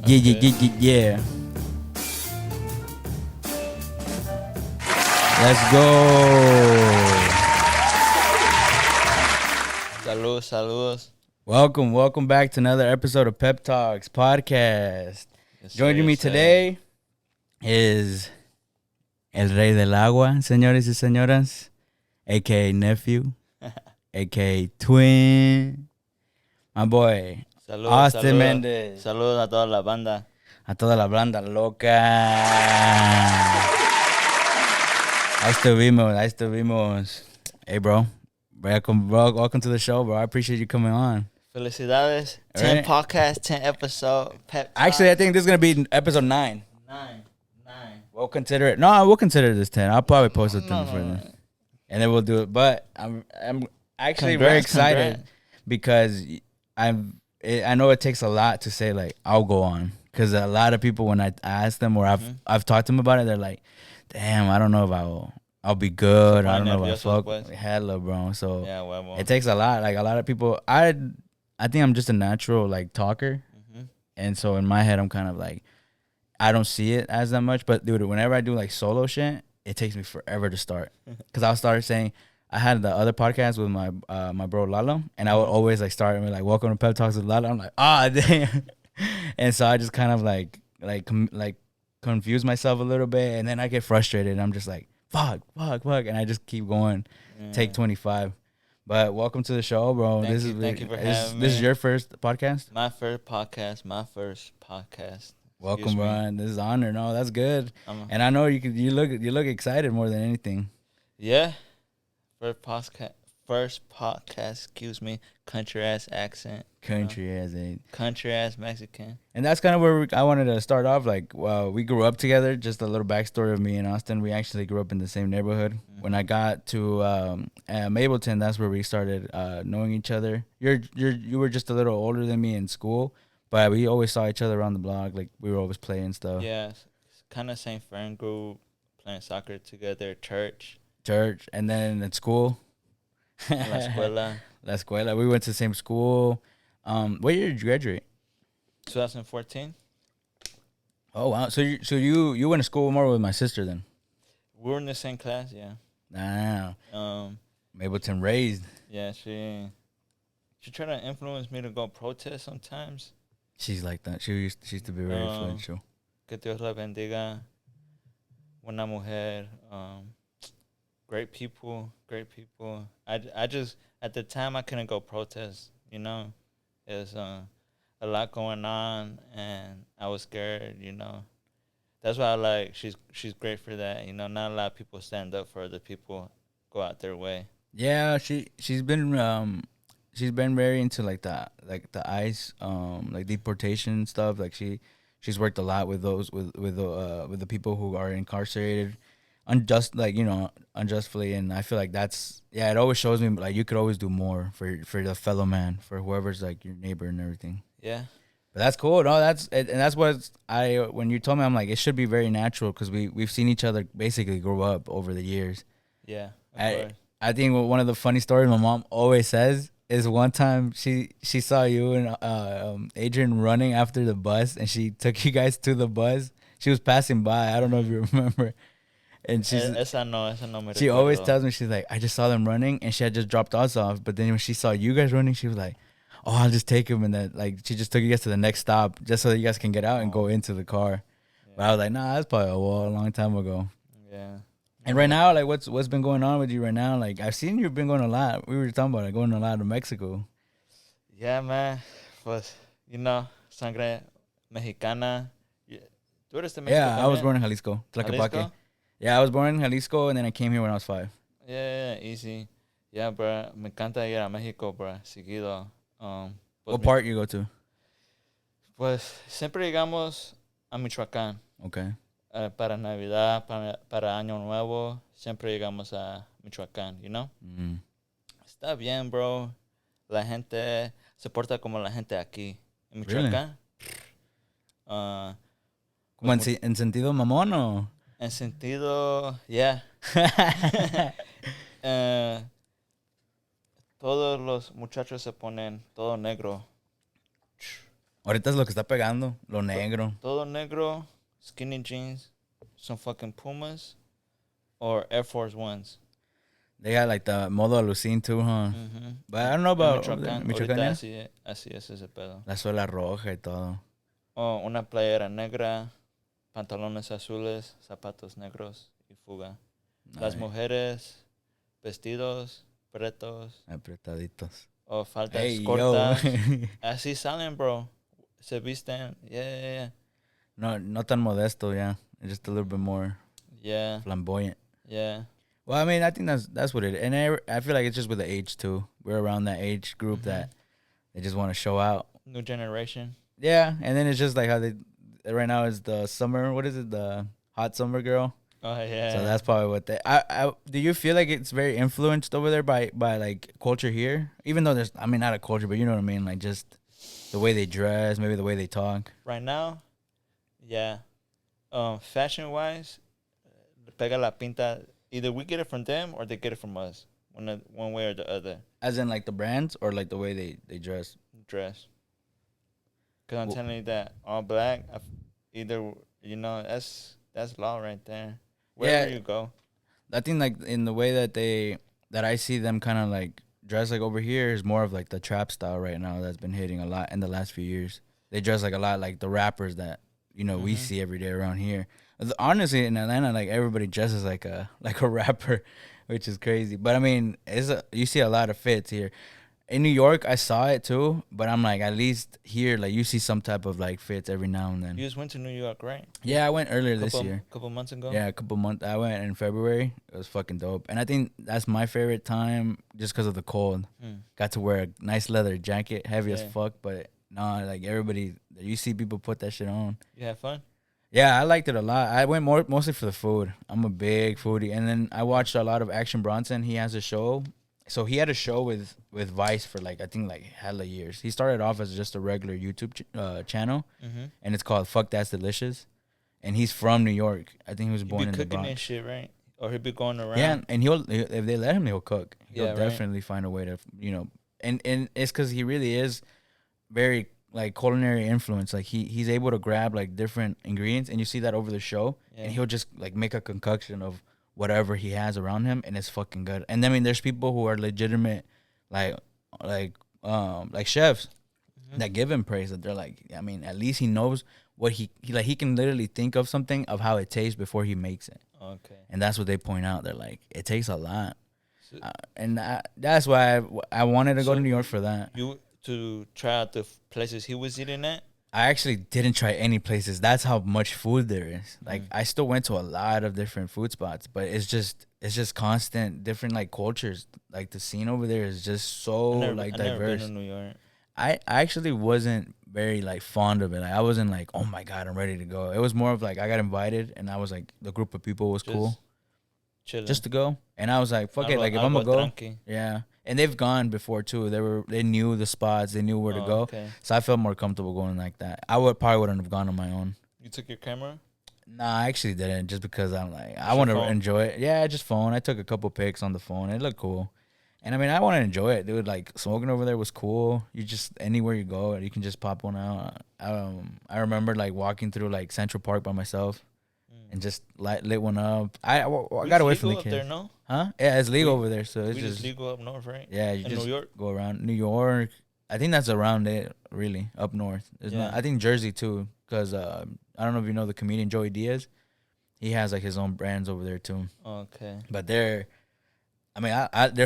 Yeah. Let's go. Saludos. Welcome back to another episode of PepTalks Podcast. Joining me today is El Rey del Agua, señores y señoras, a.k.a. Nephew, a.k.a. Twin, my boy, Austin Mendez. Saludos a toda la banda. A toda la banda loca. Ahí estuvimos. Hey, bro. Welcome to the show, bro. I appreciate you coming on. Felicidades. 10 podcasts, 10 episodes. Actually, I think this is going to be episode 9. 9. We'll consider it. No, we'll consider this 10. I'll probably post it before then. No. And then we'll do it. But I'm actually very excited because I know it takes a lot to say, like, I'll go on. Because a lot of people, when I ask them or I've talked to them about it, they're like, damn, I don't know if I'll be good. I don't know if I fuck. Hella, bro. So yeah, well. It takes a lot. Like, a lot of people, I think I'm just a natural, like, talker. Mm-hmm. And so in my head, I'm kind of like, I don't see it as that much. But, dude, whenever I do, like, solo shit, it takes me forever to start. Because I'll start saying, I had the other podcast with my bro Lalo, and I would always, like, start and be like, welcome to Pep Talks with Lalo. I'm like, damn. And so I just kind of, like confuse myself a little bit, and then I get frustrated, and I'm just like, fuck, and I just keep going. Yeah. Take 25. But welcome to the show, bro. Thank you for having me. This is your first podcast? My first podcast. Welcome, bro. This is an honor. No, that's good. And I know you look excited more than anything. Yeah. First podcast, country ass accent. Country ass Mexican. And that's kind of where I wanted to start off. Like, we grew up together. Just a little backstory of me and Austin. We actually grew up in the same neighborhood. Mm-hmm. When I got to Mableton, that's where we started knowing each other. You were just a little older than me in school, but we always saw each other around the block. Like, we were always playing stuff. Yeah, kind of same friend group, playing soccer together, church, and then at school. La escuela. We went to the same school. What year did you graduate? 2014. Oh wow! So you went to school more with my sister then? We were in the same class, yeah. Mableton raised. Yeah, she tried to influence me to go protest sometimes. She's like that. She used to be very influential. Que Dios la bendiga. Buena mujer. Great people. I just, at the time, I couldn't go protest, you know. There's a lot going on, and I was scared, you know. That's why I like, she's great for that, you know. Not a lot of people stand up for other people, go out their way. Yeah, she's been very into the ICE, like deportation stuff. Like she's worked a lot with those with the people who are incarcerated. Unjustly, and I feel like it always shows me like you could always do more for the fellow man, for whoever's like your neighbor and everything. Yeah, but that's cool. No, that's what when you told me, I'm like, it should be very natural because we've seen each other basically grow up over the years. Yeah, I think one of the funny stories my mom always says is one time she saw you and Adrian running after the bus, and she took you guys to the bus. She was passing by. I don't know if you remember. And she always tells me, she's like, I just saw them running, and she had just dropped us off. But then when she saw you guys running, she was like, oh, I'll just take him. And then, like, she just took you guys to the next stop just so that you guys can get out and go into the car. Yeah. But I was like, nah, that's probably a long time ago. Yeah. And right now, like, what's been going on with you right now? Like, I've seen you've been going a lot. We were talking about going a lot to Mexico. Yeah, man. Pues, you know, sangre mexicana. ¿Tú eres de Mexico? Yeah, I was born in Jalisco, Tlaquepaque. Yeah, I was born in Jalisco, and then I came here when I was 5. Yeah, easy. Yeah, bro. Me encanta ir a México, bro. Seguido. What part you go to? Pues siempre llegamos a Michoacán. Okay. Para Navidad, para Año Nuevo, siempre llegamos a Michoacán, you know? Mm. Está bien, bro. La gente se porta como la gente aquí. En Michoacán. Really? ¿Como en sentido mamón o...? En sentido, yeah. Todos los muchachos se ponen todo negro. Ahorita es lo que está pegando, lo negro. Todo negro, skinny jeans, some fucking Pumas, or Air Force Ones. They got like the modo alucin too, huh? But I don't know En about Michoacán, Michoacán, ahorita yeah? así es ese pedo. La suela roja y todo. Oh, una playera negra, pantalones azules, zapatos negros y fuga. Las Ay, mujeres, vestidos, pretos apretaditos. o faldas Hey, yo. cortas. Así salen, bro. Se visten. Yeah. No tan modesto, yeah. Just a little bit more Yeah. flamboyant. Yeah. Well, I mean, I think that's what it is. And I feel like it's just with the age, too. We're around that age group that they just want to show out. New generation. Yeah, and then it's just like how they... Right now is the summer... What is it? The hot summer girl? Oh, yeah. So that's probably what they... do you feel like it's very influenced over there by like, culture here? Even though there's... I mean, not a culture, but you know what I mean? Like, just the way they dress, maybe the way they talk. Right now, yeah. Fashion-wise, pega la pinta. Either we get it from them or they get it from us. One way or the other. As in, like, the brands or, like, the way they dress? Dress. Because I'm telling you that all black, either, that's law right there. Wherever you go. I think, like, in the way that I see them kind of, like, dress, like, over here is more of, like, the trap style right now that's been hitting a lot in the last few years. They dress, like, a lot like the rappers that, we see every day around here. Honestly, in Atlanta, like, everybody dresses like a rapper, which is crazy. But, I mean, you see a lot of fits here. In New York, I saw it too, but I'm like, at least here, like, you see some type of, like, fits every now and then. You just went to New York, right? Yeah, I went earlier this year. Couple months ago? Yeah, a couple months. I went in February. It was fucking dope. And I think that's my favorite time just because of the cold. Got to wear a nice leather jacket, heavy as fuck, but no, like, everybody, you see people put that shit on. You had fun? Yeah, I liked it a lot. I went mostly for the food. I'm a big foodie. And then I watched a lot of Action Bronson. He has a show. So he had a show with Vice for, like, I think, like, hella years. He started off as just a regular YouTube channel, and it's called Fuck That's Delicious. And he's from New York. I think he was born in the Bronx. He be cooking and shit, right? Or he'll be going around. Yeah, and if they let him, he'll cook. He'll definitely find a way to, and it's because he really is very, like, culinary influence. Like, he's able to grab, like, different ingredients, and you see that over the show, and he'll just, like, make a concoction of whatever he has around him, and it's fucking good. And I mean, there's people who are legitimate, like chefs that give him praise. That they're like, I mean, at least he knows what he can literally think of something of how it tastes before he makes it. Okay. And that's what they point out. They're like, it takes a lot, and that's why I wanted to go to New York for that. You to try out the places he was eating at. I actually didn't try any places. That's how much food there is. Like, I still went to a lot of different food spots, but it's just constant different, like, cultures. Like, the scene over there is just so diverse. I've never been to New York. I actually wasn't very, like, fond of it. Like, I wasn't like, oh my God, I'm ready to go. It was more of like I got invited, and I was like, the group of people was cool, chilling. just to go. And I was like, fuck it, like, if I'm gonna go, yeah. And they've gone before too. They knew the spots, they knew where to go. Okay. So I felt more comfortable going like that. I probably wouldn't have gone on my own. You took your camera? Nah, I actually didn't, just because I'm like, I want to enjoy it. Yeah, just phone. I took a couple pics on the phone. It looked cool. And I mean, I want to enjoy it, dude. Like, smoking over there was cool. You just, anywhere you go, you can just pop one out. I remember, like, walking through, like, Central Park by myself and just lit one up. I got away from the kids. There, no? Huh? Yeah, it's legal over there, so it's just legal up north, right? Yeah, you in just New York? go around New York. I think that's around it, really, up north. I think Jersey too, because I don't know if you know the comedian Joey Diaz. He has, like, his own brands over there too. Okay. But there's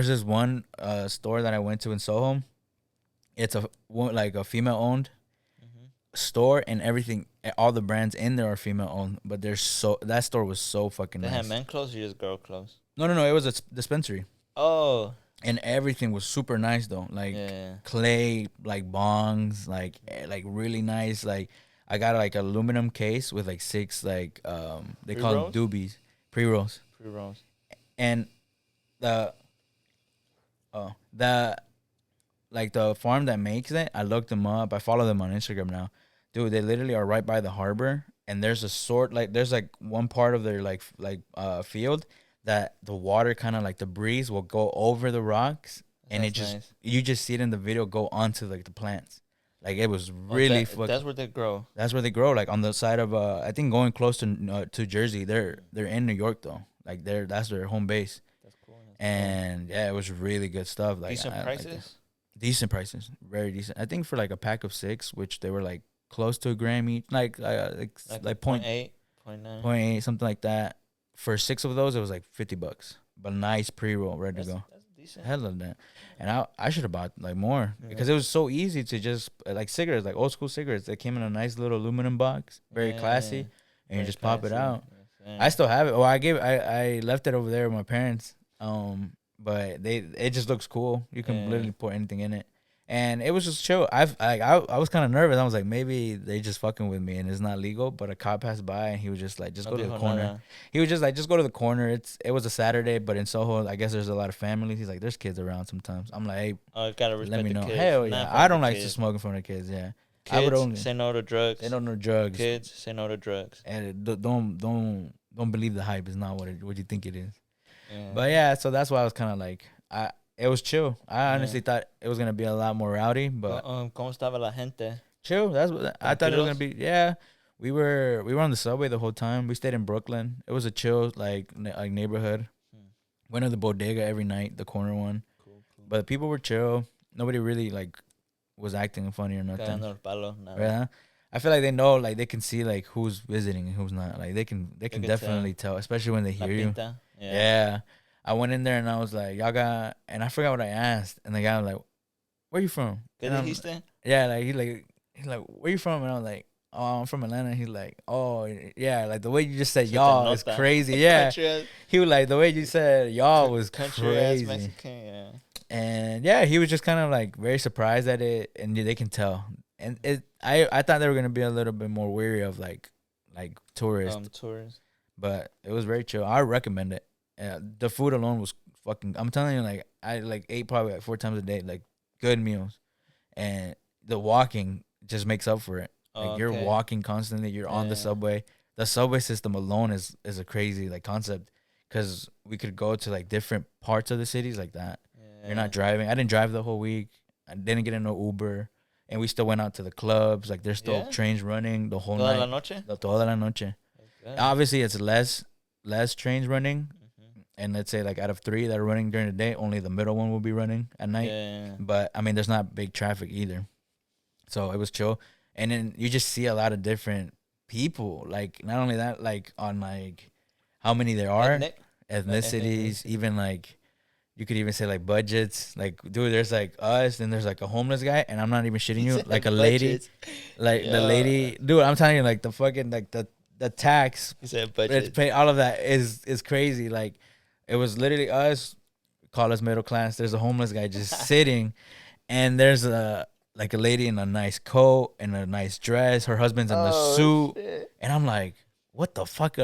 this one store that I went to in Soho. It's a female owned store, and everything, all the brands in there are female owned. But that store was so fucking nice. They had men clothes or just girl clothes? No, it was a dispensary. Oh. And everything was super nice though, like clay, like bongs, like really nice. Like, I got, like, aluminum case with, like, 6, like, they call them doobies, pre-rolls. And the farm that makes it, I looked them up. I follow them on Instagram now. Dude, they literally are right by the harbor, and there's there's one part of their field that the water kind of, like, the breeze will go over the rocks, and you just see it in the video go onto, like, the plants. Like it was really that's where they grow. That's where they grow. Like on the side of I think going close to Jersey. They're in New York though. Like that's their home base. That's cool. And yeah, it was really good stuff. Like decent prices. Decent prices, very decent. I think for like a pack of 6, which they were like close to a gram each, like point 0.8, 0.9, 0.8, something like that. For 6 of those, it was like $50. But nice pre-roll, ready to go. That's decent. Hell of that. And I should have bought like more because it was so easy to just like cigarettes, like old school cigarettes. They came in a nice little aluminum box, very classy, and you just pop it out. I still have it. Well, I left it over there with my parents. But it just looks cool. You can literally put anything in it, and it was just chill. I was kind of nervous. I was like, maybe they just fucking with me and it's not legal. But a cop passed by and he was just like, just go to the corner. He was just like, just go to the corner. It was a Saturday, but in Soho, I guess there's a lot of families. He's like, there's kids around sometimes. I'm like, hey, gotta respect let me know. the kids. Hell yeah, I don't like to smoke in front of kids. Yeah, kids, I would only say no to drugs. They don't know drugs. Kids say no to drugs. And don't believe the hype. It's not what you think it is. Yeah. But yeah, so that's why I was kind of like, it was chill. I honestly thought it was gonna be a lot more rowdy, but ¿Cómo estaba la gente? Chill. That's what I thought it was gonna be. Yeah, we were on the subway the whole time. We stayed in Brooklyn. It was a chill like neighborhood. Went to the bodega every night, the corner one. Cool. But people were chill. Nobody really like was acting funny or nothing. Yeah. I feel like they know, like they can see like who's visiting and who's not. Like they can definitely tell, especially when they hear you. Yeah. I went in there and I was like, y'all got, and I forgot what I asked. And the guy was like, where you from? Yeah, like he's like, where you from? And I was like, oh, I'm from Atlanta. He's like, oh yeah, like the way you just said y'all is crazy. Yeah. He was like, the way you said y'all was crazy. Mexican, yeah. And yeah, he was just kind of like very surprised at it, and they can tell. And I thought they were gonna be a little bit more weary of like tourists. But it was very chill. I recommend it. The food alone was fucking. I'm telling you, like I like ate probably like 4 times a day, like good meals, and the walking just makes up for it. Like you're walking constantly. You're on the subway. The subway system alone is a crazy like concept, because we could go to like different parts of the cities like that. Yeah. You're not driving. I didn't drive the whole week. I didn't get in no Uber, and we still went out to the clubs. Like there's still trains running the whole night. Toda la noche. Okay. Obviously, it's less trains running. And let's say like out of 3 that are running during the day, only the middle one will be running at night. Yeah. But I mean, there's not big traffic either, so it was chill. And then you just see a lot of different people. Like not only that, like on like how many there are, ethnicities, even like you could even say like budgets. Like dude, there's like us, and there's like a homeless guy, and I'm not even shitting you, like a lady, like the lady, dude. I'm telling you, like the fucking like the tax, it's pay, all of that is crazy. Like. It was literally us, call us middle class. There's a homeless guy just sitting, and there's a lady in a nice coat and a nice dress. Her husband's in the suit, and I'm like, what the fuck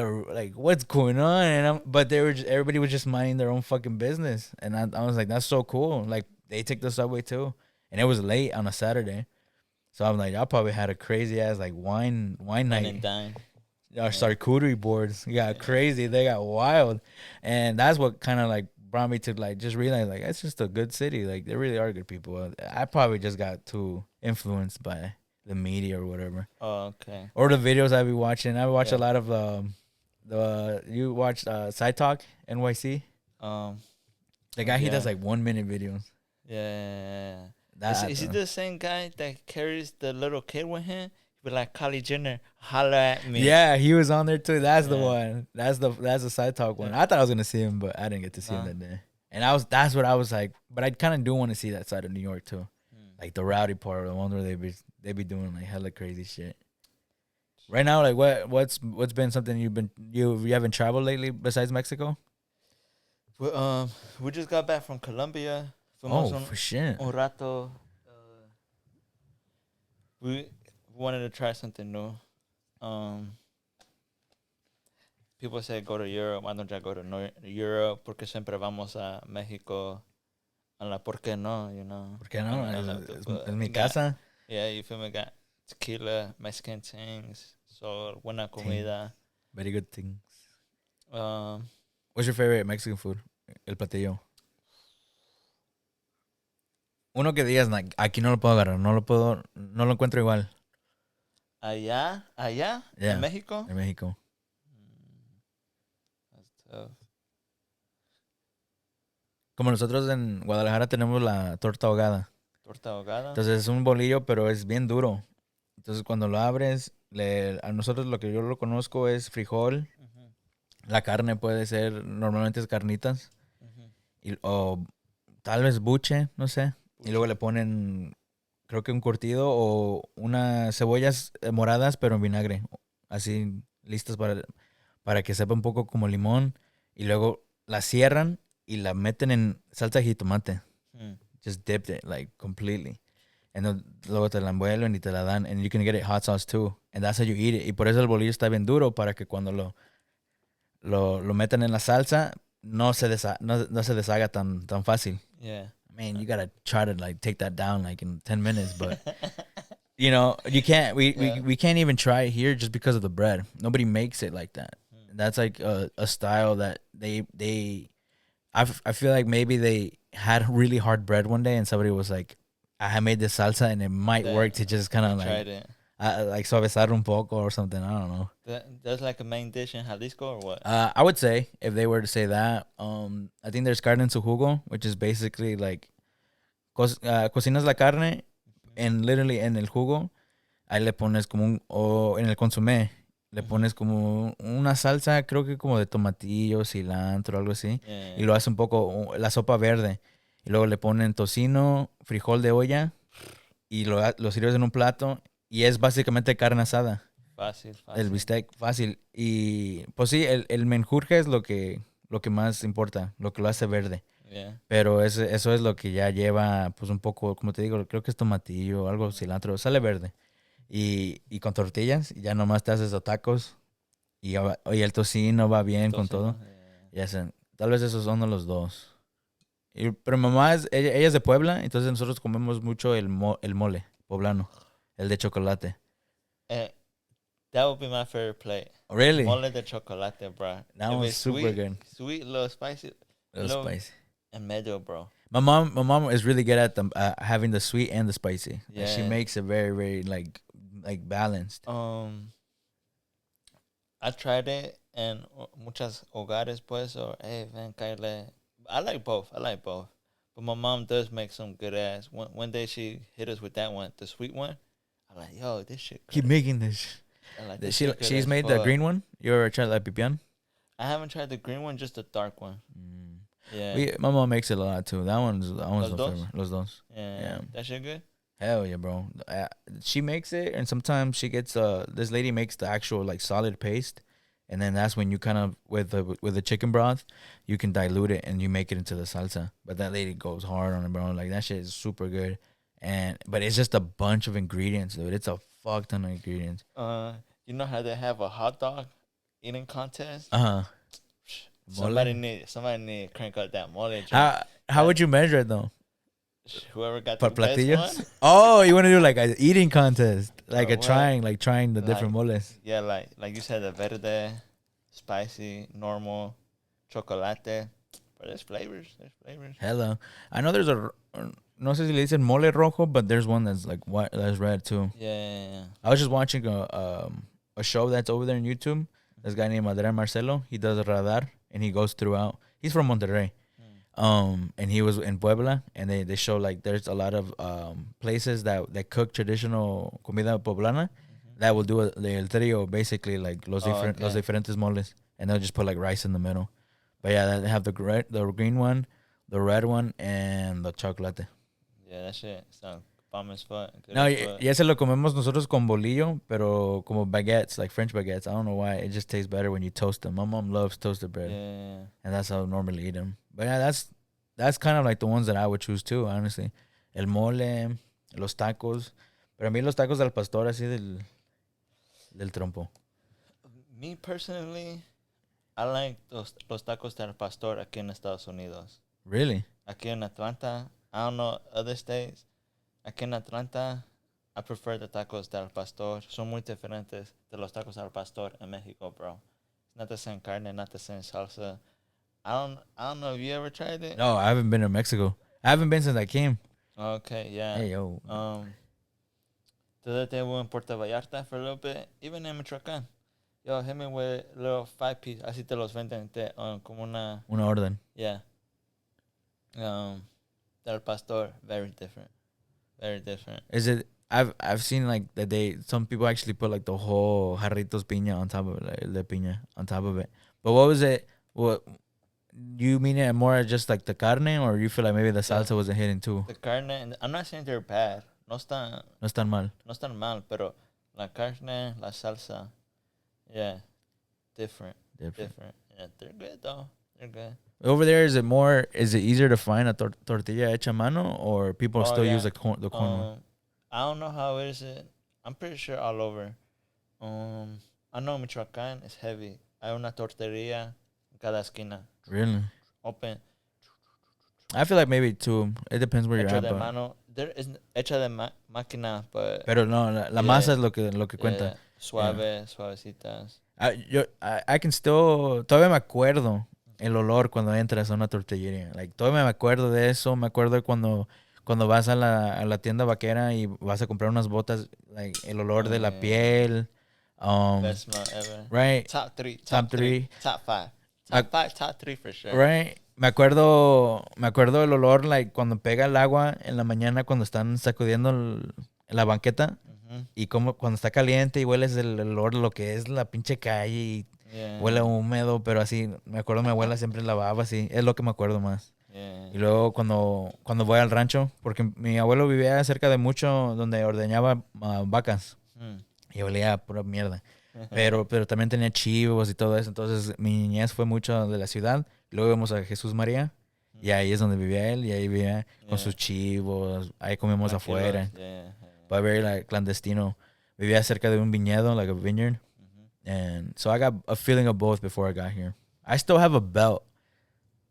what's going on? But everybody was just minding their own fucking business, and I was like, that's so cool. Like they take the subway too, and it was late on a Saturday, so I'm like, y'all probably had a crazy ass like wine night. And dine. Our charcuterie boards got crazy. They got wild. And that's what kind of like brought me to like just realize like it's just a good city. Like they really are good people. I probably just got too influenced by the media or whatever. Oh, okay. Or the videos I be watching. I watch a lot of you watched Side Talk NYC? The guy he does like 1 minute videos. Yeah. Is he the same guy that carries the little kid with him? But like Kylie Jenner, holla at me. Yeah, he was on there too. That's the one. That's the Side Talk one. I thought I was gonna see him, but I didn't get to see him that day. And that's what I was like. But I kind of do want to see that side of New York too, like the rowdy part, the one where they be doing like hella crazy shit. Right now, like what's been something you haven't traveled lately besides Mexico? Well, we just got back from Colombia. For shit. Un rato. We wanted to try something new. People say go to Europe. Why don't you go to Europe? Porque siempre vamos a México. A la ¿por qué no? You know. ¿Por qué no? Es mi casa. Yeah, you feel me? Got tequila, Mexican things, so buena comida. Very good things. What's your favorite Mexican food? El platillo. Uno que digas, like, aquí no lo puedo agarrar, no no lo encuentro igual. Allá, Yeah, en México. en México. That's tough. Como nosotros en Guadalajara tenemos la torta ahogada. Torta ahogada. Entonces es un bolillo, pero es bien duro. Entonces cuando lo abres, a nosotros lo que yo lo conozco es frijol. Ujú, La carne puede ser, normalmente es carnitas. ujú. O tal vez buche, no sé. Y luego Pucha. le ponen, creo que un curtido o unas cebollas moradas, pero en vinagre. Así, listas para que sepa un poco como limón. Y luego la cierran y la meten en salsa de jitomate. Mm. Just dipped it, like, completely. Luego te la envuelven y te la dan. And you can get it hot sauce too. And that's how you eat it. Y por eso el bolillo está bien duro, para que cuando lo metan en la salsa, no se deshaga tan fácil. Yeah. Man, you gotta try to like take that down like in 10 minutes, but you know, you can't Yeah. we can't even try it here just because of the bread. Nobody makes it like that. Mm. That's like a style that I feel like maybe they had really hard bread one day and somebody was like, I made this salsa and it might work to just kind of Tried it. like suavizar un poco or something. I don't know. That's like a main dish in Jalisco or what? I would say, if they were to say that, I think there's carne en su jugo, which is basically like cocinas la carne and literally en el jugo, ahí le pones como o en el consomé, le pones como una salsa, creo que como de tomatillo, cilantro, algo así, Yeah. y lo hace un poco, la sopa verde, y luego le ponen tocino, frijol de olla, y lo sirves en un plato, y es básicamente carne asada. Fácil. El bistec, fácil. Y pues sí, el menjurje es lo que más importa, lo que lo hace verde. Yeah. Pero eso es lo que ya lleva, pues un poco, como te digo, creo que es tomatillo, algo cilantro, sale verde. Y con tortillas, y ya nomás te haces los tacos. Y el tocino va bien con todo. Yeah. Y hacen, tal vez esos son los dos. Pero mamá, ella es de Puebla, entonces nosotros comemos mucho el mole poblano, el de chocolate. That would be my favorite plate. Really? Mole de chocolate, bro. That If one's it's super good. Sweet, a little spicy. A little spicy. En medio, bro. My mom is really good at having the sweet and the spicy. Yeah. Like, she makes it very, very like balanced. I tried it en muchas hogares, pues, or hey, ven, cállate. I like both. But my mom does make some good ass. One day she hit us with that one, the sweet one. I'm like, yo, this shit. Keep making this. I'm like, She's made the green one. You ever tried la pipián? I haven't tried the green one, just the dark one. Yeah. My mom makes it a lot too. That one's Los my dos? favorite. Los dos. Yeah. That shit good? Hell yeah, bro. She makes it, and sometimes she gets this lady makes the actual like solid paste, and then that's when you kind of with the chicken broth, you can dilute it and you make it into the salsa. But that lady goes hard on it, bro. Like that shit is super good, but it's just a bunch of ingredients, dude. It's a fuck ton of ingredients. You know how they have a hot dog eating contest? Somebody need to crank up that mole. How would you measure it though? Whoever got the best platillos? one. Oh, you want to do like an eating contest, like Or what? trying the different moles. Yeah, like you said, the verde, spicy, normal, chocolate. But there's flavors. Hello, I know there's no sé si le dicen mole rojo, but there's one that's like white, that's red too. Yeah. I was just watching a show that's over there on YouTube. This guy named Adrian Marcelo, he does radar and he goes throughout. He's from Monterrey. And he was in Puebla, and they show like there's a lot of places that cook traditional comida poblana that will do el trio, basically like los diferentes moles, and they'll just put like rice in the middle. But yeah, they have the green one, the red one, and the chocolate. Yeah, that shit sounds bomb as fuck. No, ya se lo comemos nosotros con bolillo, pero como baguettes, like French baguettes. I don't know why. It just tastes better when you toast them. My mom loves toasted bread. Yeah. And that's how I normally eat them. But yeah, that's kind of like the ones that I would choose too, honestly. El mole, los tacos. Pero a mí los tacos del pastor así del trompo. Me personally, I like los tacos del pastor aquí en Estados Unidos. Really? Aquí en Atlanta, I don't know other states. Aquí en Atlanta, I prefer the tacos del pastor. Son muy diferentes de los tacos del pastor en Mexico, bro. It's not the same carne, not the same salsa. I don't know if you ever tried it. No, I haven't been to Mexico. I haven't been since I came. Okay, yeah. Hey, yo. Entonces they were in Puerto Vallarta for a little bit, even in Michoacán. Yo, hit me with little 5-piece. Así te los venden, como una orden. Yeah. Del pastor, very different. Very different. Is it? I've seen like that some people actually put like the whole jarritos piña on top of it, like the piña on top of it. But what was it? What you mean it more just like the carne, or you feel like maybe the salsa wasn't hitting too? The carne, and I'm not saying they're bad. No están mal, pero la carne, la salsa, yeah, different. Yeah, they're good though. They're good. Over there, is it easier to find a tortilla hecha mano, or people still use the corn one? I don't know how is it. I'm pretty sure all over. I know Michoacán is heavy. Hay una tortillería en cada esquina. Really? Open. I feel like maybe too. It depends where you're at. De mano. There is hecha de máquina, but. Pero no, la masa es lo que cuenta. Suavecitas. I can still. Todavía me acuerdo el olor cuando entras a una tortillería. Like, todavía me acuerdo de eso. Me acuerdo cuando vas a la tienda vaquera y vas a comprar unas botas. Like, el olor de la piel. Best smell ever. Right. Top 3. Top 3. Top 5. Top 5, top 3 for sure. Right. Me acuerdo el olor, like, cuando pega el agua en la mañana cuando están sacudiendo la banqueta. Y como cuando está caliente y hueles el olor de lo que es la pinche calle y huele húmedo, pero así, me acuerdo mi abuela siempre lavaba así, es lo que me acuerdo más. Y luego cuando voy al rancho, porque mi abuelo vivía cerca de mucho donde ordeñaba vacas y olía a pura mierda. Pero también tenía chivos y todo eso, entonces mi niñez fue mucho de la ciudad. Luego íbamos a Jesús María y ahí es donde vivía él y ahí vivía con sus chivos, ahí comíamos afuera. But very like clandestino. Vivía cerca de un viñedo, like a vineyard. And so I got a feeling of both before I got here. I still have a belt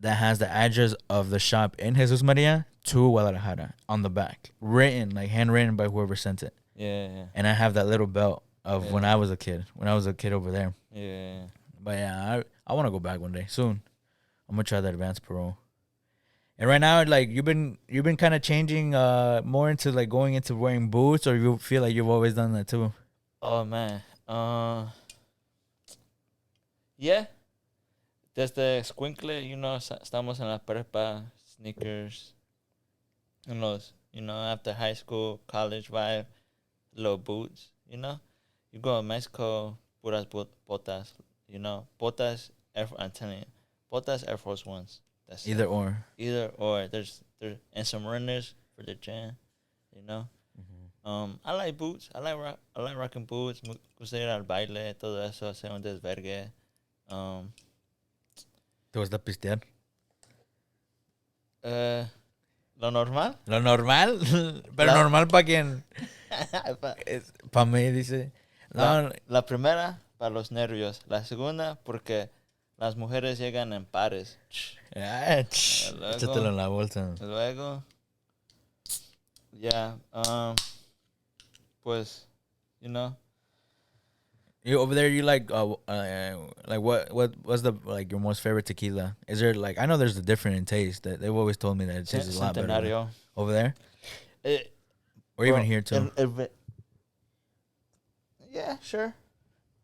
that has the address of the shop in Jesus Maria to Guadalajara on the back. Written, like handwritten by whoever sent it. Yeah. And I have that little belt of when I was a kid over there. Yeah. But yeah, I want to go back one day soon. I'm going to try that advanced parole. And right now, like, you've been kind of changing more into like going into wearing boots, or you feel like you've always done that too? Oh man, yeah. Desde escuincle, estamos en la prepa, sneakers, after high school, college vibe, little boots, You go to Mexico, puras botas, botas, I'm telling you, botas, Air Force Ones. That's Either it. or. There's and some runners for the gym, I like boots. I like rocking boots. Me gusta ir al baile, todo eso, hacer un desvergue. ¿Te gusta pistear? Lo normal. Lo normal, pero normal para quién. Para mí dice. No. La primera para los nervios. La segunda porque las mujeres llegan en pares. Échatelo en la bolsa. Luego, pues, You over there, you like what's the like your most favorite tequila? Is there like, I know there's a different in taste. That they've always told me that it tastes a lot better over there, or even here too. Yeah, sure.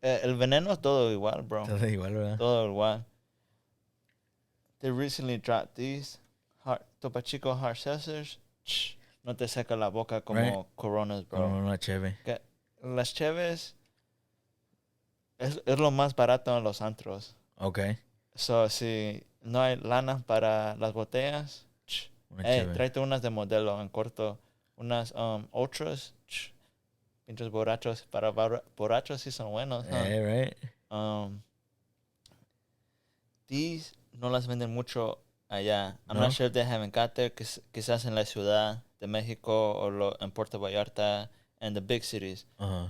El veneno todo igual, bro. Todo igual, ¿verdad? Todo igual. They recently dropped these Topo Chico hard seltzers. No te seca la boca como Coronas, bro. No, una cheve. Las cheves es lo más barato en los antros. Okay. So, si no hay lana para las botellas, tráete unas de modelo en corto. Unas ultras. Pinchos borrachos. Para borrachos sí son buenos. Right. These no las venden mucho allá. I'm not sure if they haven't got there. Quizás en la Ciudad de México o en Puerto Vallarta and the big cities.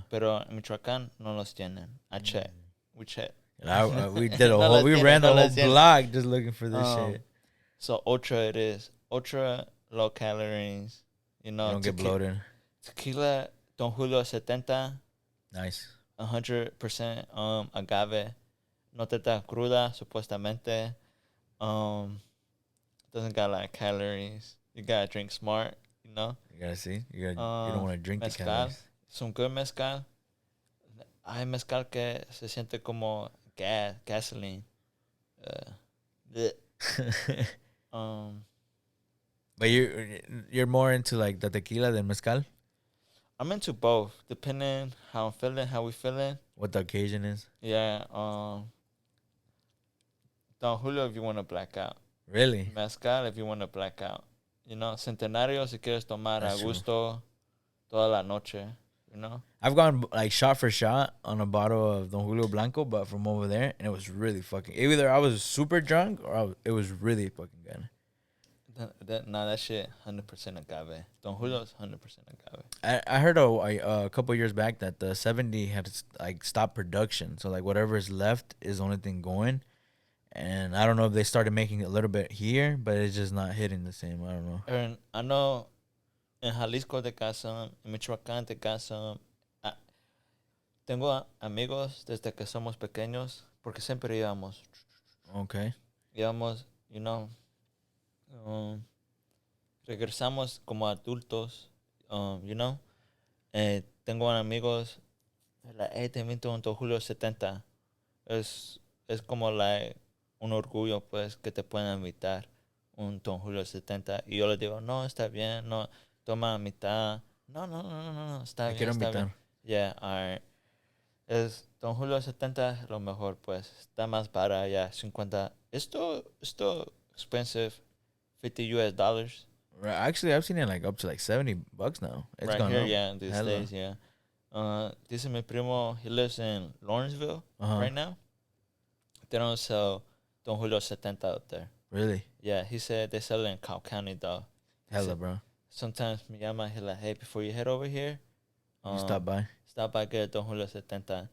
Pero en Michoacán no los tienen. I checked. We checked. We did we ran the whole block just looking for this shit. So ultra it is. Ultra low calories. You don't get bloated. Tequila Don Julio 70. Nice. 100% agave. No te da cruda, supuestamente. Doesn't got a lot of calories. You gotta drink smart, You gotta see. You don't want to drink mezcal. The calories. some good mezcal. Hay mezcal que se siente como gasoline. Bleh. But you're more into like the tequila than mezcal? I'm into both, depending how I'm feeling, how we feeling. What the occasion is? Yeah. Don Julio if you want to black out. Really? Mezcal if you want to black out. You know, Centenario si quieres tomar That's a true. gusto toda la noche. You know? I've gone like shot for shot on a bottle of Don Julio Blanco, but from over there, and it was really fucking. Either I was super drunk or it was really fucking good. That shit 100% agave. Don Julio's 100% agave. I heard a couple years back that the 70 had like stopped production, so like whatever is left is the only thing going. And I don't know if they started making it a little bit here, but it's just not hitting the same. I don't know. And I know en Jalisco de casa, en Michoacán de casa, tengo amigos desde que somos pequeños, porque siempre íbamos. Okay. Íbamos, you know, regresamos como adultos, you know. Tengo amigos, te invito a un Don Julio 70. Es como like un orgullo, pues, que te puedan invitar un Don Julio 70. Y yo les digo, no, está bien, no, toma mitad. No, está bien, quiero está invitar. bien. Yeah, alright. Es Don Julio 70 es lo mejor, pues. Está más para ya, 50. Esto expensive, $50. Right. Actually, I've seen it like up to like $70 now. It's Right gone here, up. yeah, these Hella. days, yeah. Dice mi primo, he lives in Lawrenceville right now. They don't sell Don Julio 70 out there. Really? Yeah, he said they sell it in Cobb County, though. Hella, bro. Sometimes me llama, he's like, hey, before you head over here, You stop by. Stop by, get a Don Julio 70.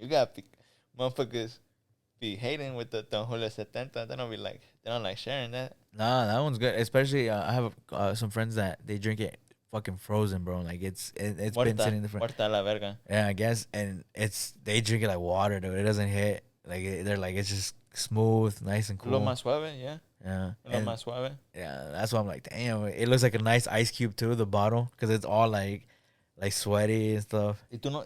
You got motherfuckers be hating with the Don Julio 70. They don't like sharing that. Nah, that one's good. Especially, I have some friends that they drink it fucking frozen, bro. Like it's been sitting in the front. Muerta la verga. Yeah, I guess, and they drink it like water, dude. It doesn't hit. Like they're like it's just smooth, nice and cool. Lo más suave, yeah. Yeah. Lo más suave. Yeah, that's why I'm like, damn. It looks like a nice ice cube too, the bottle, because it's all like sweaty and stuff. ¿Y tú no,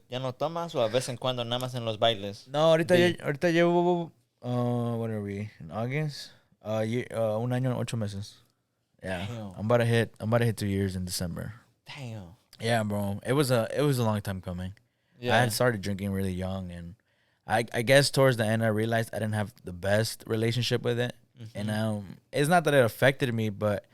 ya no tomas o a vez en cuando nada más en los bailes? No, ahorita llevo, what are we, in August? Un año, 8 meses. Yeah. Damn. I'm about to hit 2 years in December. Damn. Yeah, bro. It was a long time coming. Yeah. I had started drinking really young, and I guess towards the end I realized I didn't have the best relationship with it. Mm-hmm. And it's not that it affected me, but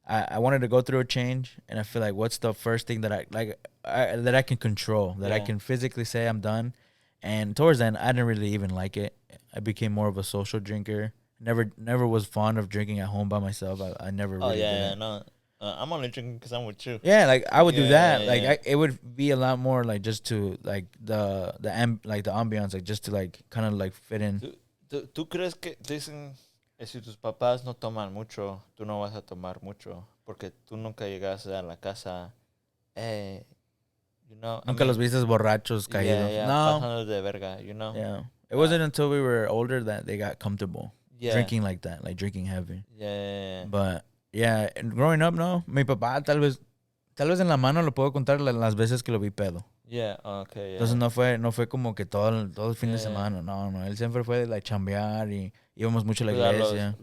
I wanted to go through a change, and I feel like what's the first thing that I can control, that I can physically say I'm done. And towards then, I didn't really even like it. I became more of a social drinker. Never was fond of drinking at home by myself. I never really did it. No. I'm only drinking because I'm with you. Yeah, like I would do that. Yeah, like yeah. it would be a lot more like just to like the ambiance, like just to like kind of like fit in. ¿Tú crees que dicen si tus papás no toman mucho, tú no vas a tomar mucho? Porque tú nunca llegas a la casa, you know. Nunca los vistes borrachos caídos. Yeah, No. pasando de verga, you know. Yeah. It wasn't until we were older that they got comfortable drinking like that, like drinking heavy. Yeah. But yeah, and growing up, no. Mi papá tal vez en la mano lo puedo contar las veces que lo vi pedo. Yeah, okay, yeah. Entonces no fue como que todo el fin de semana. No. Él siempre fue de like chambear y íbamos mucho a la iglesia.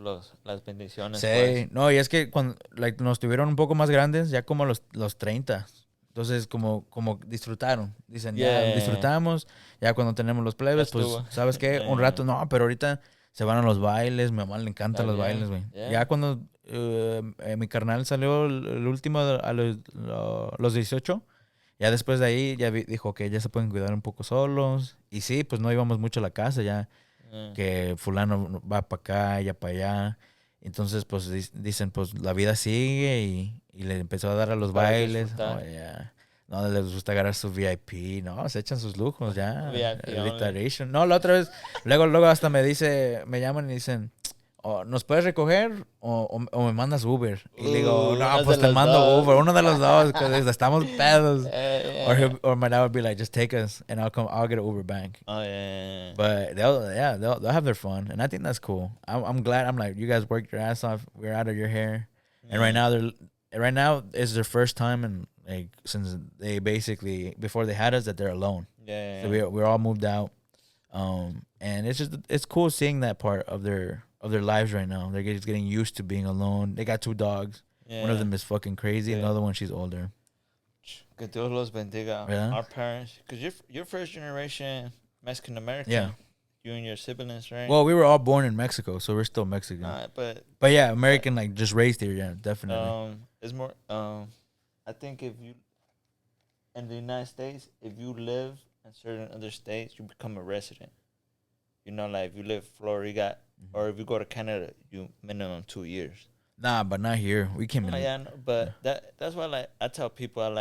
Las bendiciones. Sí, pues. no, y es que cuando like, nos tuvieron un poco más grandes, ya como los 30. Entonces, como disfrutaron. Dicen, ya disfrutamos. Ya cuando tenemos los plebes, pues, ¿sabes qué? Un rato, no, pero ahorita se van a los bailes. Mi mamá le encantan los bailes, güey. Ya cuando mi carnal salió el último a los 18, ya después de ahí ya dijo que ya se pueden cuidar un poco solos. Y sí, pues no íbamos mucho a la casa ya. Que fulano va para acá, ya para allá. Entonces, pues dicen, pues la vida sigue y le empezó a dar a los bailes. Oh, yeah. No, les gusta agarrar su VIP. No, se echan sus lujos ya. VIP no, la otra vez, luego hasta me llaman y dicen, ¿nos puedes recoger o me mandas Uber? Y le digo, no, pues te mando Uber. Uno de los dos, porque estamos pedos. Or my dad would be like, just take us and I'll get an Uber back. Oh, yeah. But they'll have their fun, and I think that's cool. I'm glad. I'm like, you guys worked your ass off. We're out of your hair, and right now right now is their first time, and like since they basically before they had us that they're alone. Yeah. So we're all moved out. And it's cool seeing that part of their lives right now. They're just getting used to being alone. They got 2 dogs. One of them is fucking crazy. The other one, she's older. Que Dios los bendiga. Yeah. Our parents, because you're first generation Mexican American. Yeah. You and your siblings, right? Well, we were all born in Mexico, so we're still Mexican. But yeah, American, like just raised here. Yeah, definitely. It's more. I think if you in the United States, if you live in certain other states, you become a resident. You know, like if you live in Florida, or if you go to Canada, you minimum 2 years. Nah, but not here. We came in. Yeah, but that's why I tell people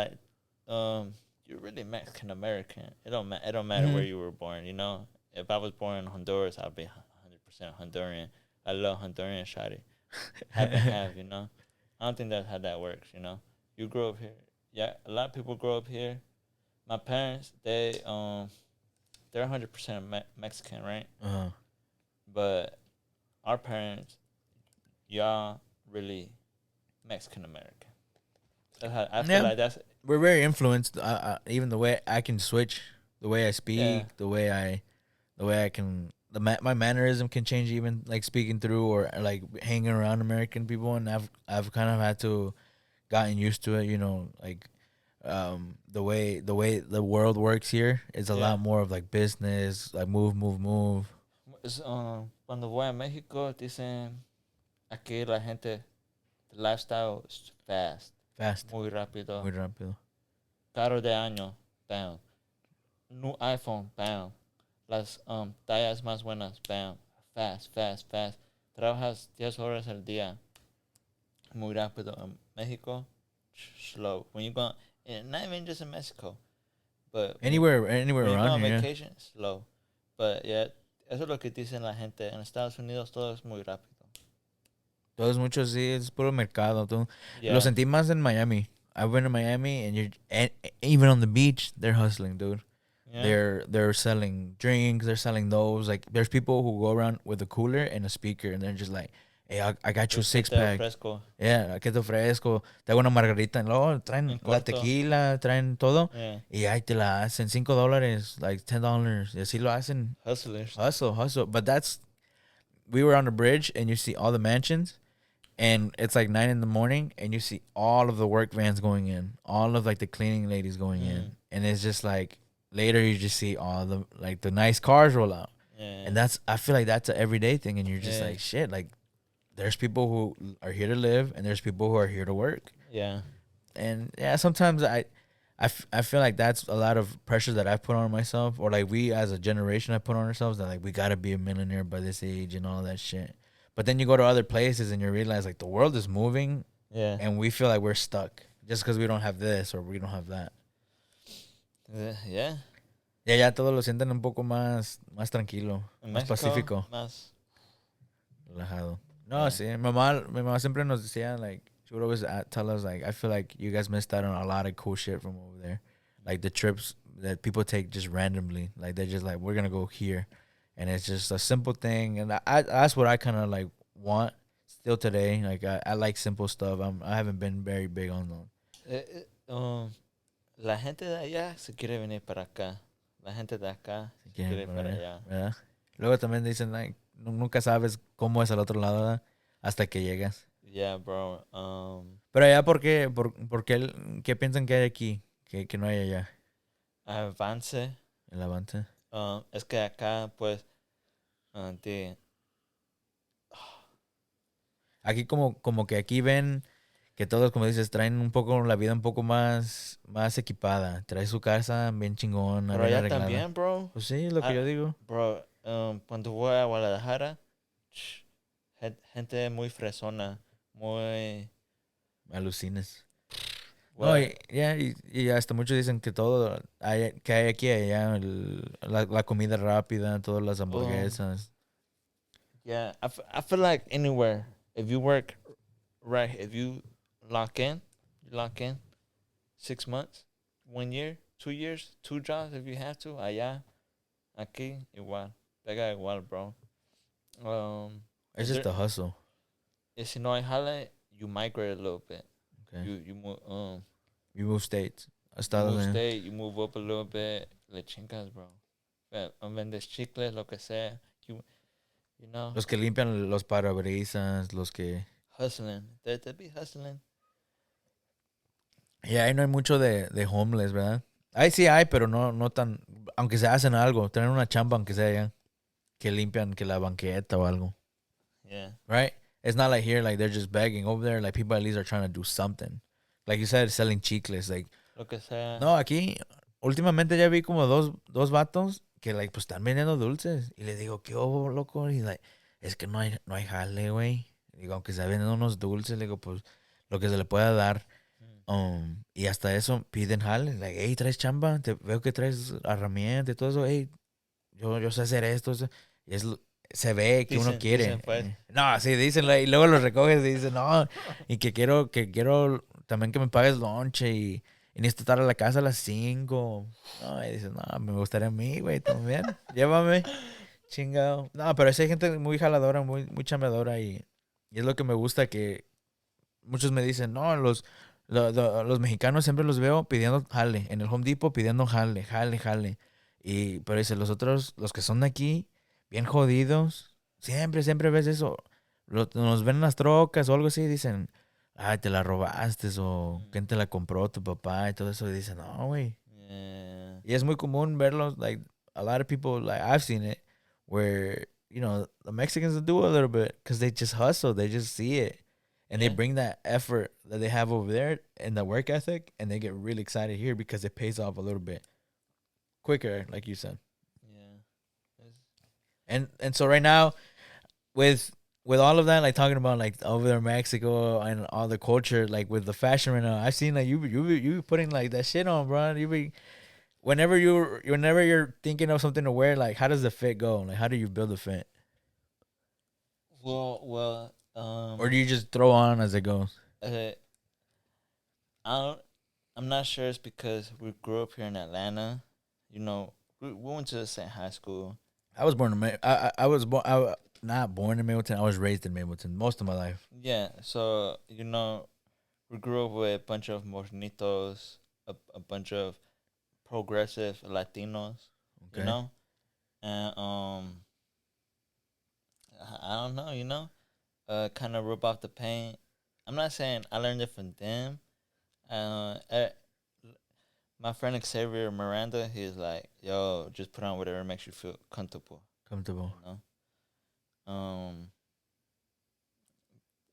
you're really Mexican American. It don't matter where you were born. You know, if I was born in Honduras, I'd be 100% Honduran. I love Honduran shawty. Half and half, you know. I don't think that's how that works. You know, you grow up here. Yeah, a lot of people grow up here. My parents, they're 100% Mexican, right? But our parents, y'all really Mexican American. That's how I feel like that's. We're very influenced. Even the way I can switch, the way I speak, the way I can, my mannerism can change. Even like speaking through or like hanging around American people, and I've kind of had to gotten used to it. You know, like the way the world works here is a lot more of like business, like move. Es, cuando voy a México dicen aquí la gente, the lifestyle is fast. Muy rápido. Carro de año, bam. New iPhone, bam. Las tallas más buenas, bam. Fast. Trabajas 10 horas al día. Muy rápido. En México, slow. When you go, and not even just in Mexico, but anywhere when you around go on here. Vacation, slow. But yeah, eso es lo que dicen la gente. En Estados Unidos todo es muy rápido. Todo es mucho, sí, es puro mercado. Todo. Lo sentí más en Miami. I went to Miami, and even on the beach, they're hustling, dude. Yeah. They're selling drinks. They're selling those. Like, there's people who go around with a cooler and a speaker, and they're just like, hey, I got you a 6-pack. Fresco. Yeah, que te ofrezco. Te hago una margarita. Y luego traen la tequila, traen todo. Yeah. Y ahí te la hacen $5, like $10. Y así lo hacen. Hustlers. Hustle. But we were on the bridge, and you see all the mansions. And it's like 9 a.m, and you see all of the work vans going in, all of like the cleaning ladies going in, and it's just like later you just see all the like the nice cars roll out, and I feel like that's an everyday thing, and you're just like shit. Like there's people who are here to live, and there's people who are here to work. Yeah, and sometimes I feel like that's a lot of pressure that I put on myself, or like we as a generation I put on ourselves that like we gotta be a millionaire by this age and all that shit. But then you go to other places and you realize like the world is moving, and we feel like we're stuck just because we don't have this or we don't have that. Ya todos lo sienten un poco más tranquilo, más pacífico, más relajado. No, sí, mi mamá siempre nos decía like she would always tell us like I feel like you guys missed out on a lot of cool shit from over there, like the trips that people take just randomly, like they're just like we're gonna go here. And it's just a simple thing, and that's what I kind of like want still today. Like I like simple stuff. I haven't been very big on them. La gente de allá se quiere venir para acá. La gente de acá se quiere para allá. ¿Verdad? Luego también dicen like nunca sabes cómo es al otro lado, ¿verdad? Hasta que llegas. Yeah, bro. Pero allá ¿por qué piensan que hay aquí que no hay allá? Avance. El avance. Es que acá, pues, aquí como que aquí ven que todos, como dices, traen un poco la vida un poco más equipada. Trae su casa bien chingona. Pero allá también, bro. Pues sí, es lo que yo digo. Bro, cuando voy a Guadalajara, gente muy fresona, muy... Alucines. No, y hasta muchos dicen que todo que hay aquí allá, la comida rápida, todas las hamburguesas. Yeah, I feel like anywhere, if you work right, if you lock in 6 months, 1 year, 2 years, 2 jobs if you have to, allá, aquí, igual. Pega igual, bro. It's just a hustle. Y si no hay jale, you migrate a little bit. Okay. You move You move states. you Estados move Unidos. state, you move up a little bit, le chingas, bro. Vendes chicles, lo que sea. You know, Los que limpian los parabrisas, los que... hustling. They be hustling. Ya, ahí no hay mucho de homeless, ¿verdad? Ahí sí hay, pero no tan... Aunque se hacen algo, tienen una chamba aunque sea ya, que limpian que la banqueta o algo. Yeah. Right? It's not like here, like they're just begging. Over there, like people at least are trying to do something. Like you said, selling chicles. Like, Lo que sea. no, aquí, últimamente ya vi como dos vatos que, like, pues están vendiendo dulces. Y le digo, ¿qué hubo, loco? Y like, es que no hay jale, güey. Digo, aunque sea vendiendo unos dulces, le digo, pues, lo que se le pueda dar. Y hasta eso piden jale. Like, hey, ¿traes chamba? Te veo que traes herramienta y todo eso. Hey, yo sé hacer esto. Y se ve que uno quiere. Dicen pues. No, sí, dicen, y luego lo recoges y dicen, no, y que quiero también que me pagues lonche y necesito estar a la casa a las 5. No, y dicen, no, me gustaría a mí, güey, también. Llévame, chingado. No, pero sí hay gente muy jaladora, muy chambeadora y es lo que me gusta que muchos me dicen, no, los mexicanos siempre los veo pidiendo jale, en el Home Depot pidiendo jale, jale, jale. Pero dice, los otros, los que son de aquí, bien jodidos, siempre ves eso. Nos ven en las trocas o algo así y dicen, ay, te la robaste o quién te la compró, tu papá y todo eso. Y dicen, no, güey. Yeah. Y es muy común verlos, like, a lot of people, like, I've seen it, where, the Mexicans do a little bit because they just hustle, they just see it. And they Yeah. bring that effort that they have over there and the work ethic, and they get really excited here because it pays off a little bit quicker, like you said. Yeah. And so right now, with all of that, like talking about like over there in Mexico and all the culture, like with the fashion right now, I've seen like you be putting like that shit on, bro. You be whenever you're thinking of something to wear, like how does the fit go? Like how do you build the fit, Well, or do you just throw on as it goes? I don't. I'm not sure. It's because we grew up here in Atlanta. You know, we went to the same high school. I was born in I was born. Not born in Mapleton. I was raised in Mapleton most of my life. Yeah. So we grew up with a bunch of morenitos, a bunch of progressive Latinos. Okay. You know, and I don't know. Kind of rub off the paint. I'm not saying I learned it from them. Uh, eh, my friend Xavier Miranda, he's like, "Yo, just put on whatever makes you feel comfortable." Comfortable. You know,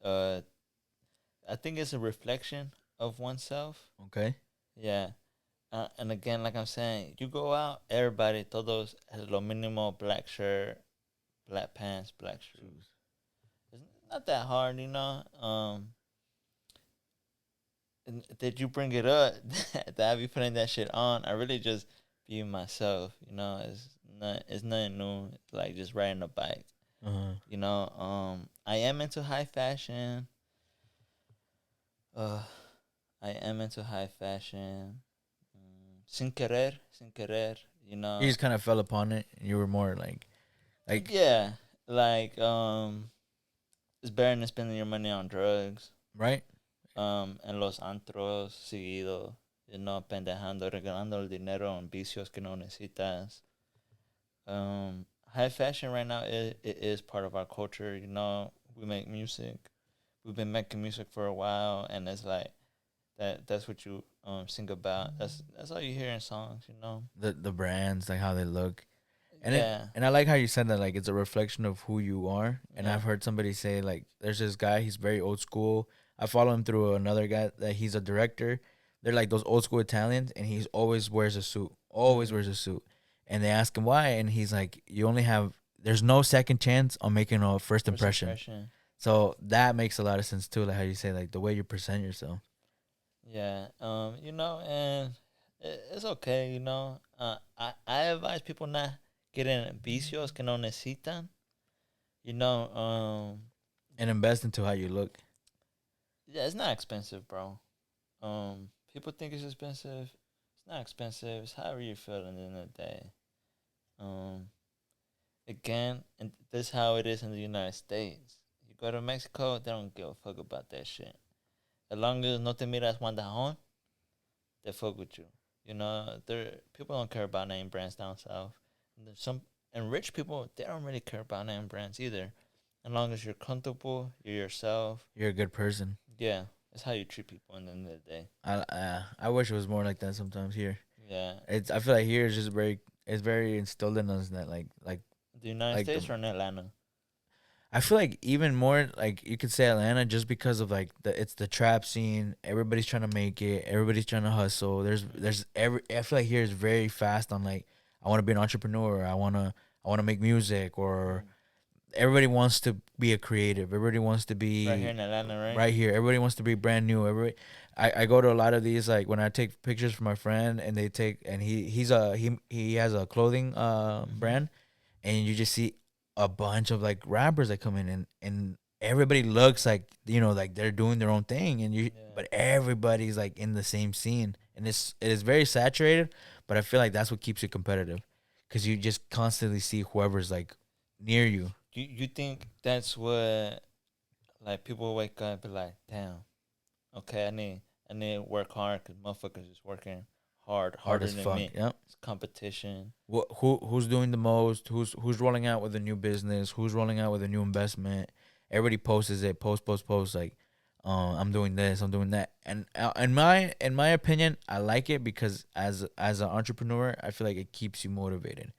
uh, I think it's a reflection of oneself. Okay. Yeah, and again, like I'm saying, you go out, everybody, todos lo mínimo, black shirt, black pants, black shoes. It's not that hard, you know. And did you bring it up that I be putting that shit on? I really just be myself, you know. It's nothing new. It's like just riding a bike, you know. I am into high fashion. I am into high fashion. Sin querer, you know. You just kind of fell upon it. And you were more like Yeah, like it's better than spending your money on drugs. right. En los antros seguido, you know, pendejando, regalando el dinero en vicios que no necesitas. High fashion right now it is part of our culture. You know, we make music. We've been making music for a while, and it's like that's what you sing about. That's all you hear in songs. You know, The brands, like how they look. And yeah, and I like how you said that, like it's a reflection of who you are. And Yeah. I've heard somebody say like there's this guy, he's very old school. I follow him through another guy that he's a director. They're like those old school Italians, and he's always wears a suit. Always wears a suit. And they ask him why, and he's like, there's no second chance on making a first impression. So that makes a lot of sense too, like how you say, like the way you present yourself. Yeah. You know, and it's okay. You know, I advise people not getting vicios que no necesitan. You know, And invest into how you look. yeah, it's not expensive, bro. People think it's expensive. It's not expensive. It's however you feel at the end of the day. Um, Again, and this is how it is in the United States. You go to Mexico, they don't give a fuck about that shit. as long as no te miras mandajón, they fuck with you. You know, people don't care about name brands down south. And there's and rich people, they don't really care about name brands either. As long as you're comfortable, you're yourself. You're a good person. Yeah, that's how you treat people in the end of the day. I wish it was more like that sometimes here. Yeah. I feel like here is just it's very instilled in us that like The United States or in Atlanta? I feel like even more like you could say Atlanta just because of like it's the trap scene. Everybody's trying to make it. Everybody's trying to hustle. I feel like here is very fast on like I want to be an entrepreneur. I wanna make music, or everybody wants to be a creative. Everybody wants to be right here in Atlanta, right? Right here. Everybody wants to be brand new. I go to a lot of these like when I take pictures for my friend and he has a clothing brand, and you just see a bunch of like rappers that come in, and everybody looks like like they're doing their own thing, but everybody's like in the same scene, and it is very saturated, but I feel like that's what keeps you competitive, because you just constantly see whoever's like near you. You think that's what, like, people wake up and be like, damn, okay, I need to work hard because motherfuckers is working harder as than fuck. me. Yep. It's competition. Who's doing the most? Who's rolling out with a new business? Who's rolling out with a new investment? Everybody posts it. Post like, I'm doing this, I'm doing that. And in my opinion, I like it because as an entrepreneur, I feel like it keeps you motivated.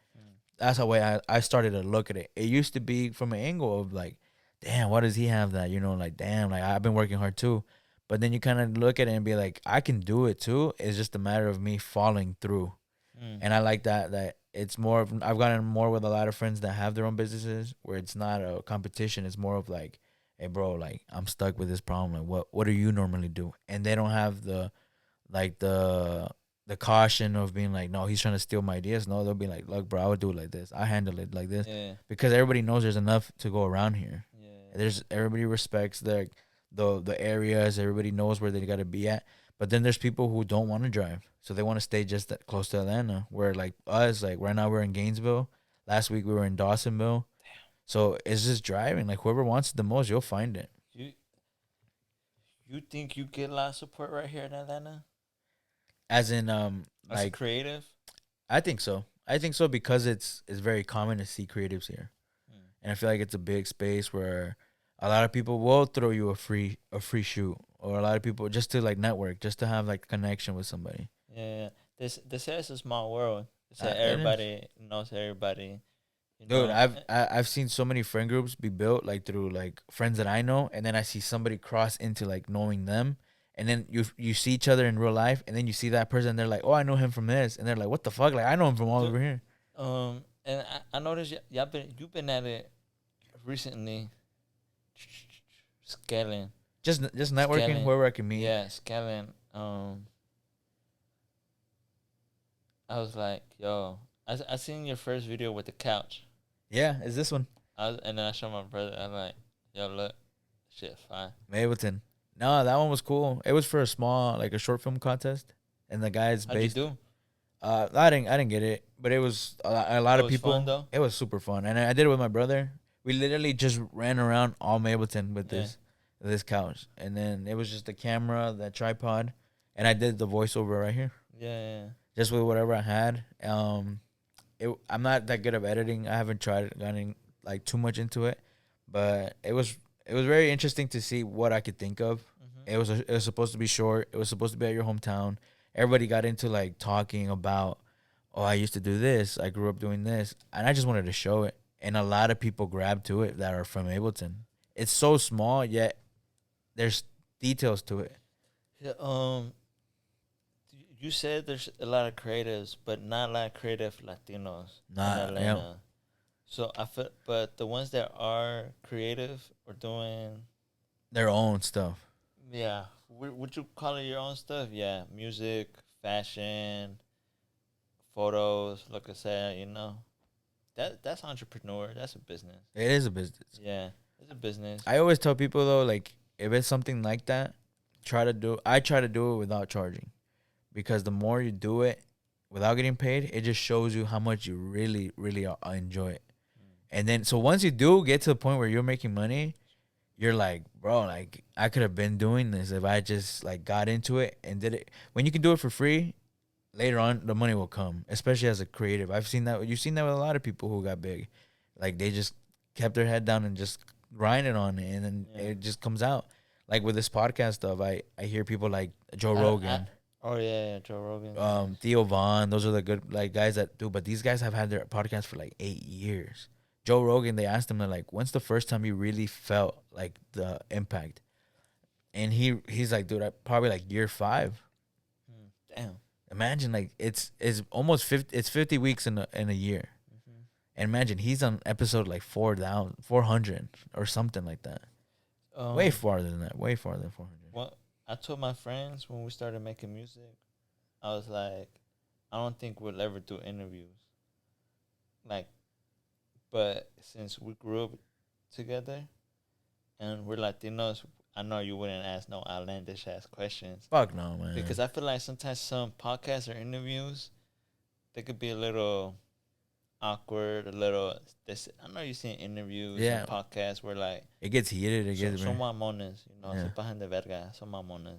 That's the way I started to look at it. It used to be from an angle of like, damn, why does he have that? Like, damn, like I've been working hard too. But then you kind of look at it and be like, I can do it too. It's just a matter of me following through. And I like that it's more of, I've gotten more with a lot of friends that have their own businesses where it's not a competition. It's more of like, hey bro, like I'm stuck with this problem. Like what do you normally do? And they don't have the caution of being like, no, he's trying to steal my ideas. No, they'll be like, look, bro, I would do it like this. I handle it like this. Yeah. Because everybody knows there's enough to go around here. Yeah. Everybody respects the areas. Everybody knows where they got to be at. But then there's people who don't want to drive, so they want to stay just that close to Atlanta. Where like us, like right now we're in Gainesville. Last week we were in Dawsonville. Damn. So it's just driving. Like whoever wants it the most, you'll find it. You think you get a lot of support right here in Atlanta? As in as like creative? I think so. I think so because it's very common to see creatives here, and I feel like it's a big space where a lot of people will throw you a free shoot, or a lot of people just to like network, just to have like connection with somebody. Yeah, they say it's a small world. They say everybody knows everybody. Dude, I've seen so many friend groups be built like through like friends that I know, and then I see somebody cross into like knowing them, and then you see each other in real life, and then you see that person, and they're like, oh, I know him from this, and they're like, what the fuck? Like I know him from all over here. And I noticed you've been at it recently. Scaling. Just networking scaling. Wherever I can meet. Yeah, scaling. I was like, yo, I seen your first video with the couch. Yeah, is this one? And then I showed my brother. I'm like, yo, look, shit, fine. Mableton. No, that one was cool. It was for a short film contest, and the guy's based. How'd you do? I didn't get it, but it was a lot of people. Fun, though? It was super fun, and I did it with my brother. We literally just ran around all Mableton with this couch, and then it was just the camera, the tripod, and I did the voiceover right here. Yeah. Just with whatever I had. I'm not that good of editing. I haven't gotten like too much into it, but it was very interesting to see what I could think of. It was supposed to be short. It was supposed to be at your hometown. Everybody got into like talking about, oh, I used to do this. I grew up doing this, and I just wanted to show it. And a lot of people grabbed to it that are from Ableton. It's so small, yet there's details to it. Yeah, you said there's a lot of creatives, but not a lot of creative Latinos in Atlanta. Yeah. So but the ones that are creative are doing their own stuff. Yeah, would you call it your own stuff? Yeah, music, fashion, photos. Like I said, that's entrepreneur. That's a business. It is a business. Yeah, it's a business. I always tell people though, like if it's something like that, I try to do it without charging. Because the more you do it without getting paid, it just shows you how much you really, really enjoy it. And then, so once you do get to the point where you're making money, you're like, bro, like I could have been doing this if I just like got into it and did it. When you can do it for free, later on the money will come, especially as a creative. I've seen that. You've seen that with a lot of people who got big. Like they just kept their head down and just grinded on it, and then Yeah. it just comes out. Like with this podcast stuff, I hear people like Joe I, Rogan, oh yeah, Joe Rogan. Nice. Theo Vaughn. Those are the good like guys that do. But these guys have had their podcast for like 8 years. Joe Rogan, they asked him, they're like, when's the first time you really felt like the impact? And he's like, dude, I probably like year 5. Damn. Imagine like it's almost 50. It's 50 weeks in a year. Mm-hmm. And imagine he's on episode like 400 or something like that. Way farther than that. Way farther than 400. Well, I told my friends when we started making music, I was like, I don't think we'll ever do interviews. Like, but since we grew up together and we're Latinos, I know you wouldn't ask no outlandish ass questions. Fuck no, man. Because I feel like sometimes some podcasts or interviews, they could be a little awkward, a little. I know you've seen interviews and podcasts where like it gets heated. It gets son mamones, you know, Yeah. se pasan de verga, son mamones.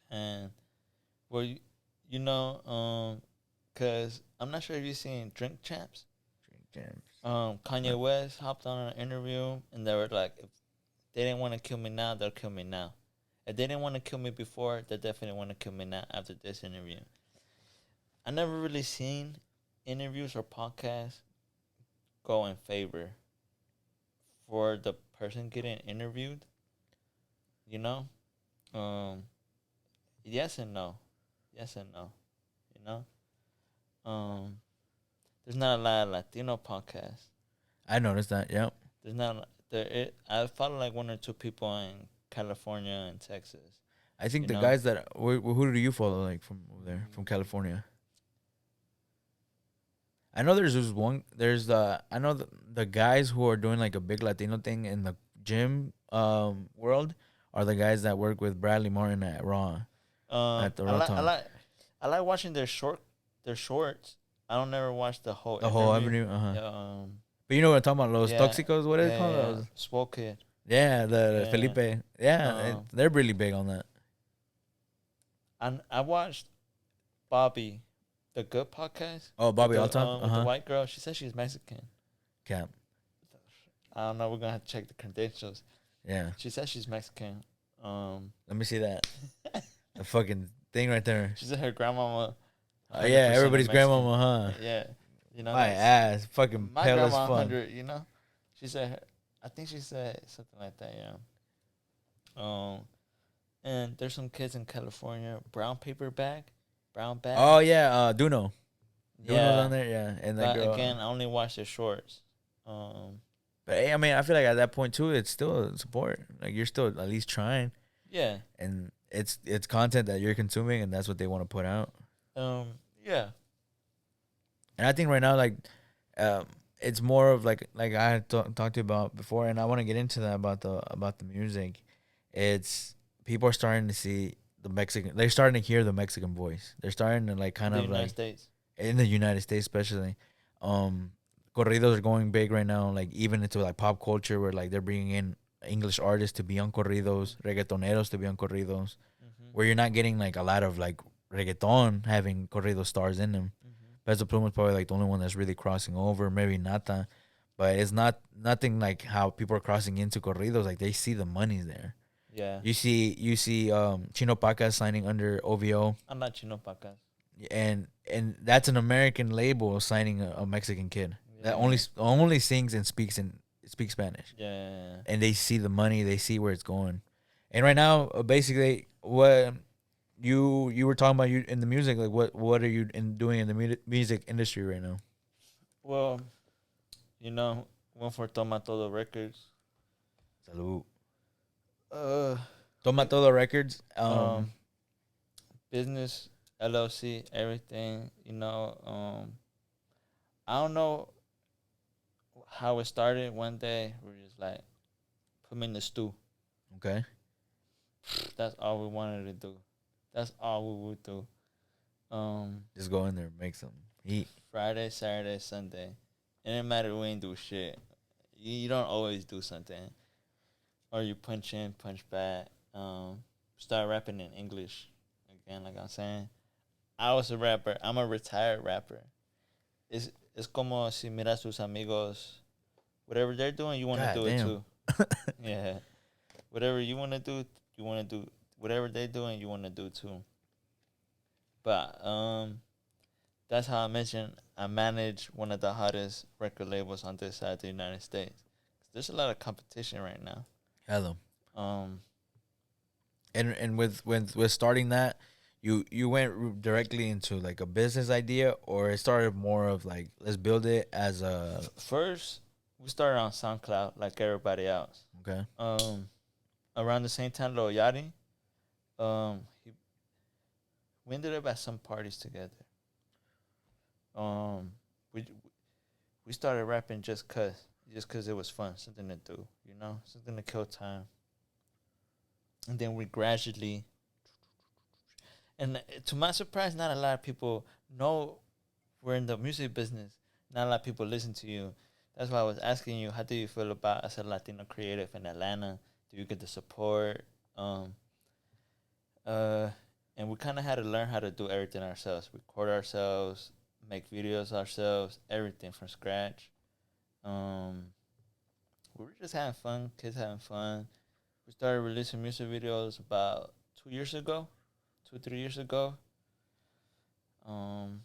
And well, you know, cause I'm not sure if you've seen Drink Champs. Kanye West hopped on an interview and they were like, if they didn't want to kill me now, they'll kill me now. If they didn't want to kill me before, they definitely want to kill me now after this interview. I never really seen interviews or podcasts go in favor for the person getting interviewed. You know? Yes and no. Yes and no. You know? There's not a lot of Latino podcasts. I noticed that, yep. There's not I follow like 1 or 2 people in California and Texas. I think the guys that who do you follow like from over there, from California? I know there's this one. There's I know the guys who are doing like a big Latino thing in the gym world are the guys that work with Bradley Martin at Raw. At the Raw Talk. I like watching their shorts. I don't never watch the whole avenue. But you know what I'm talking about? Los Toxicos. What is it called? Yeah. Swole Kid. Yeah, the Felipe. Yeah, they're really big on that. I watched Bobby, the Good Podcast. Oh, Bobby Alton? With the white girl. She said she's Mexican. Cap. I don't know. We're going to have to check the credentials. Yeah. She said she's Mexican. Let me see that. The fucking thing right there. She said her grandmama. Yeah, everybody's grandmama, huh? Yeah. You know, my ass. Fucking my pale grandma as fuck. 100, you know? She said, I think she said something like that, yeah. And there's some kids in California. Brown bag. Oh, yeah. Duno. Duno's Yeah. on there, yeah. And But that girl. again, I only watch their shorts. But hey, I mean, I feel like at that point too, it's still support. Like you're still at least trying. Yeah. And it's content that you're consuming, and that's what they want to put out. Yeah. And I think right now, like, it's more of like I had talked to you about before, and I want to get into that about the music. It's people are starting to see the Mexican. They're starting to hear the Mexican voice. They're starting to like kind of United like States. In the United States, especially. Corridos are going big right now, like even into like pop culture, where like they're bringing in English artists to be on corridos, reggaetoneros to be on corridos, where you're not getting like a lot of like reggaeton having corrido stars in them. Peso Pluma's probably like the only one that's really crossing over, maybe Nata, but it's nothing like how people are crossing into corridos. Like they see the money's there. Yeah. You see Chino Pacas signing under OVO. I'm not Chino Pacas. And that's an American label signing a Mexican kid that only sings and speaks Spanish. Yeah. And they see the money, they see where it's going. And right now, basically, what you were talking about you in the music, like what are you doing in the music industry right now? Well, went for Toma Todo Records. Salud. Toma Todo Records. Business, LLC, everything. I don't know how it started. One day we're just like, put me in the stew. Okay. That's all we wanted to do. That's all we would do. Just go in there and make some heat. Friday, Saturday, Sunday. It didn't matter. We ain't do shit. you don't always do something, or you punch in, punch back. Start rapping in English again. Like I'm saying, I was a rapper. I'm a retired rapper. Es como si miras tus amigos, whatever they're doing, you want to God do it damn. too. Yeah, whatever you want to do, you want to do. Whatever they're doing, you want to do too. But that's how I mentioned I manage one of the hottest record labels on this side of the United States. There's a lot of competition right now. Hello. Um, And with starting that, you went directly into like a business idea, or it started more of like, let's build it as a. First, we started on SoundCloud like everybody else. Okay. Around the same time, Lil Yachty, he we ended up at some parties together. Um, we we started rapping just cause it was fun, something to do, something to kill time. And then we gradually, and to my surprise, not a lot of people know we're in the music business. Not a lot of people listen to you. That's why I was asking you, how do you feel about as a Latino creative in Atlanta? Do you get the support? Um, and we kind of had to learn how to do everything ourselves, record ourselves, make videos ourselves, everything from scratch. Um, we were just having fun, kids having fun. We started releasing music videos about 2 years ago, 3 years ago. Um,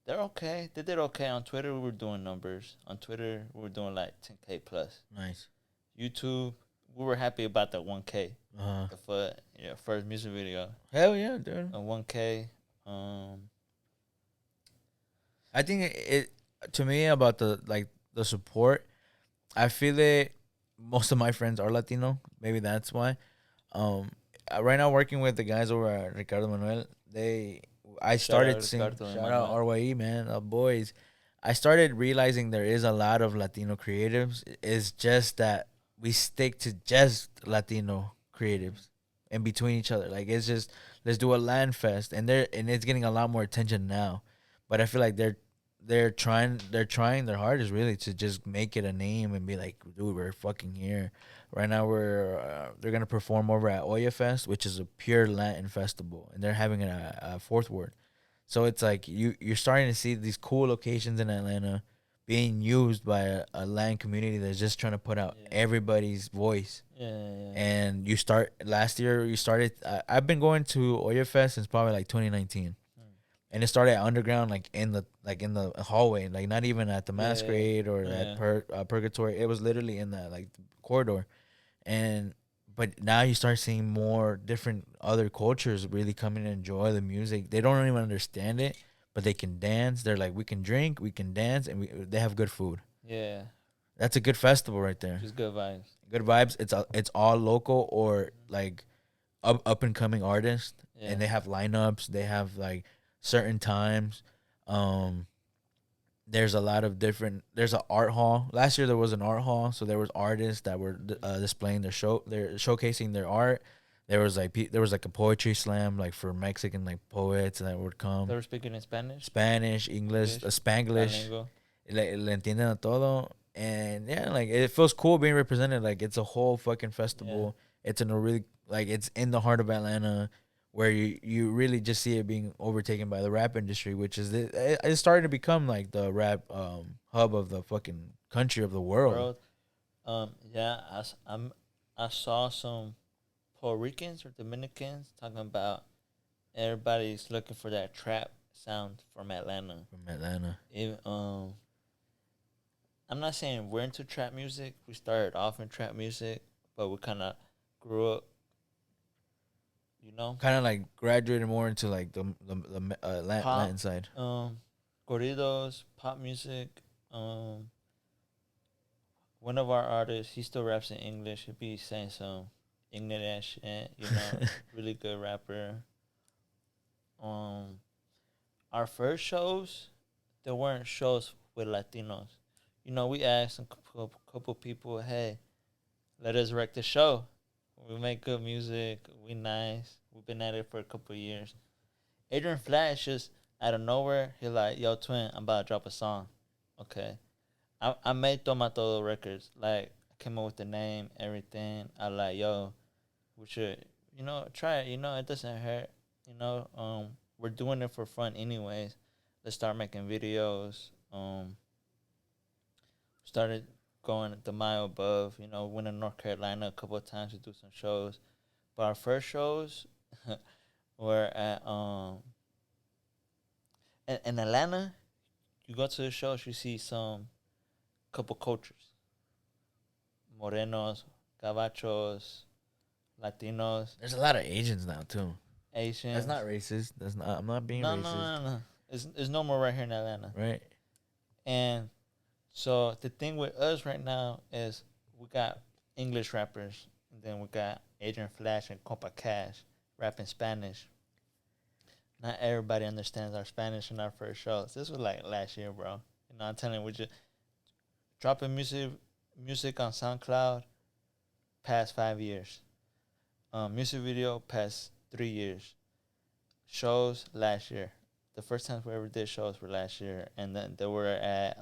they're okay. They did okay on Twitter. We were doing numbers on Twitter. We were doing like 10K plus. Nice. YouTube, we were happy about the 1K. Uh-huh. The first music video. Hell yeah, dude. A 1K. I think it to me about the support. I feel it. Most of my friends are Latino. Maybe that's why. Right now working with the guys over at Ricardo Manuel, I started seeing shout out RYE, man, boys. I started realizing there is a lot of Latino creatives. It's just that we stick to just Latino creatives in between each other. Like, it's just, let's do a land fest, and it's getting a lot more attention now. But I feel like they're trying their hardest really to just make it a name and be like, dude, we're fucking here. Right now they're gonna perform over at Oya Fest, which is a pure Latin festival, and they're having it at Fourth Ward. So it's like you're starting to see these cool locations in Atlanta being used by a Latin community that's just trying to put out everybody's voice. Yeah. And last year you started. I've been going to Oya Fest since probably like 2019. And it started underground, like in the hallway, like not even at the Masquerade or at Purgatory. It was literally in that like corridor, but now you start seeing more different other cultures really coming to enjoy the music. They don't even understand it, but they can dance. They're like, we can drink, we can dance, and they have good food. Yeah, that's a good festival right there. Just good vibes. Good vibes. It's all local or like up and coming artists, and they have lineups. They have like certain times. There's a lot of different. There's an art hall. Last year there was an art hall, so there was artists that were displaying their show. They're showcasing their art. There was like a poetry slam like for Mexican like poets that would come. They were speaking in Spanish, English, Spanglish. Le entienden a todo, and like it feels cool being represented. Like it's a whole fucking festival. It's in a really it's in the heart of Atlanta, where you really just see it being overtaken by the rap industry, which is it's starting to become like the rap hub of the fucking country of the world. I saw some Puerto Ricans or Dominicans talking about everybody's looking for that trap sound from Atlanta. I'm not saying we're into trap music. We started off in trap music, but we kind of grew up. Kind of like graduated more into like the Latin side. Corridos, pop music. One of our artists, he still raps in English. He'd be saying some ignorant ass shit, really good rapper. Our first shows, there weren't shows with Latinos. We asked a couple people, hey, let us wreck the show. We make good music. We nice. We've been at it for a couple of years. Adrian Flash just out of nowhere, he like, yo, twin, I'm about to drop a song. Okay. I made Toma Todo Records. Like, I came up with the name, everything. I like, yo, we should, try it. It doesn't hurt. We're doing it for fun anyways. Let's start making videos. Started going the mile above. Went to North Carolina a couple of times to do some shows. But our first shows were at in Atlanta. You go to the shows, you see some couple cultures: Morenos, Gabachos, Latinos, There's a lot of Asians now too. Asians. That's not racist. That's not. I'm not being racist. No. It's no more right here in Atlanta. Right. And so the thing with us right now is we got English rappers, and then we got Adrian Flash and Compa Cash rapping Spanish. Not everybody understands our Spanish in our first shows. This was like last year, bro. I'm telling you, we just dropping music on SoundCloud past 5 years. Music video past 3 years. Shows last year. The first time we ever did shows were last year, and then they were at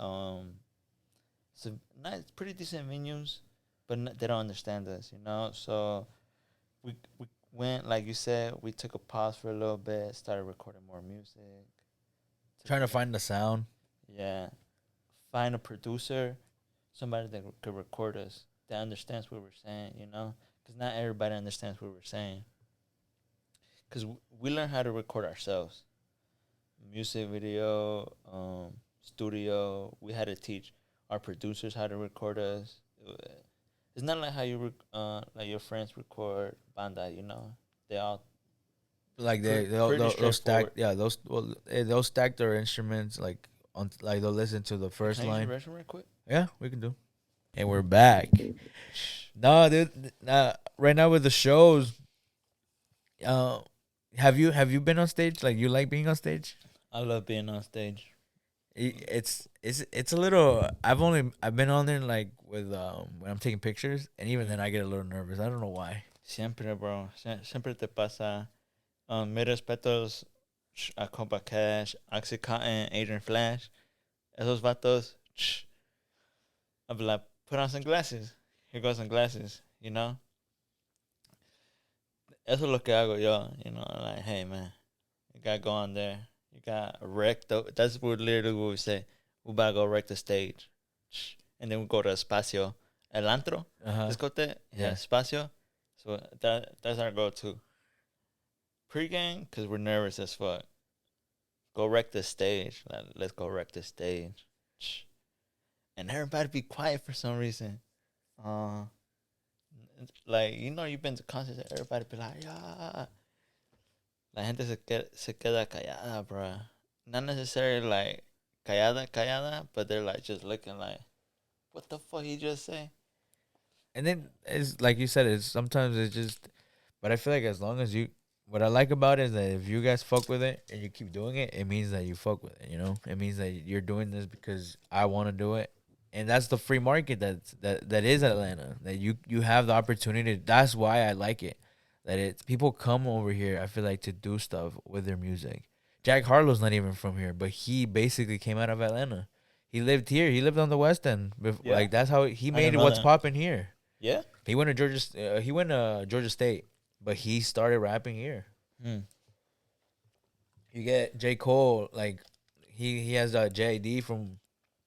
nice, pretty decent venues, but they don't understand us, So we went, like you said, we took a pause for a little bit, started recording more music, Trying to find the sound. Yeah, find a producer, somebody that could record us that understands what we're saying, because not everybody understands what we're saying. Because we learned how to record ourselves. Music video, studio. We had to teach our producers how to record us. It's not like how like your friends record banda. They all Like they'll stack. Yeah, they'll stack their instruments like on like they'll listen to the first line. Can I use the restroom real quick? Yeah, we can do. And we're back. No, dude. Right now with the shows, have you been on stage? Like, you like being on stage? I love being on stage. It's a little. I've been on there like with when I'm taking pictures, and even then I get a little nervous. I don't know why. Siempre, bro. Siempre te pasa. Mis respetos a Compa Cash, Oxycontin, Adrian Flash. Esos vatos. I'll be like, put on some glasses. Here goes some glasses, Eso es lo que hago yo, Like, hey, man, you got to go on there. You got to wreck that's literally what we say. We about to go wreck the stage. And then we go to Espacio. El Antro. Discote. Yeah, Espacio. So that's our go-to. Pre-game, because we're nervous as fuck. Go wreck the stage. Let's go wreck the stage. And everybody be quiet for some reason. Like, you've been to concerts, everybody be like, yeah. La gente se queda callada, bro. Not necessarily like callada, but they're like just looking like, what the fuck he just say? And then it's like you said, sometimes it's just, but I feel like as long as what I like about it is that if you guys fuck with it and you keep doing it, it means that you fuck with it. It means that you're doing this because I want to do it. And that's the free market that is Atlanta. That you have the opportunity. That's why I like it. That people come over here, I feel like, to do stuff with their music. Jack Harlow's not even from here, but he basically came out of Atlanta. He lived here. He lived on the West End. Yeah. Like, that's how he made what's popping here. Yeah. He went to Georgia State, but he started rapping here. You get J. Cole, like he has a JID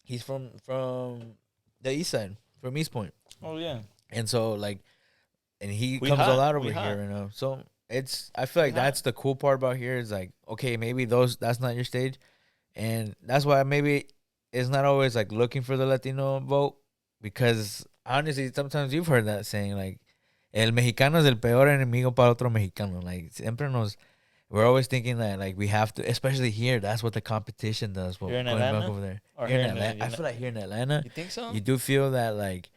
he's from the East Side, from East Point. Oh yeah. And so and he comes a lot over here, So I feel like that's the cool part about here is like, okay, maybe that's not your stage, and that's why maybe it's not always like looking for the Latino vote, because honestly sometimes you've heard that saying like, el mexicano es el peor enemigo para otro mexicano. Like, we're always thinking that like we have to, especially here. That's what the competition does. Here in Atlanta, over there. Or here in Atlanta, I feel like here in Atlanta, you think so? You do feel that like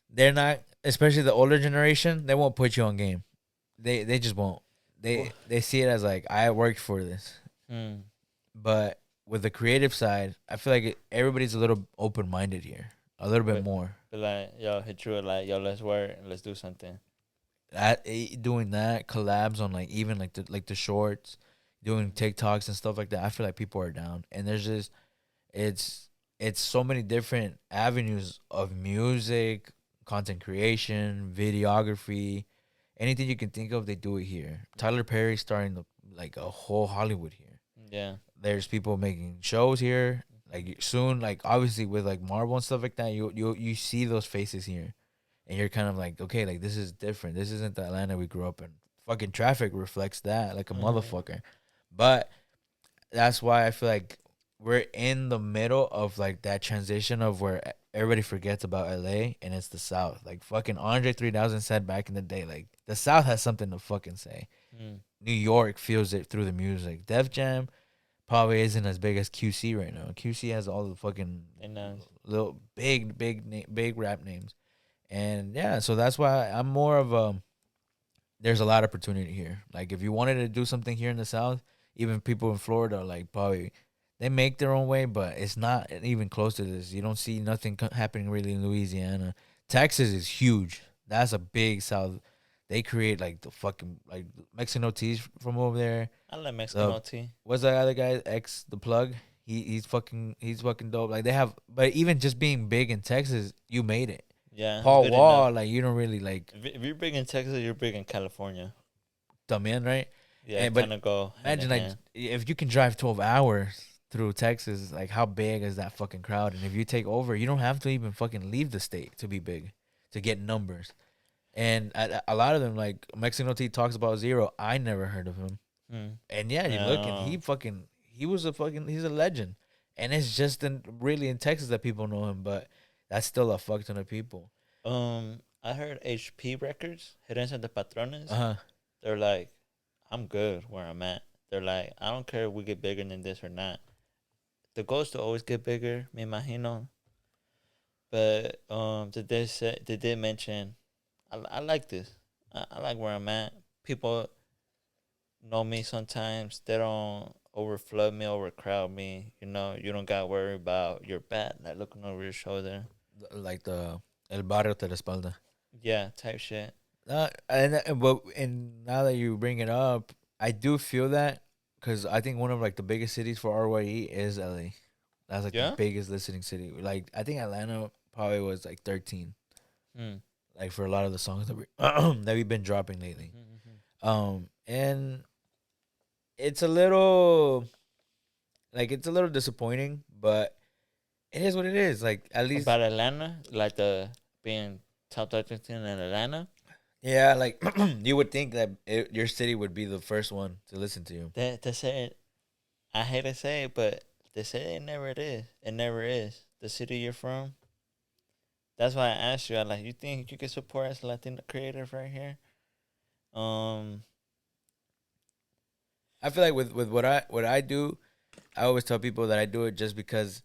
they're not, especially the older generation. They won't put you on game. They just won't. They see it as like, I worked for this. But with the creative side, I feel like everybody's a little open minded here, a little bit more. But like, yo, hit you like, yo, let's work, let's do something. Doing that collabs on like even like the shorts, doing TikToks and stuff like that. I feel like people are down, and there's just it's so many different avenues of music, content creation, videography, anything you can think of, they do it here. Tyler Perry starting like a whole Hollywood here. Yeah. There's people making shows here. Like soon, like obviously with like Marvel and stuff like that, you see those faces here, and you're kind of like, okay, like this is different. This isn't the Atlanta we grew up in. Fucking traffic reflects that like a motherfucker. But that's why I feel like we're in the middle of like that transition of where everybody forgets about LA and it's the South. Like fucking Andre 3000 said back in the day, like the South has something to fucking say. New York feels it through the music. Def Jam probably isn't as big as QC right now. QC has all the fucking little big rap names. And yeah, so that's why I'm more of a there's a lot of opportunity here. Like if you wanted to do something here in the South, even people in Florida, like probably they make their own way, but it's not even close to this. You don't see nothing happening really in Louisiana. Texas is huge. That's a big South. They create like the fucking like Mexican OTs from over there. I like Mexican OT. What's that other guy? X the plug. He's fucking dope. Like they have, but even just being big in Texas, you made it. Yeah, Paul Wall, enough. Like you don't really like. If you're big in Texas, you're big in California. Dumb right? Yeah, kind of go. Imagine like if you can drive 12 hours through Texas, like how big is that fucking crowd? And if you take over, you don't have to even fucking leave the state to be big, to get numbers. And a lot of them, like Mexican OT talks about Zero. I never heard of him. And yeah, you look and he's a legend. And it's just really in Texas that people know him, but that's still a fuck ton of people. I heard HP Records, Herencia de Patrones. They're like, I'm good where I'm at. They're like, I don't care if we get bigger than this or not. The goal is to always get bigger, me imagino. But they did mention, I like this. I like where I'm at. People know me sometimes. They don't overflood me, overcrowd me. You know, you don't got to worry about your back, like looking over your shoulder. Like the El Barrio te respalda. Yeah, type shit. And now that you bring it up, I do feel that because I think one of like the biggest cities for RYE is LA. That's like the biggest listening city. Like I think Atlanta probably was like 13. Like for a lot of the songs that we that we've been dropping lately. And it's a little disappointing, but it is what it is. Like at least about Atlanta, like the being top 13 in Atlanta. Yeah, like you would think that your city would be the first one to listen to you. They say it, I hate to say it, but they say it never is. It never is. The city you're from. That's why I asked you. I like, you think you can support us Latino creators right here? I feel like with what I do, I always tell people that I do it just because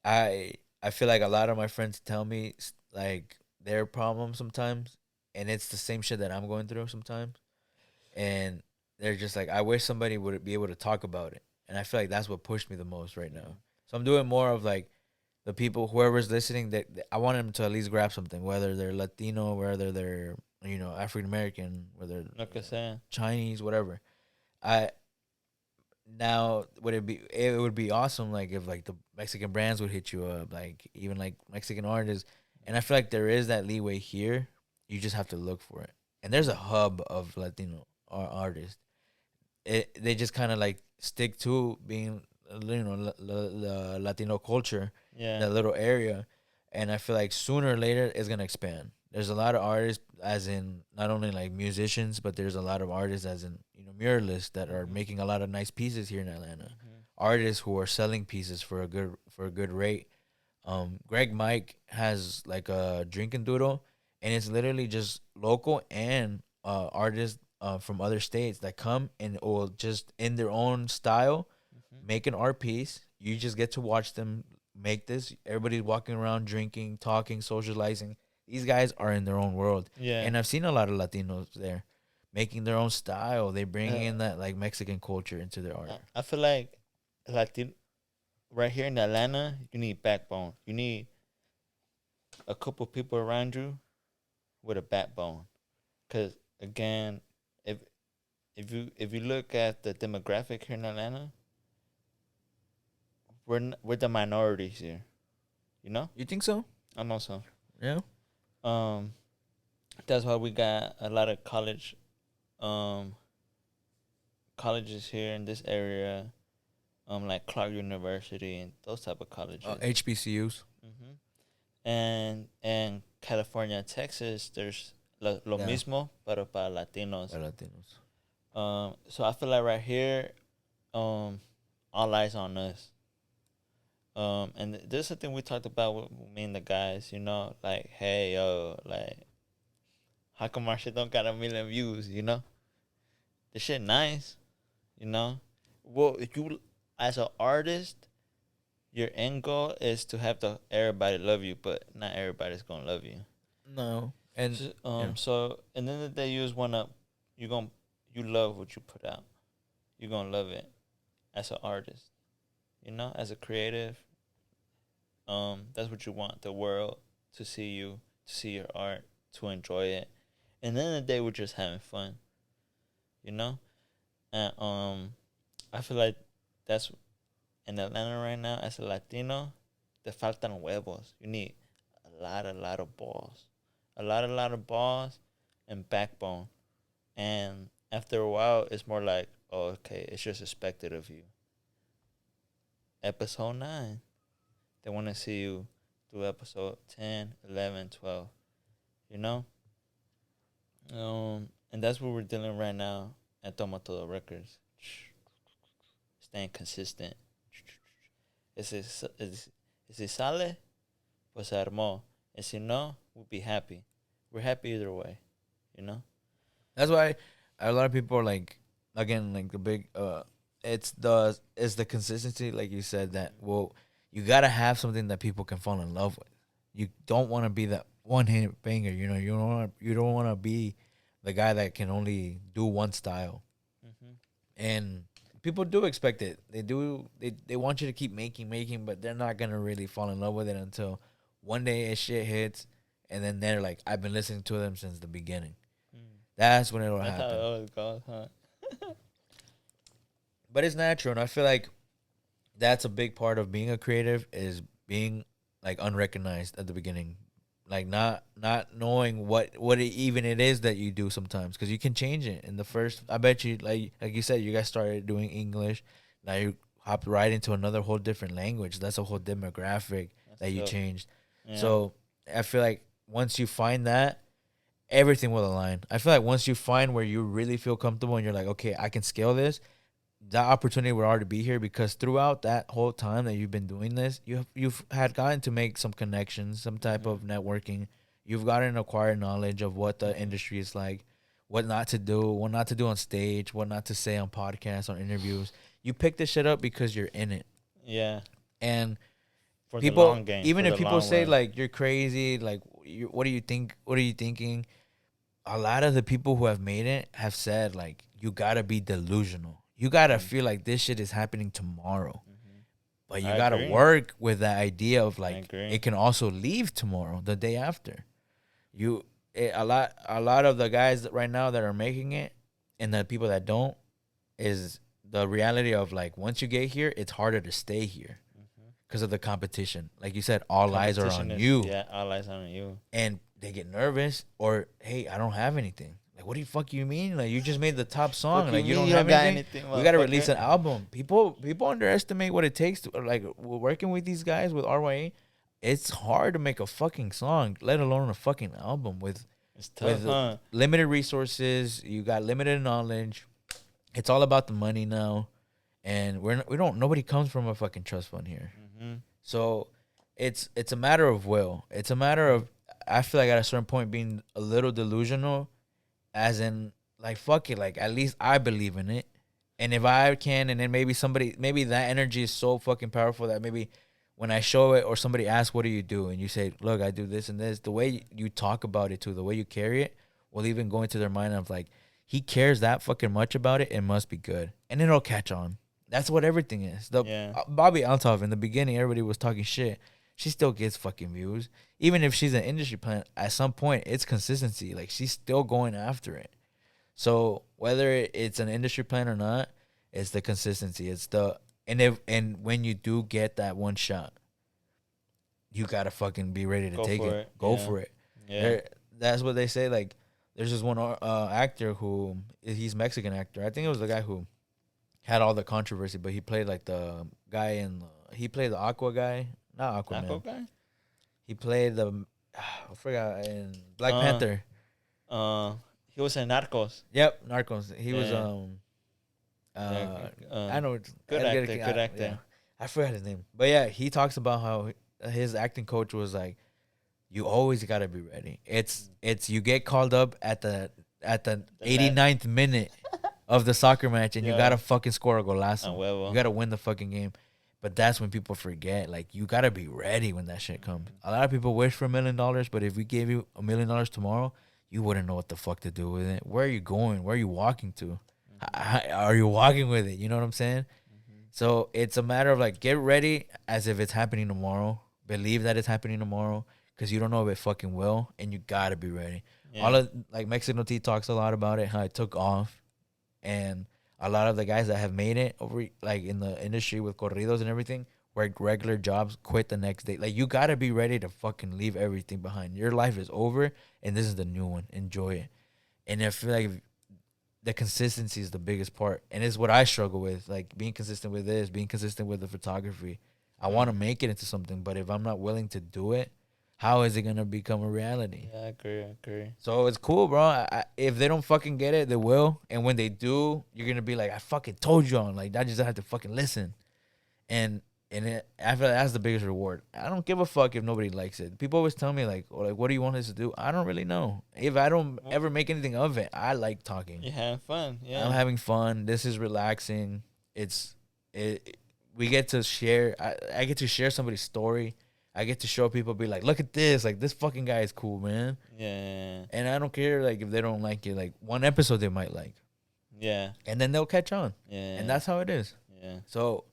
I feel like a lot of my friends tell me like their problems sometimes, and it's the same shit that I'm going through sometimes, and they're just like, I wish somebody would be able to talk about it, and I feel like that's what pushed me the most right now. So I'm doing more of like the people, whoever's listening, that I want them to at least grab something, whether they're Latino, whether they're African American, whether Chinese, whatever. Now it would be awesome like if like the Mexican brands would hit you up, like even like Mexican artists, and I feel like there is that leeway here. You just have to look for it, and there's a hub of Latino artists. They just kind of like stick to being the Latino culture, that little area, and I feel like sooner or later it's gonna expand. There's a lot of artists, as in not only like musicians, but there's a lot of artists, as in muralists, that are making a lot of nice pieces here in Atlanta. Artists who are selling pieces for a good rate. Greg Mike has like a drinking doodle, and it's literally just local and artists from other states that come and will just in their own style make an art piece. You just get to watch them make this. Everybody's walking around drinking, talking, socializing. These guys are in their own world. Yeah. And I've seen a lot of Latinos there making their own style. They bring in that like Mexican culture into their art. I feel like Latino right here in Atlanta, you need backbone. You need a couple people around you with a backbone. Cause again, if you look at the demographic here in Atlanta, we're the minorities here. You know? You think so? I know so. Yeah. That's why we got a lot of colleges here in this area, like Clark University and those type of colleges. HBCUs. Mm-hmm. And California, Texas, there's lo mismo, pero para Latinos. So I feel like right here, all eyes on us. And there's something we talked about with me and the guys, you know, like, hey, yo, like, how come our shit don't got 1 million views, you know? The shit nice, you know? Well, if you, as an artist, your end goal is to have everybody love you, but not everybody's gonna love you. No. And so at the end of the day, you just wanna, you love what you put out. You're gonna love it as an artist, you know, as a creative. That's what you want the world to see you, to see your art, to enjoy it. And then the day we're just having fun, you know. And I feel like that's in Atlanta right now. As a Latino, te faltan huevos. You need a lot of balls, a lot of balls and backbone. And after a while, it's more like, oh, okay, it's just expected of you. Episode 9. They want to see you through episode 10, 11, 12. You know? And that's what we're dealing right now at Toma Todo Records. Staying consistent. Si sale, pues se armó. And si no, we'll be happy. We're happy either way. You know? That's why a lot of people are like, again, like the big, it's the consistency, like you said, that, well, you gotta have something that people can fall in love with. You don't want to be that one-hit banger. You know, you don't want to be the guy that can only do one style. Mm-hmm. And people do expect it. They want you to keep making, but they're not gonna really fall in love with it until one day a shit hits, and then they're like, I've been listening to them since the beginning. That's when it'll happen. That's how it always goes, huh? But it's natural, and I feel like that's a big part of being a creative, is being like unrecognized at the beginning, like not knowing what it is that you do sometimes, because you can change it in the first. I bet you, like you said, you guys started doing English, now you hopped right into another whole different language. That's a whole demographic that you changed. Yeah. So I feel like once you find that, everything will align. I feel like once you find where you really feel comfortable and you're like, okay, I can scale this, that opportunity would already be here, because throughout that whole time that you've been doing this, you've had gotten to make some connections, some type of networking. You've gotten acquired knowledge of what the industry is like, what not to do on stage, what not to say on podcasts, on interviews. You pick this shit up because you're in it. Yeah. And for people, the long game, even if people say like you're crazy, like what do you think? What are you thinking? A lot of the people who have made it have said like, you gotta be delusional. You gotta feel like this shit is happening tomorrow, but you gotta work with the idea of like it can also leave tomorrow, the day after. A lot of the guys right now that are making it, and the people that don't, is the reality of like, once you get here, it's harder to stay here because of the competition. Like you said, all eyes are on you. Yeah, all eyes are on you, and they get nervous, or hey, I don't have anything. Like, what do you fuck you mean? Like, you just made the top song. Like, you don't have anything. We gotta release an album. People underestimate what it takes to, like, working with these guys with RYA. It's hard to make a fucking song, let alone a fucking album with limited resources. You got limited knowledge. It's all about the money now, and nobody comes from a fucking trust fund here. So it's a matter of will. It's a matter of, I feel like at a certain point being a little delusional. As in, like, fuck it, like, at least I believe in it. And if I can, and then maybe that energy is so fucking powerful that maybe when I show it, or somebody asks, what do you do? And you say, look, I do this and this. The way you talk about it, too, the way you carry it, will even go into their mind of, like, he cares that fucking much about it, it must be good. And it'll catch on. That's what everything is. Bobby Althoff, in the beginning, everybody was talking shit. She still gets fucking views. Even if she's an industry plant, at some point, it's consistency. Like, she's still going after it. So, whether it's an industry plant or not, it's the consistency. It's the And when you do get that one shot, you gotta fucking be ready to take it. Go for it. Yeah. That's what they say. Like, there's this one actor who he's Mexican actor. I think it was the guy who had all the controversy, but he played like the guy he played the Aqua guy, not Aquaman. Aqua guy? He played the I forgot in Black Panther. He was in Narcos. Yep, Narcos. He was I know good actor. Good actor. Yeah, I forgot his name, but yeah, he talks about how his acting coach was like, "You always gotta be ready. It's you get called up at the 89th minute of the soccer match, and you gotta fucking score a golazo. You gotta win the fucking game." But that's when people forget. Like, you gotta be ready when that shit comes. A lot of people wish for $1 million, but if we gave you $1 million tomorrow, you wouldn't know what the fuck to do with it. Where are you going? Where are you walking to? Are you walking with it? You know what I'm saying? So it's a matter of like, get ready as if it's happening tomorrow. Believe that it's happening tomorrow, because you don't know if it fucking will, and you gotta be ready. Yeah. All of like Mexico T talks a lot about it, how it took off, and a lot of the guys that have made it over like in the industry with corridos and everything, worked regular jobs, quit the next day. Like, you gotta be ready to fucking leave everything behind. Your life is over, and this is the new one. Enjoy it. And I feel like the consistency is the biggest part, and it's what I struggle with. Like, being consistent with this, being consistent with the photography. I want to make it into something, but if I'm not willing to do it, how is it gonna become a reality? Yeah, I agree. So it's cool, bro. If they don't fucking get it, they will. And when they do, you're gonna be like, I fucking told you on. Like, I just have to fucking listen. And I feel like that's the biggest reward. I don't give a fuck if nobody likes it. People always tell me like, what do you want us to do? I don't really know. If I don't ever make anything of it, I like talking. You're having fun. Yeah, I'm having fun. This is relaxing. We get to share. I get to share somebody's story. I get to show people, be like, look at this. Like, this fucking guy is cool, man. Yeah. And I don't care, like, if they don't like it. Like, one episode they might like. Yeah. And then they'll catch on. Yeah. And that's how it is. Yeah. So,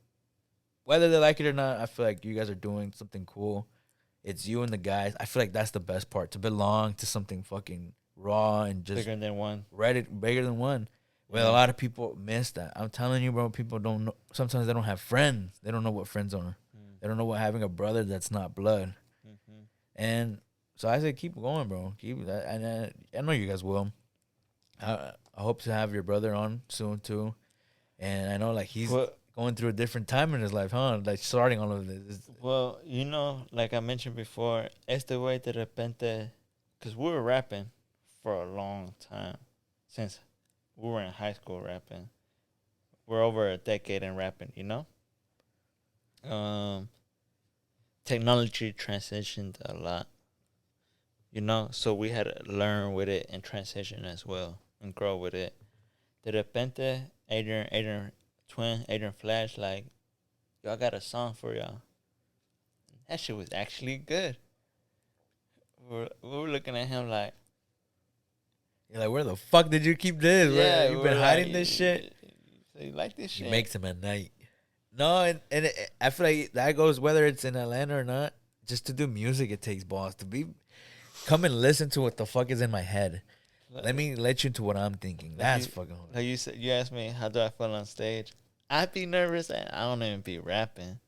whether they like it or not, I feel like you guys are doing something cool. It's you and the guys. I feel like that's the best part, to belong to something fucking raw and just bigger than one. Bigger than one. Well, a lot of people miss that. I'm telling you, bro, people don't know. Sometimes they don't have friends. They don't know what friends are. They don't know what having a brother that's not blood. And so I say, keep going, bro. Keep that. And I know you guys will. I hope to have your brother on soon, too. And I know, like, he's going through a different time in his life, huh? Like, starting all of this. Well, like I mentioned before, este güey de repente, because we were rapping for a long time, since we were in high school rapping. We're over a decade in rapping, Technology transitioned a lot, so we had to learn with it and transition as well and grow with it. De repente, Adrian Flash, like, y'all got a song for y'all. That shit was actually good. We were looking at him like, you're like, where the fuck did you keep this? Yeah, you've been hiding this shit. So you like this shit? You makes him at night. No, and I feel like that goes whether it's in Atlanta or not. Just to do music, it takes balls to come and listen to what the fuck is in my head. Let me let you into what I'm thinking. That's fucking hard. Like you said, you asked me how do I feel on stage. I'd be nervous and I don't even be rapping.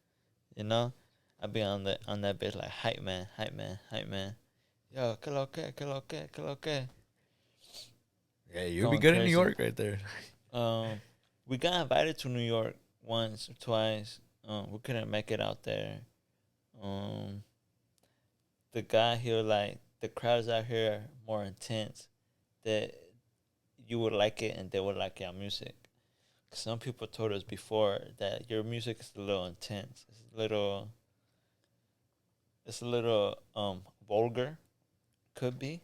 I'd be on that bitch like hype man. Yo, que lo que. Yeah, you'd be good crazy in New York right there. We got invited to New York once or twice. We couldn't make it out there. The guy here, like, the crowds out here are more intense. That you would like it and they would like your music. Some people told us before that your music is a little intense. It's a little vulgar. Could be.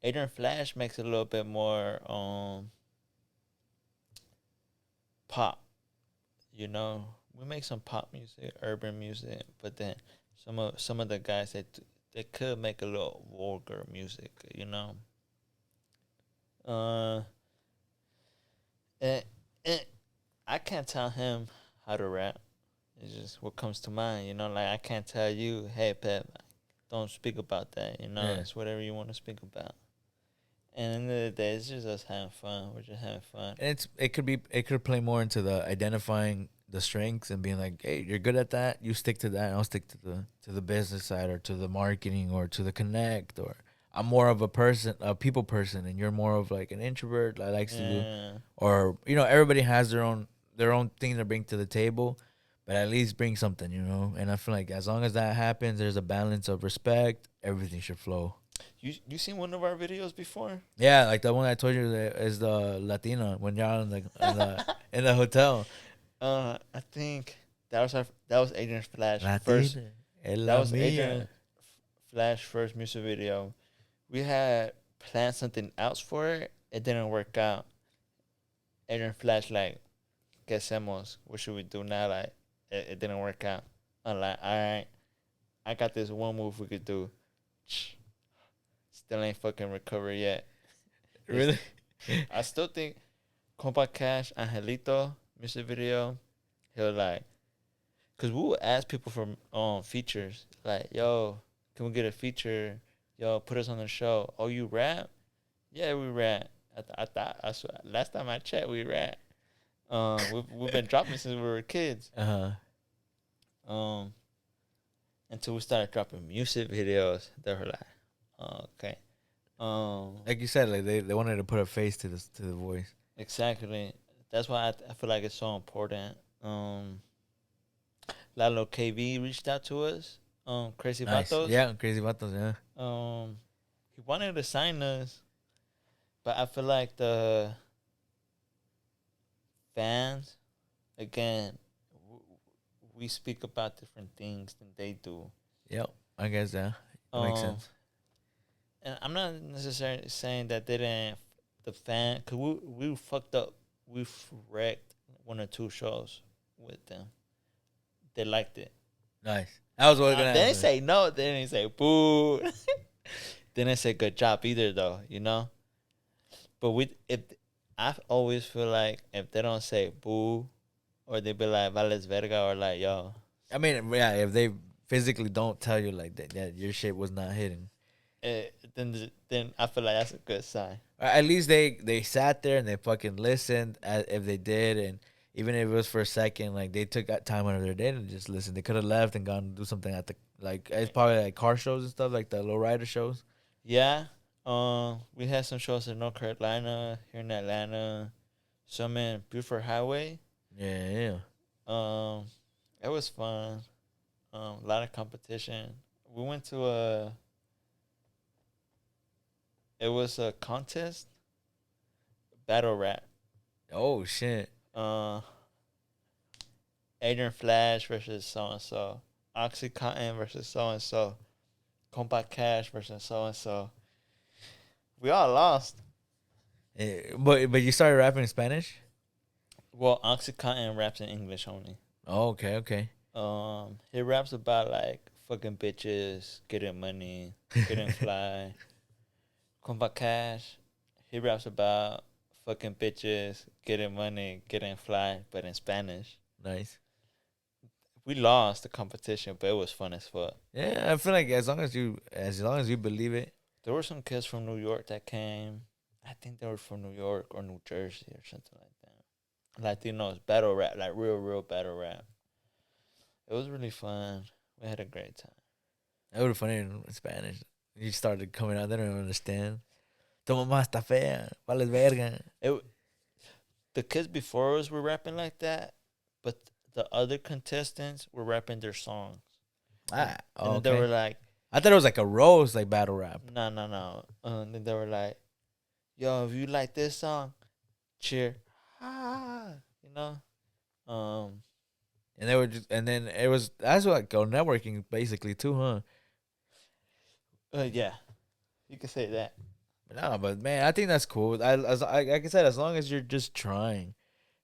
Adrian Flash makes it a little bit more pop. We make some pop music, urban music, but then some of the guys they could make a little vulgar music. And I can't tell him how to rap. It's just what comes to mind. Like, I can't tell you, hey Pep, don't speak about that. It's whatever you want to speak about. And at the end of the day, it's just us having fun. We're just having fun. And it could play more into the identifying the strengths and being like, hey, you're good at that. You stick to that. And I'll stick to the business side or to the marketing or to the connect. Or I'm more of a people person, and you're more of like an introvert that likes to do. Yeah. Or everybody has their own thing to bring to the table, but at least bring something, And I feel like as long as that happens, there's a balance of respect. Everything should flow. You seen one of our videos before? Yeah, like the one I told you that is the Latina when y'all in the hotel. I think that was Adrian's Flash first. Latina, es That la was mía. Flash first music video. We had planned something else for it. It didn't work out. Adrian Flash like, ¿qué hacemos? What should we do now? Like, it didn't work out. I'm like, all right, I got this one move we could do. Still ain't fucking recovered yet. Really? I still think Compa Cash, Angelito music video, he'll like, cause we would ask people for features like, yo, can we get a feature? Yo, put us on the show. Oh, you rap? Yeah, we rap. I swear, last time I checked, we rap. We've been dropping since we were kids. Until we started dropping music videos, they were like, oh, okay. Like you said, like they wanted to put a face to the voice. Exactly. That's why I feel like it's so important. Lalo KV reached out to us. Crazy Nice. Vatos. Yeah, Crazy Vatos, yeah. He wanted to sign us, but I feel like the fans, again, we speak about different things than they do. Yep, I guess, yeah. That makes sense. And I'm not necessarily saying that they didn't, the fan, because we fucked up. We wrecked 1 or 2 shows with them. They liked it. Nice. That was what I was gonna They didn't answer. say no. They didn't say boo. They didn't say good job either, though. But I always feel like if they don't say boo, or they be like vales verga, or like yo. I mean, yeah, if they physically don't tell you like that your shit was not hitting, Then I feel like that's a good sign. or at least they sat there and they fucking listened. If they did, and even if it was for a second, like they took that time out of their day to just listen. They could have left and gone to do something at the it's probably like car shows and stuff, like the low rider shows. Yeah. We had some shows in North Carolina, here in Atlanta, some in Buford Highway. Yeah. It was fun. A lot of competition. We went to it was a contest, battle rap. Oh shit. Adrian Flash versus so and so, Oxycontin versus so and so, Compa Cash versus so and so. We all lost. But you started rapping in Spanish? Well, Oxycontin raps in English only. Oh, okay. He raps about like fucking bitches, getting money, getting fly. Compa Cash, he raps about fucking bitches, getting money, getting fly, but in Spanish. Nice. We lost the competition, but it was fun as fuck. Yeah, I feel like as long as you believe it. There were some kids from New York that came. I think they were from New York or New Jersey or something like that. Latinos, battle rap, like real battle rap. It was really fun. We had a great time. That would be funny in Spanish. You started coming out, they don't understand. Tu mamá está fea, vales verga. The kids before us were rapping like that, but the other contestants were rapping their songs. And then they were like, I thought it was like a roast, like battle rap. No. Then they were like, yo, if you like this song, cheer. And they were just, and then that's like go networking basically too, huh? Yeah, you could say that. But man, I think that's cool. Like I said, as long as you're just trying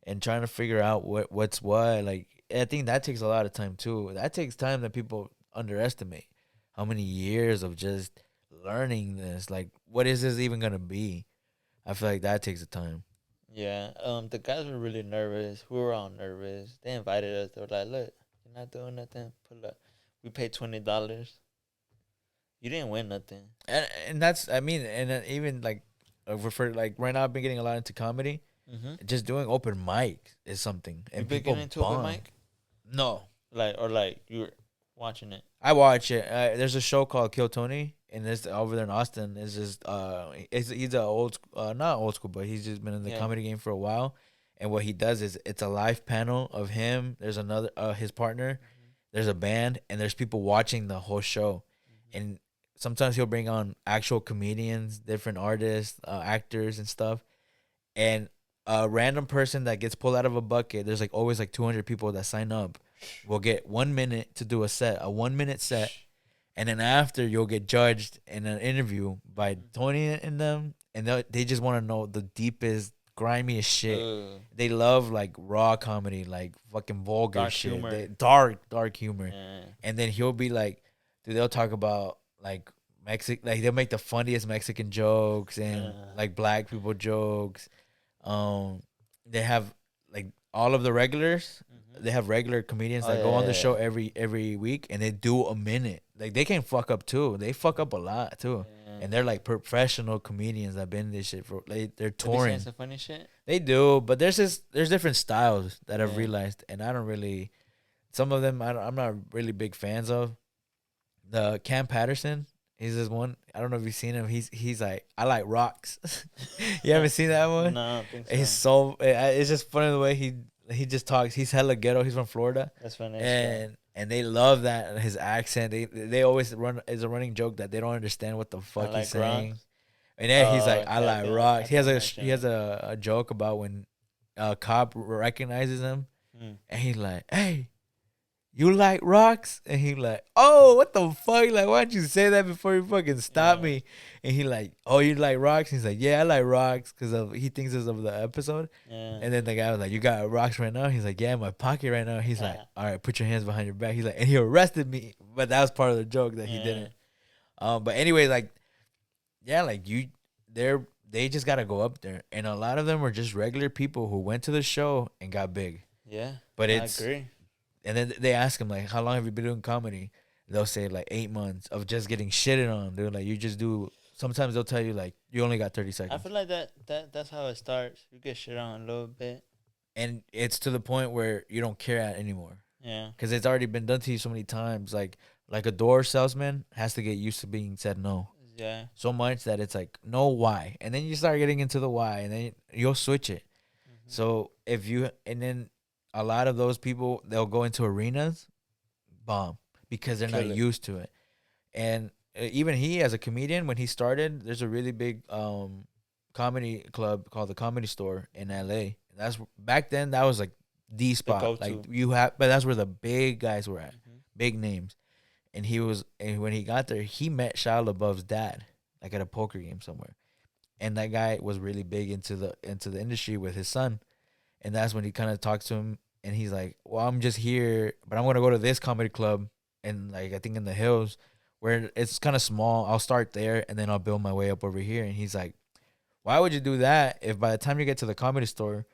and trying to figure out what's what, like I think that takes a lot of time too. That takes time that people underestimate. How many years of just learning this? Like, what is this even gonna be? I feel like that takes the time. Yeah. The guys were really nervous. We were all nervous. They invited us. They were like, "Look, you're not doing nothing. Pull up." We paid $20. You didn't win nothing. And that's, I mean, and then even like for like right now I've been getting a lot into comedy. Just doing open mic is something, You and been people getting into bond. open mic? No, Like you're watching it. I watch it. There's a show called Kill Tony, and it's over there in Austin. It's just he's a not old school, but he's just been in the comedy game for a while. And what he does is it's a live panel of him. There's another his partner. There's a band, and there's people watching the whole show. And sometimes he'll bring on actual comedians, different artists, actors, and stuff. And a random person that gets pulled out of a bucket. There's like always like 200 people that sign up. Will get 1 minute to do a 1 minute set, and then after you'll get judged in an interview by Tony and them, and they just want to know the deepest, grimiest shit. They love like raw comedy, like fucking vulgar Dark shit, humor. dark humor. Yeah. And then he'll be like, dude, they'll talk about like like they'll make the funniest Mexican jokes and like black people jokes. They have like all of the regulars. They have regular comedians that go on the show every week, and they do a minute. Like they can fuck up too. They fuck up a lot too, and they're like professional comedians that been in this shit for. They're touring. Some funny shit. They do, but there's different styles that I've realized, and I don't really. Some of them I'm not really big fans of. The Cam Patterson, he's this one. I don't know if you've seen him. He's like, I like rocks. You haven't seen that one? No, I don't think so. He's so. It's just funny the way he just talks. He's hella ghetto. He's from Florida. That's funny. And they love that his accent. They always run. It's a running joke that they don't understand what the fuck he's saying. Rocks. And then he's like, I like rocks. He has a a joke about when a cop recognizes him, and he's like, hey, you like rocks? And he like, oh, what the fuck? Like, why'd you say that before you fucking stop me? And he like, oh, you like rocks? He's like, yeah, I like rocks, because he thinks it's of the episode. And then the guy was like, you got rocks right now? He's like, yeah, in my pocket right now. He's like, all right, put your hands behind your back. He's like, and he arrested me, but that was part of the joke that he didn't. But anyway, like, yeah, like they just gotta go up there, and a lot of them were just regular people who went to the show and got big. Yeah, but I agree. And then they ask him like, how long have you been doing comedy? They'll say like 8 months of just getting shitted on. They're like, you just do. Sometimes they'll tell you like, you only got 30 seconds. I feel like that's how it starts. You get shit on a little bit, and it's to the point where you don't care at anymore. Yeah, because it's already been done to you so many times. Like a door salesman has to get used to being said no. Yeah, so much that it's like, no, why? And then you start getting into the why, and then you'll switch it. So and then a lot of those people, they'll go into arenas, bomb, because they're not used to it. And even he, as a comedian, when he started, there's a really big comedy club called the Comedy Store in LA. That's back then. That was like the spot. Like but that's where the big guys were at, big names. And when he got there, he met Shia LaBeouf's dad, like at a poker game somewhere. And that guy was really big into the industry with his son. And that's when he kind of talks to him, and he's like, well, I'm just here, but I'm going to go to this comedy club, and like, I think in the hills, where it's kind of small. I'll start there, and then I'll build my way up over here. And he's like, why would you do that if by the time you get to the Comedy Store,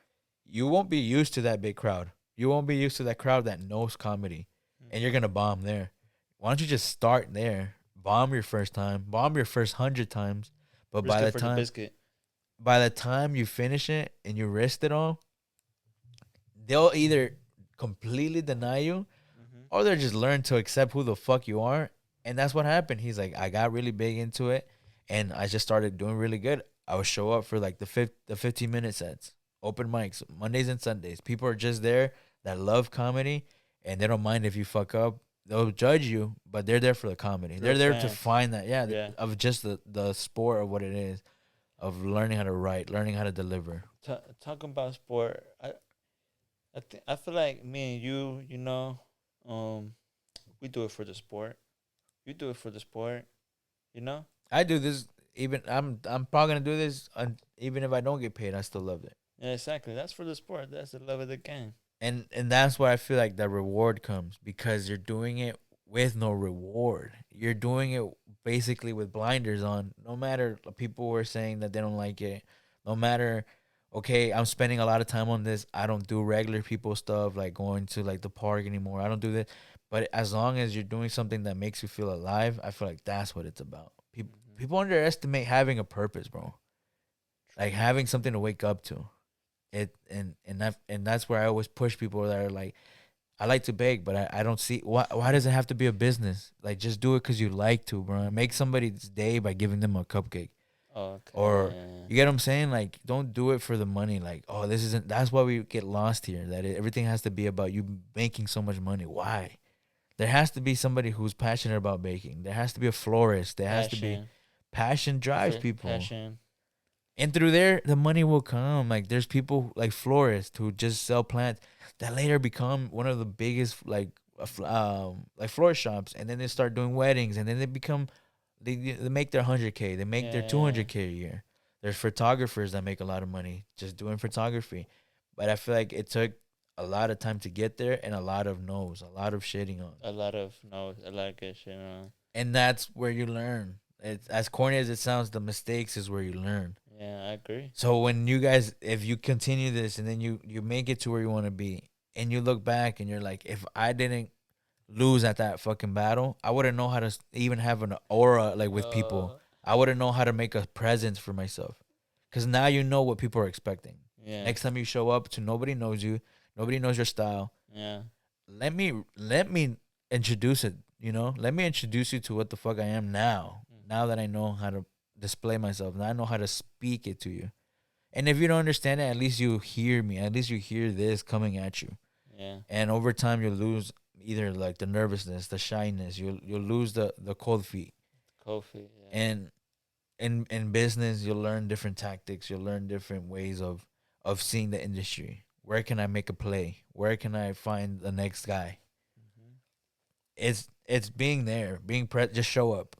you won't be used to that big crowd? You won't be used to that crowd that knows comedy, and you're going to bomb there. Why don't you just start there, bomb your first time, bomb your first 100 times, but by the time you finish it and you risk it all, they'll either completely deny you, or they'll just learn to accept who the fuck you are. And that's what happened. He's like, I got really big into it, and I just started doing really good. I would show up for like the 15-minute sets, open mics, Mondays and Sundays. People are just there that love comedy, and they don't mind if you fuck up. They'll judge you, but they're there for the comedy. They're there to find that, of just the sport of what it is, of learning how to write, learning how to deliver. Talking about sport, I feel like me and you, we do it for the sport. You do it for the sport, I do this. Even I'm probably gonna do this, even if I don't get paid. I still love it. Yeah, exactly. That's for the sport. That's the love of the game. And that's where I feel like the reward comes, because you're doing it with no reward. You're doing it basically with blinders on. No matter people were saying that they don't like it. No matter, okay, I'm spending a lot of time on this. I don't do regular people stuff like going to like the park anymore. I don't do that. But as long as you're doing something that makes you feel alive, I feel like that's what it's about. People underestimate having a purpose, bro. Like having something to wake up to. that's where I always push people that are like, I like to bake, but I don't see why does it have to be a business? Like, just do it because you like to, bro. Make somebody's day by giving them a cupcake. Or Okay. you get what I'm saying? Like, don't do it for the money. Like, oh, this isn't. That's why we get lost here. That everything has to be about you making so much money. Why? There has to be somebody who's passionate about baking. There has to be a florist. There has to be Passion. passion drives people, Passion. and through there the money will come. Like, there's people like florists who just sell plants that later become one of the biggest like florist shops, and then they start doing weddings, and then they make their 100K, they make their Yeah. 200K a year. There's photographers that make a lot of money just doing photography, but I feel like it took a lot of time to get there, and a lot of no's, a lot of shitting on, A lot of no, a lot of good shit. and that's where you learn. It's as corny as it sounds, the mistakes is where you learn. Yeah, I agree. So when you guys, if you continue this and then you make it to where you want to be, and you look back and you're like, if I didn't lose at that fucking battle, I wouldn't know how to even have an aura like with people. I wouldn't know how to make a presence for myself, because now you know what people are expecting. Yeah. Next time you show up to, nobody knows you, nobody knows your style. Yeah. Let me introduce it. Let me introduce you to what the fuck I am now. Now that I know how to display myself, now I know how to speak it to you. And if you don't understand it, at least you hear me. At least you hear this coming at you. Yeah. And over time, you'll lose either like the nervousness, the shyness. You'll lose the cold feet. Kofi. Yeah. And in business, you'll learn different tactics. You'll learn different ways of seeing the industry. Where can I make a play? Where can I find the next guy? It's being there, just show up.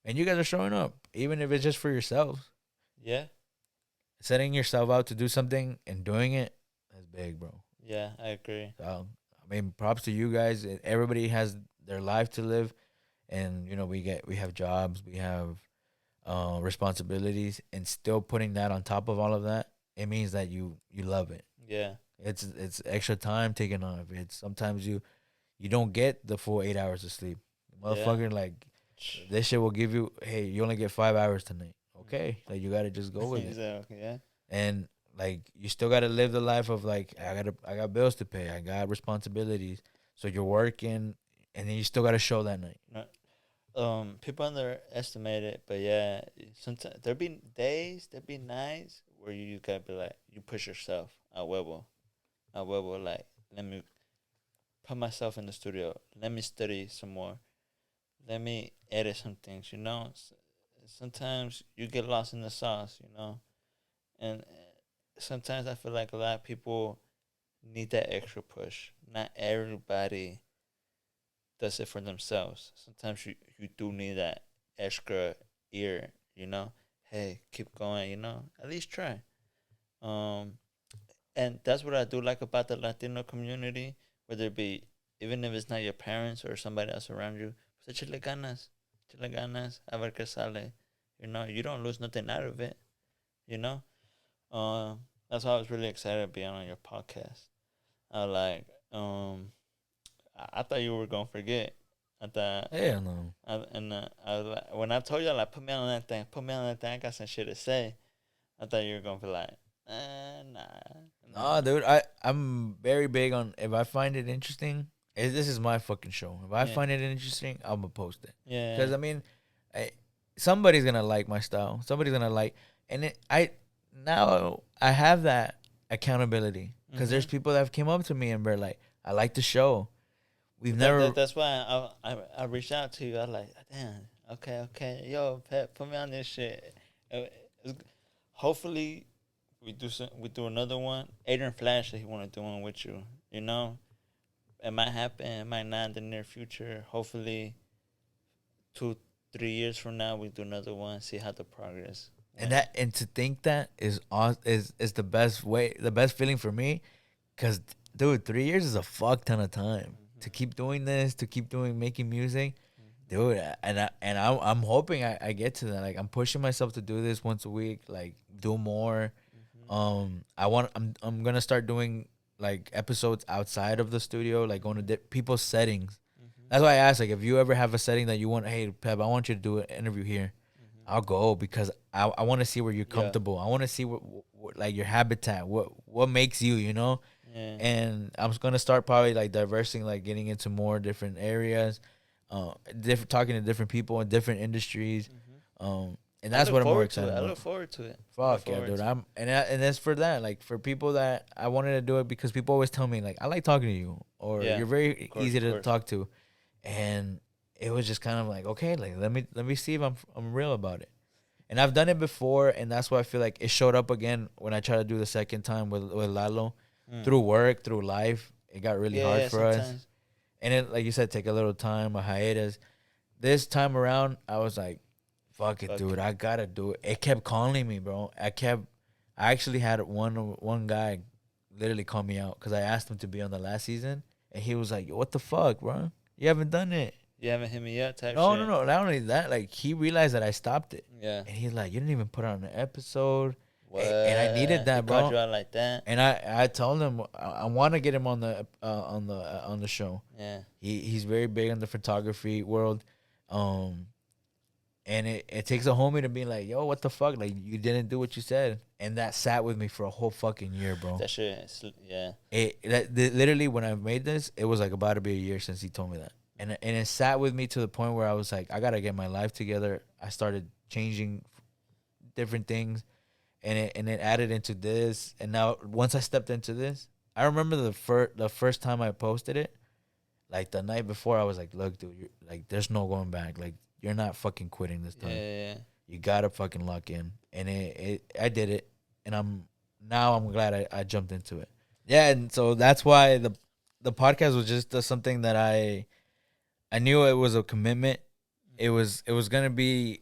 And you guys are showing up, even if it's just for yourselves. Yeah. Setting yourself out to do something and doing it, that's big, bro. Yeah, I agree. So, I mean, props to you guys. Everybody has their life to live, and we have jobs, we have responsibilities, and still putting that on top of all of that, it means that you love it. Yeah. It's extra time taken off. It's sometimes you don't get the full 8 hours of sleep. Motherfucker, like, this shit will give you, hey, you only get 5 hours tonight. Okay, like, you gotta just go with it. Exactly. Yeah. And like, you still gotta live the life of like, I got bills to pay, I got responsibilities. So you're working, and then you still gotta show that night. People underestimate it, but yeah, sometimes there be days, there be nights where you gotta be like, you push yourself a huevo, like, let me put myself in the studio, let me study some more, let me edit some things, Sometimes you get lost in the sauce, and sometimes I feel like a lot of people need that extra push. Not everybody does it for themselves. Sometimes you do need that extra ear, Hey, keep going, At least try. And that's what I do like about the Latino community, whether it be, even if it's not your parents or somebody else around you, pues échale ganas, a ver qué sale. You don't lose nothing out of it, That's why I was really excited to be on your podcast. I like, I thought you were gonna forget. I thought, Hell no. I was like, when I told you, like, put me on that thing, I got some shit to say. I thought you were gonna be like, nah. Nah, dude, I'm very big on, if I find it interesting, this is my fucking show. If I find it interesting, I'm gonna post it. Yeah. Because I mean, somebody's gonna like my style. Somebody's gonna like, and now I have that accountability, because there's people that have came up to me and they're like, I like the show. We've never. That's why I reached out to you. I was like, damn, okay, yo, Pep, put me on this shit. Hopefully, we do another one. Adrian Flash said he want to do one with you. It might happen. It might not in the near future. Hopefully, 2-3 years from now, we do another one. See how the progress. And to think that is the best way, the best feeling for me, because dude, 3 years is a fuck ton of time to keep doing this, to keep making music, dude. And I'm hoping I get to that. Like, I'm pushing myself to do this once a week, like, do more. I'm gonna start doing like episodes outside of the studio, like going to people's settings. That's why I asked, like, if you ever have a setting that you want, hey Pep, I want you to do an interview here. I'll go because I want to see where you're Yeah. comfortable. I want to see what like your habitat, what makes you, you know. Yeah. And I'm gonna start probably like diversing, like getting into more different areas, different talking to different people in different industries, and I that's look what I'm more forward to excited it. I about. look forward to it. Fuck yeah, dude! And that's for that. Like for people that I wanted to do it because people always tell me like I like talking to you or Yeah, you're very of course, easy of to course. talk to, and it was just kind of like okay, like let me see if I'm real about it. And I've done it before, and that's why I feel like it showed up again when I tried to do the second time with Lalo through work, through life. It got really hard Yeah, for us, sometimes. and it like you said, take a little time, a hiatus. This time around, I was like, "Fuck it, Fuck dude, it. I gotta do it." It kept calling me, bro. I actually had one guy literally call me out because I asked him to be on the last season, and he was like, "What the fuck, bro? You haven't done it." You haven't hit me yet, type No, shit. no, no. Not only that, like he realized that I stopped it, Yeah. and he's like, "You didn't even put it on an episode." What? And I needed that, He bro. called you out like that. And I told him I want to get him on the show. Yeah. He's very big in the photography world, and it takes a homie to be like, yo, what the fuck, like you didn't do what you said, and that sat with me for a whole fucking year, bro. That shit. Yeah. Literally when I made this, it was like about to be a year since he told me that, and it sat with me to the point where I was like, I gotta get my life together. I started changing different things, and it added into this, and now once I stepped into this, I remember the first time I posted it, like the night before, I was like, look, dude, you're, like there's no going back, like you're not fucking quitting this time. Yeah. You gotta fucking lock in, and I did it, and I'm glad I jumped into it. Yeah, and so that's why the podcast was just something that I knew it was a commitment. It was gonna be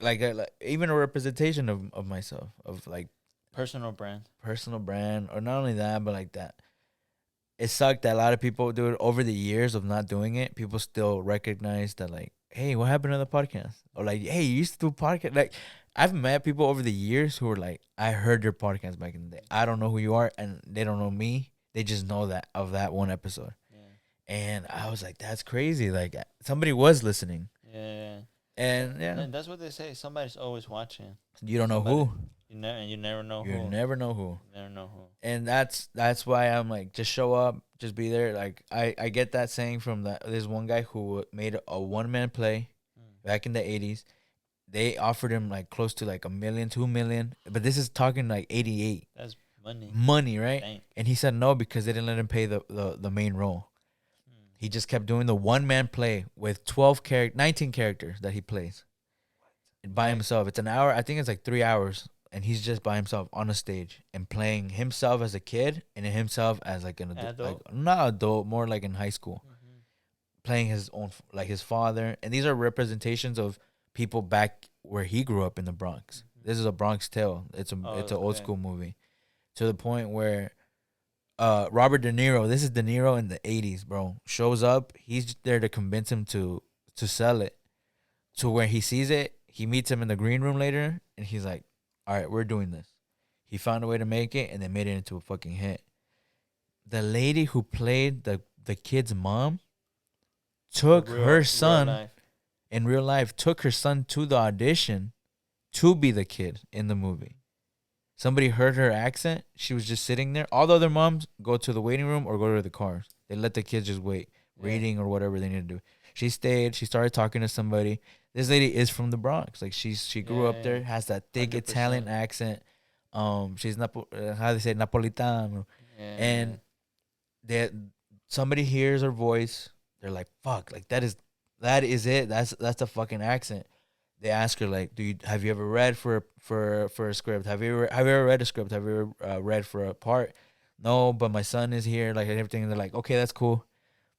like even a representation of myself, of like Personal brand. personal brand, or not only that, but like that. It sucked that a lot of people do it over the years of not doing it. People still recognize that, like, hey, what happened to the podcast? Or like, hey, you used to do podcast. Like, I've met people over the years who are like, I heard your podcast back in the day. I don't know who you are, and they don't know me. They just know that of that one episode. Yeah. And I was like, that's crazy. Like, somebody was listening. Yeah. And yeah, And that's what they say. Somebody's always watching. you don't know Somebody. who. You never know You who. never know who. You never know who. And that's why I'm like, just show up, just be there. Like I get that saying from this one guy who made a 1-man play back in the 80s. They offered him like close to like $1 million, $2 million, but this is talking like 88. That's money. Money, right? Dang. And he said no because they didn't let him pay the main role. He just kept doing the 1-man play with 19 characters that he plays by himself. It's an hour. I think it's like 3 hours. And he's just by himself on a stage and playing himself as a kid and himself as like an adult, like, not adult, more like in high school, playing his own, like his father. And these are representations of people back where he grew up in the Bronx. This is a Bronx Tale. It's an old school movie, to the point where Robert De Niro, this is De Niro in the 80s, bro, shows up. He's there to convince him to sell it, to where he sees it. He meets him in the green room later, and he's like, all right, we're doing this. He found a way to make it, and they made it into a fucking hit. The lady who played the kid's mom took her son in real life, took her son to the audition to be the kid in the movie. Somebody heard her accent. She was just sitting there. All the other moms go to the waiting room or go to the cars. They let the kids just wait, reading or whatever they need to do. She stayed. She started talking to somebody. This lady is from the Bronx. Like she grew up there, has that thick 100%. Italian accent. She's how they say Napolitano, and somebody hears her voice. They're like, "Fuck!" Like that is it. That's the fucking accent. They ask her like, have you ever read for a script? Have you ever read a script? Have you ever read for a part? No, but my son is here. Like and everything. And they're like, okay, that's cool,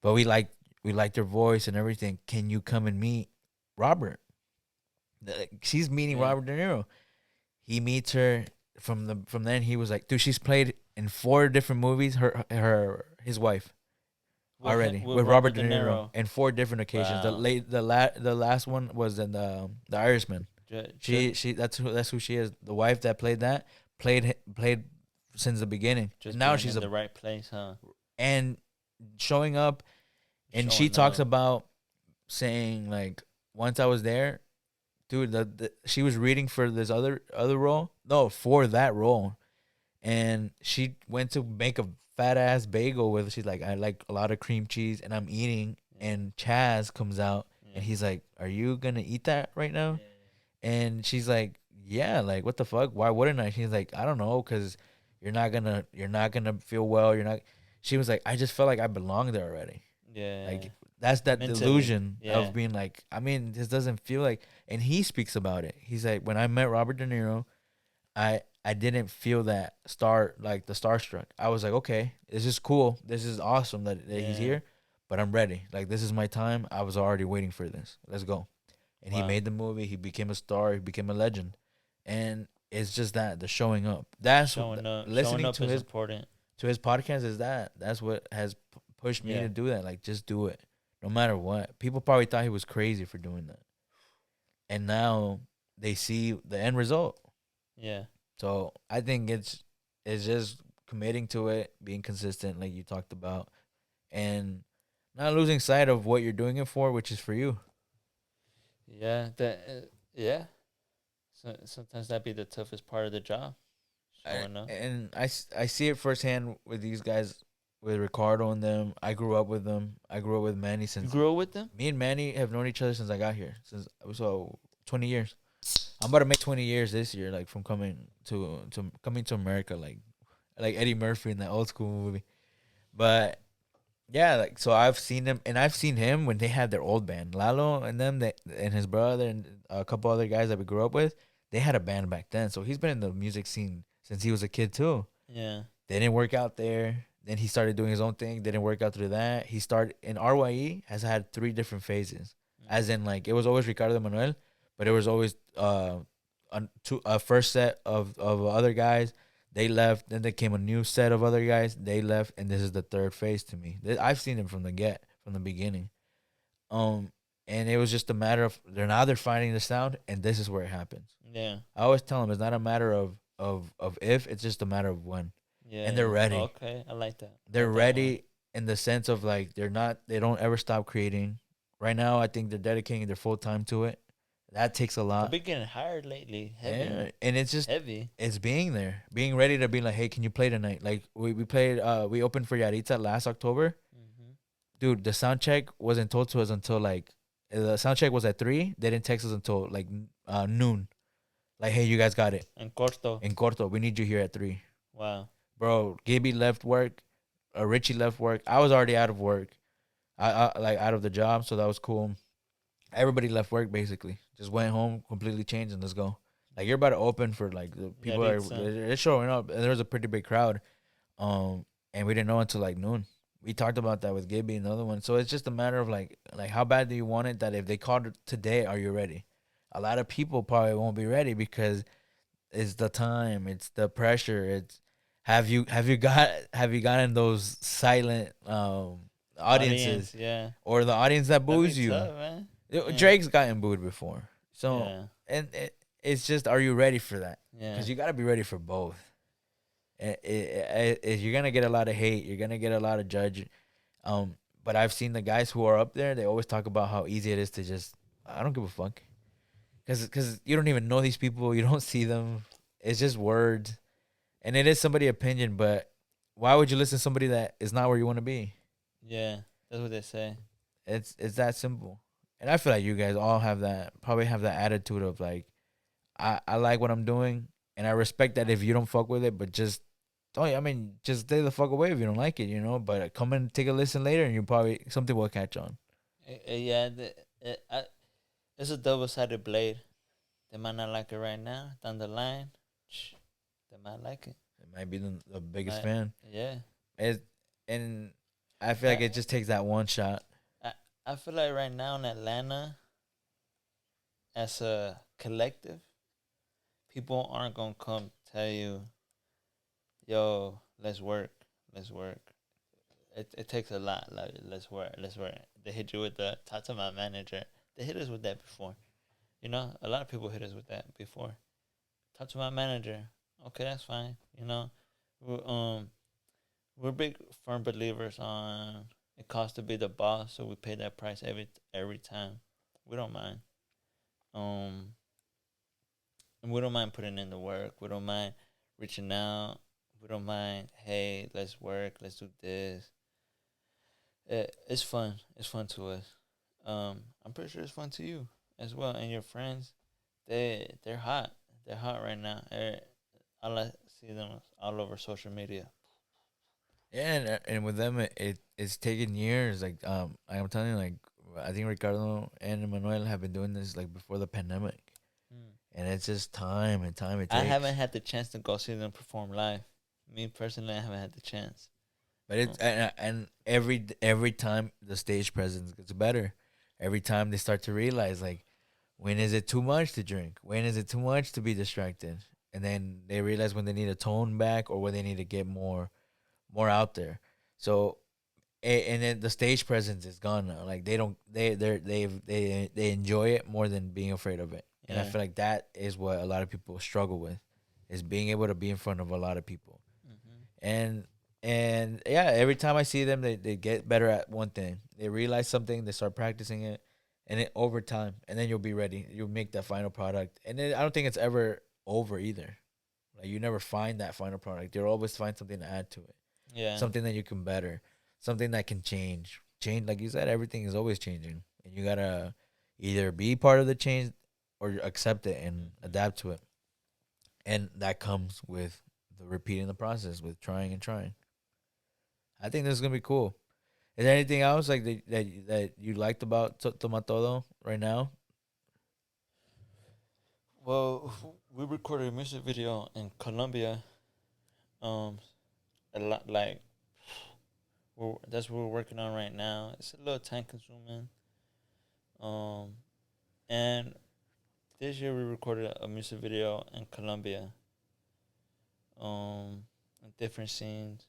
but we like their voice and everything. Can you come and meet Robert? She's meeting Robert De Niro. He meets her from then. He was like, dude, she's played in 4 different movies. His wife already with Robert De Niro in 4 different occasions. Wow. The last one was in the Irishman. She that's who she is. The wife that played since the beginning. Just now being she's in the right place, huh? And showing up, and she talks about saying like, once I was there, dude. She was reading for this other role. No, for that role, and she went to make a fat ass bagel with. She's like, I like a lot of cream cheese, and I'm eating. And Chaz comes out, and he's like, "Are you gonna eat that right now?" And she's like, "Yeah, like what the fuck? Why wouldn't I?" She's like, "I don't know, cause you're not gonna feel well. You're not." She was like, "I just felt like I belonged there already." Yeah. Like that's that Mentally, delusion yeah. of being like, I mean, this doesn't feel like. And he speaks about it. He's like, when I met Robert De Niro, I didn't feel that like the starstruck. I was like, okay, this is cool. This is awesome that he's Yeah. here, but I'm ready. Like this is my time. I was already waiting for this. Let's go. And he Wow. made the movie. He became a star. He became a legend. And it's just that the showing up. That's Showing up. listening Showing up to is his important. podcast is that's what has pushed me Yeah. to do that. Like just do it, no matter what. People probably thought he was crazy for doing that, and now they see the end result. Yeah. So I think it's just committing to it, being consistent, like you talked about, and not losing sight of what you're doing it for, which is for you. Yeah. That. Yeah. So sometimes that be the toughest part of the job. Showing up. And I see it firsthand with these guys, with Ricardo and them. I grew up with them. I grew up with Manny You since grew up with them? me and Manny have known each other since I got here. Since so 20 years. I'm about to make 20 years this year, like from coming to America, like Eddie Murphy in that old school movie. But yeah, like so I've seen them and I've seen him when they had their old band, Lalo and them, and his brother and a couple other guys that we grew up with. They had a band back then, so he's been in the music scene since he was a kid too. Yeah. They didn't work out there. Then he started doing his own thing. Didn't work out through that. He started in RYE has had 3 different phases, as in like it was always Ricardo Manuel, but it was always a first set of other guys. They left. Then there came a new set of other guys. They left, and this is the third phase to me. I've seen them from the beginning. And it was just a matter of they're finding the sound, and this is where it happens. Yeah. I always tell them it's not a matter of if, it's just a matter of when. Yeah. And they're ready. Okay. I like that. They're Like that ready in the sense of like they don't ever stop creating. Right now, I think they're dedicating their full time to it. That takes a one. lot. I've been getting hired lately. Heavy. Yeah, and it's just Heavy. it's being there, being ready to be like, hey, can you play tonight? Like we played, we opened for Yaritza last October. Mm-hmm. Dude, the sound check wasn't told to us until like the sound check was at 3. They didn't text us until like noon. Like, hey, you guys got it. En corto. In Corto, we need you here at 3. Wow. Bro, Gibby left work. Richie left work. I was already out of work. I like out of the job, so that was cool. Everybody left work basically. Just went home, completely changed, and let's go. Like you're about to open for like the people they're showing up, and there was a pretty big crowd. And we didn't know until like noon. We talked about that with Gibby and the other one. So it's just a matter of like how bad do you want it? That if they called it today, are you ready? A lot of people probably won't be ready because it's the time, it's the pressure, it's have you gotten those silent audiences, yeah. or the audience that That'd be boos you? tough, man. Yeah. Drake's gotten booed before, so Yeah. and it's just, are you ready for that? Yeah. Because you got to be ready for both. You're gonna get a lot of hate, you're gonna get a lot of judge. But I've seen the guys who are up there. They always talk about how easy it is to just, I don't give a fuck, because you don't even know these people, you don't see them. It's just words, and it is somebody's opinion. But why would you listen to somebody that is not where you want to be? Yeah. That's what they say. It's that simple. And I feel like you guys all probably have that attitude of like, I like what I'm doing, and I respect that if you don't fuck with it, but just just stay the fuck away if you don't like it, But come and take a listen later, and you probably something will catch on. Yeah. It's a double-sided blade. They might not like it right now. Down the line, they might like it. It might be the biggest fan. Yeah. And I feel like it just takes that one shot. I feel like right now in Atlanta, as a collective, people aren't gonna come tell you, "Yo, let's work." It takes a lot. Like, let's work. They hit you with the talk to my manager. They hit us with that before. A lot of people hit us with that before. Talk to my manager. Okay, that's fine. We're big firm believers on it costs to be the boss, so we pay that price every time. We don't mind. And we don't mind putting in the work. We don't mind reaching out. We don't mind, hey, let's work, let's do this. It's fun. It's fun to us. I'm pretty sure it's fun to you as well. And your friends, they're hot. They're hot right now. I see them all over social media. Yeah, and with them, it's taken years. Like I'm telling you, like I think Ricardo and Emmanuel have been doing this like before the pandemic, and it's just time and time it I takes. haven't had the chance to go see them perform live. Me personally, I haven't had the chance. But it's and every time the stage presence gets better, every time they start to realize like, when is it too much to drink? When is it too much to be distracted? And then they realize when they need to tone back or when they need to get more out there. So and then the stage presence is gone now. Like they don't they enjoy it more than being afraid of it. And I Yeah. feel like that is what a lot of people struggle with, is being able to be in front of a lot of people. And yeah, every time I see them, they get better at one thing. They realize something, they start practicing it, and it over time, and then you'll be ready. You'll make that final product, and then I don't think it's ever over either. Like you never find that final product. You'll always find something to add to it, Yeah. something that you can better, something that can change. Change, like you said, everything is always changing, and you gotta either be part of the change or accept it and adapt to it. And that comes with the repeating the process, with trying and trying. I think this is gonna be cool. Is there anything else like that you liked about Toma Todo right now? Well, we recorded a music video in Colombia. A lot like that's what we're working on right now. It's a little time consuming. And this year we recorded a music video in Colombia. Different scenes.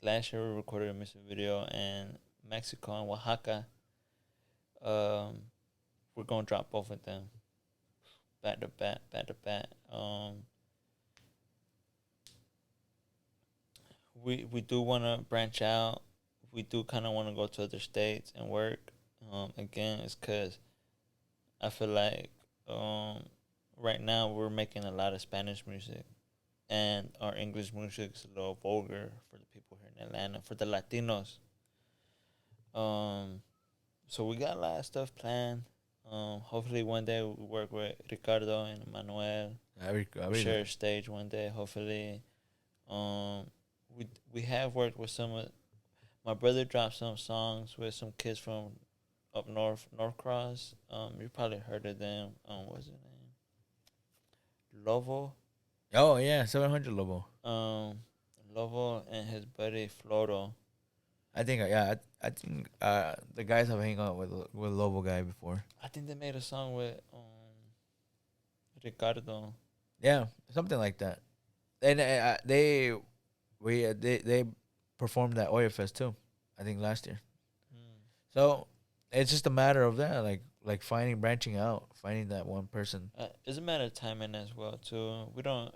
Last year we recorded a music video in Mexico and Oaxaca. We're gonna drop both of them back to back, back to back. We do want to branch out. We do kind of want to go to other states and work. Again, it's because I feel like right now we're making a lot of Spanish music, and our English music is a little vulgar for the people here in Atlanta, for the Latinos. So we got a lot of stuff planned. Hopefully one day we work with Ricardo and Manuel. Share a stage one day. Hopefully, we have worked with some of my brother dropped some songs with some kids from up north, Northcross. You probably heard of them. What's his name? Lovo. Oh yeah, 700 Lobo. Lovo and his buddy Floro. I think I think the guys have hang out with Lobo guy before. I think they made a song with Ricardo. Yeah, something like that. And they performed at Oya Fest too, I think last year. So it's just a matter of that, like finding, branching out, finding that one person. It's a matter of timing as well too. We don't.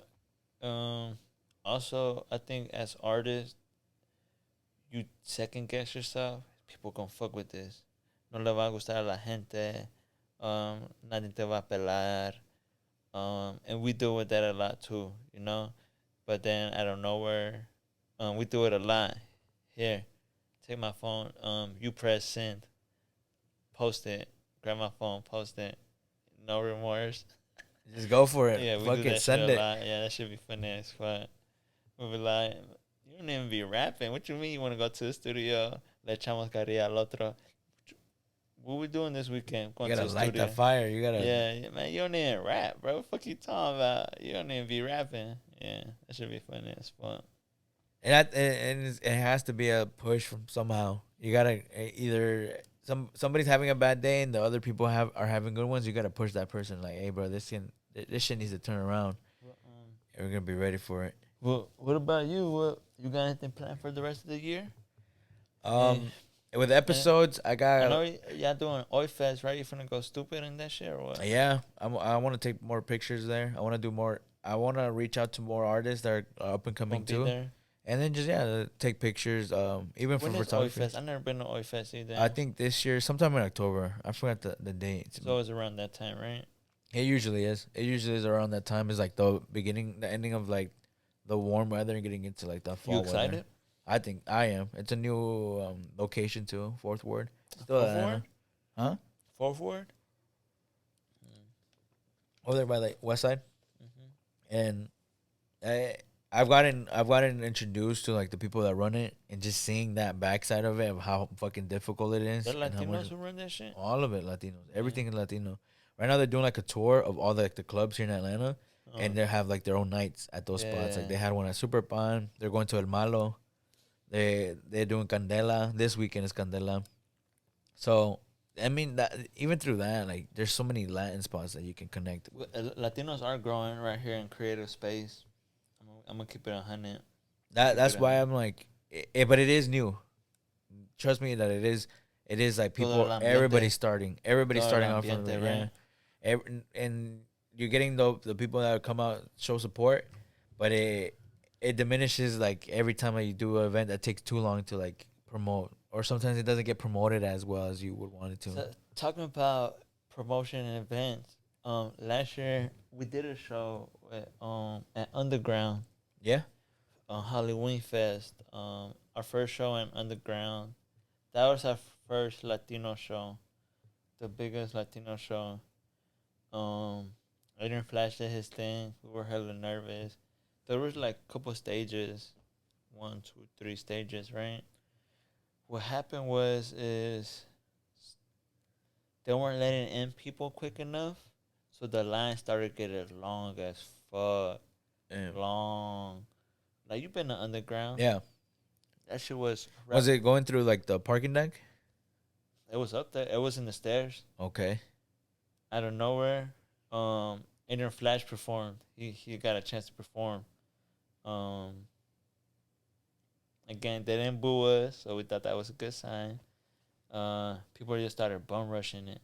Also, I think as artists, you second guess yourself. People gonna fuck with this. No le va a gustar a la gente. Nadie te va a pelar. And we deal with that a lot too, you know. But then out of nowhere, we do it a lot. Here, take my phone. You press send. Post it. Grab my phone. Post it. No remorse. Just go for it. Yeah, we Fuck do it. that Send shit a it. lot. Yeah, that should be funny as fuck. We'll be like, you don't even be rapping. What you mean you want to go to the studio? Le echamos carrilla al otro. What we doing this weekend? Going You gotta to the light studio. that fire. You gotta. Yeah, man, you don't even rap, bro. What the fuck you talking about? You don't even be rapping. Yeah, that should be funny as fuck. And it has to be a push from somehow. You gotta either somebody's having a bad day and the other people are having good ones. You gotta push that person like, hey, bro, this shit needs to turn around. Well, And we're gonna be ready for it. well, what about you? What you got anything planned for the rest of the year? With episodes, I I got. know y'all doing Oi Fest, right? You finna go stupid in that shit or what? Yeah, I want to take more pictures there. I want to do more. I want to reach out to more artists that are up and coming Gonna be too, there. and then just take pictures. Even for When is Oi photography. Fest? I've never been to Oi Fest either. I think this year, sometime in October. I forgot the date. it's always around that time, right? It usually is. It usually is around that time. Is like the beginning, the ending of like the warm weather and getting into like the fall You weather. excited? I think I am. It's a new location too. Fourth Ward. Still Fourth Atlanta. Ward? Huh? Fourth Ward? Over there by like West Side. Mm-hmm. And I've gotten introduced to like the people that run it and just seeing that backside of it of how fucking difficult it is. They're And how much Latinos who run that shit? all of it Latinos. Everything is Latino. Right now they're doing like a tour of all the, like the clubs here in Atlanta, and they have like their own nights at those spots. Like Yeah. they had one at Super Pan. They're going to El Malo. They're doing Candela this weekend is Candela. So I mean that even through that, like there's so many Latin spots that you can connect. Latinos are growing right here in creative space. I'm gonna keep it 100. That's Keep it why 100. I'm like, but it is new. Trust me that it is. It is like Todo people. el ambiente. Everybody's starting. Everybody's Todo el starting off from ambiente, the right? and you're getting the people that come out show support, but it diminishes like every time that you do an event that takes too long to like promote, or sometimes it doesn't get promoted as well as you would want it to. So, talking about promotion and events, last year we did a show at Underground Yeah. on Halloween Fest. Our first show in Underground. That was our first Latino show, the biggest Latino show. Adrian Flash did his thing. We were hella nervous. There was like a couple stages, 1, 2, 3 stages, right? What happened is they weren't letting in people quick enough, so the line started getting long as fuck. Damn. Long. Like you've been to Underground. Yeah. That shit was. Was it going through like the parking deck? It was up there. It was in the stairs. Okay. Out of nowhere, Adrian Flash performed. He got a chance to perform. Again, they didn't boo us, so we thought that was a good sign. People just started bum rushing it,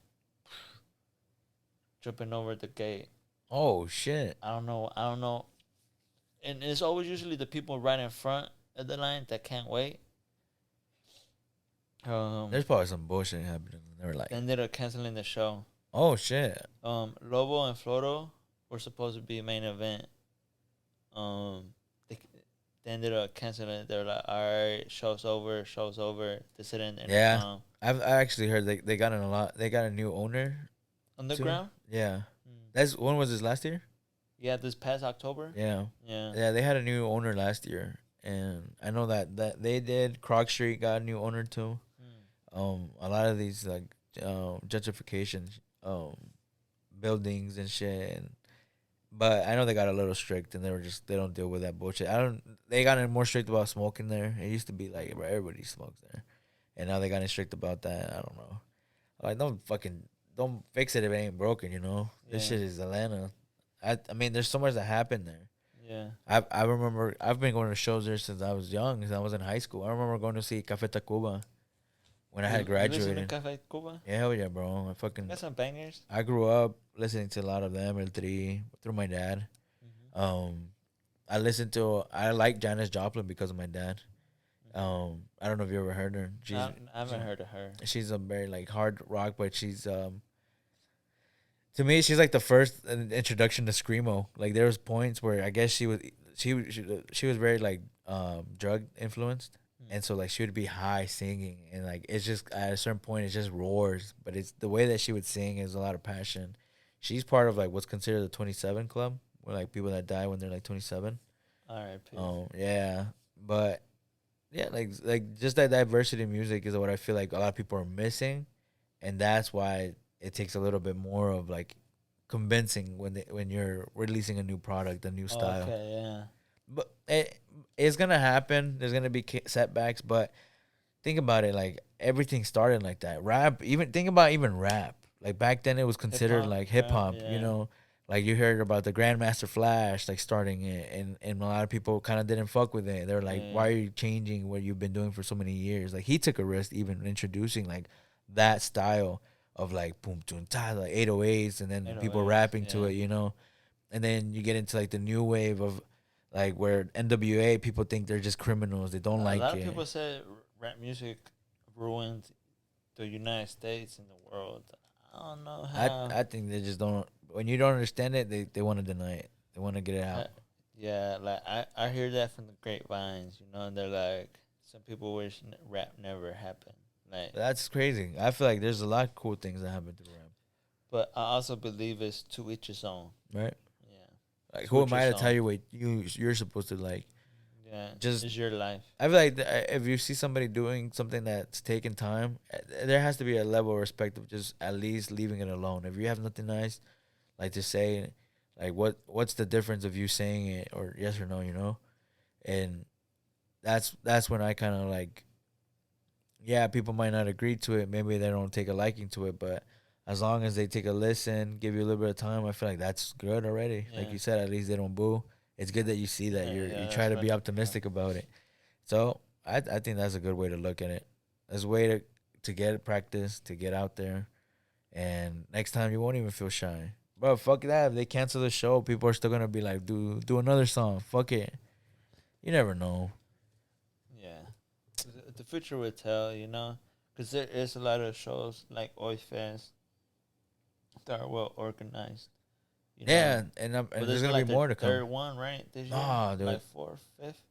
tripping over the gate. Oh shit. I don't know. And it's always usually the people right in front of the line that can't wait. There's probably some bullshit happening. They were like, They ended up canceling the show. oh shit. Lobo and Floro were supposed to be main event. They ended up canceling it. They were like, all right, show's over. They sit in there. Yeah. I actually heard they got in a lot. They got a new owner. Underground? Yeah. Mm. That's when was this last year? Yeah, this past October. Yeah. Yeah. Yeah, they had a new owner last year, and I know that they did. Croc Street got a new owner too. A lot of these like gentrification buildings and shit, but I know they got a little strict, and they don't deal with that bullshit. They got more strict about smoking there. It used to be like bro, everybody smokes there, and now they got strict about that. I don't know. Like don't fix it if it ain't broken. You know, this Yeah. shit is Atlanta. I mean, there's so much that happened there. Yeah. I remember I've been going to shows there since I was young, since I was in high school. I remember going to see Café Tacuba when I had You listen to graduated. Café Cuba? Yeah, hell yeah, bro. Got some bangers. I grew up listening to a lot of them, El Tri, through my dad. I like Janis Joplin because of my dad. I don't know if you ever heard her. I haven't heard of her. She's a very like hard rock, but she's to me she's like the first introduction to screamo. Like there was points where I guess she was very like drug influenced, and so like she would be high singing, and like it's just at a certain point it just roars. But it's the way that she would sing is a lot of passion. She's part of like what's considered the 27 Club, where like people that die when they're like 27. All right. Yeah, but yeah, like just that diversity in music is what I feel like a lot of people are missing, and that's why it takes a little bit more of like convincing when you're releasing a new product, a new style. Okay. Yeah. But it's gonna happen. There's gonna be setbacks, but think about it. Like everything started like that. Rap, think about rap. Like back then, it was considered Hip-hop, like hip hop. yeah. You know, like you heard about the Grandmaster Flash like starting it, and a lot of people kind of didn't fuck with it. They're like, why are you changing what you've been doing for so many years? Like he took a risk even introducing like that style of like boom boom ta like 808s, and then people 808s, rapping to yeah. it. You know, and then you get into like the new wave of like where NWA people think they're just criminals. They don't like it. A lot of people said rap music ruined the United States and the world. I don't know how. I think they just don't. When you don't understand it, they want to deny it. They want to get it I, out. yeah, like I hear that from the grapevines. You know, and they're like, some people wish rap never happened. Like, That's crazy. I feel like there's a lot of cool things that happen through rap, but I also believe it's to each his own. right? Yeah, Like, to who each am I his to tell own. you what you're supposed to like? Yeah, Just it's your life. I feel like if you see somebody doing something that's taking time, there has to be a level of respect of just at least leaving it alone. If you have nothing nice like to say, like what's the difference of you saying it or yes or no, you know? And that's when I kind of like, yeah, people might not agree to it. Maybe they don't take a liking to it, but as long as they take a listen, give you a little bit of time, I feel like that's good already. Like Yeah. you said, at least they don't boo. It's good that you see that you try That's to be right. optimistic about it. So I think that's a good way to look at it. As a way to get practice, to get out there, and next time you won't even feel shy. Bro, fuck that. If they cancel the show, people are still gonna be like, do another song. Fuck it. You never know. Yeah, the future will tell. You know, because there is a lot of shows like Oi Fest that are well organized. You Yeah, know, and but there's this is gonna be like the more to third come. one, right? This year, Nah, dude. like fourth, fifth.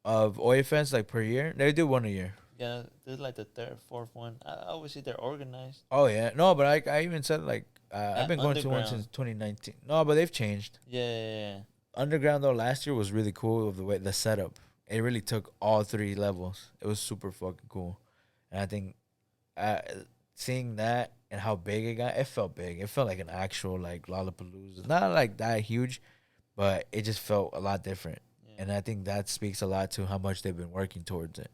Of OFS like per year, they do one a year. Yeah, this is like the third, fourth one. I always see they're organized. Oh yeah, no, but I even said like I've been going to one since Underground. 2019. No, but they've changed. Yeah. Underground though last year was really cool of the way the setup. It really took all three levels. It was super fucking cool, and I think uh, seeing that and how big it got, it felt big. It felt like an actual like Lollapalooza, not like that huge, but it just felt a lot different. Yeah. And I think that speaks a lot to how much they've been working towards it.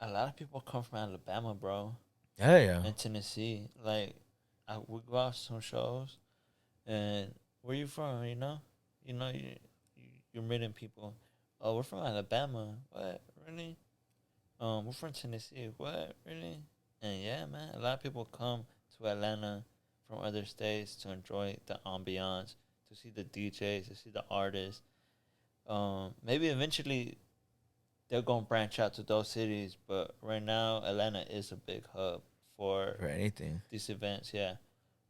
A lot of people come from Alabama, bro, Yeah, yeah. and Tennessee. Like, we go out to some shows, and where you from? You're meeting people. Oh, we're from Alabama. What, really? We're from Tennessee. What, really? And yeah, man, a lot of people come to Atlanta from other states to enjoy the ambiance, to see the DJs, to see the artists. Maybe eventually they're gonna branch out to those cities, but right now Atlanta is a big hub for For anything. these events. Yeah,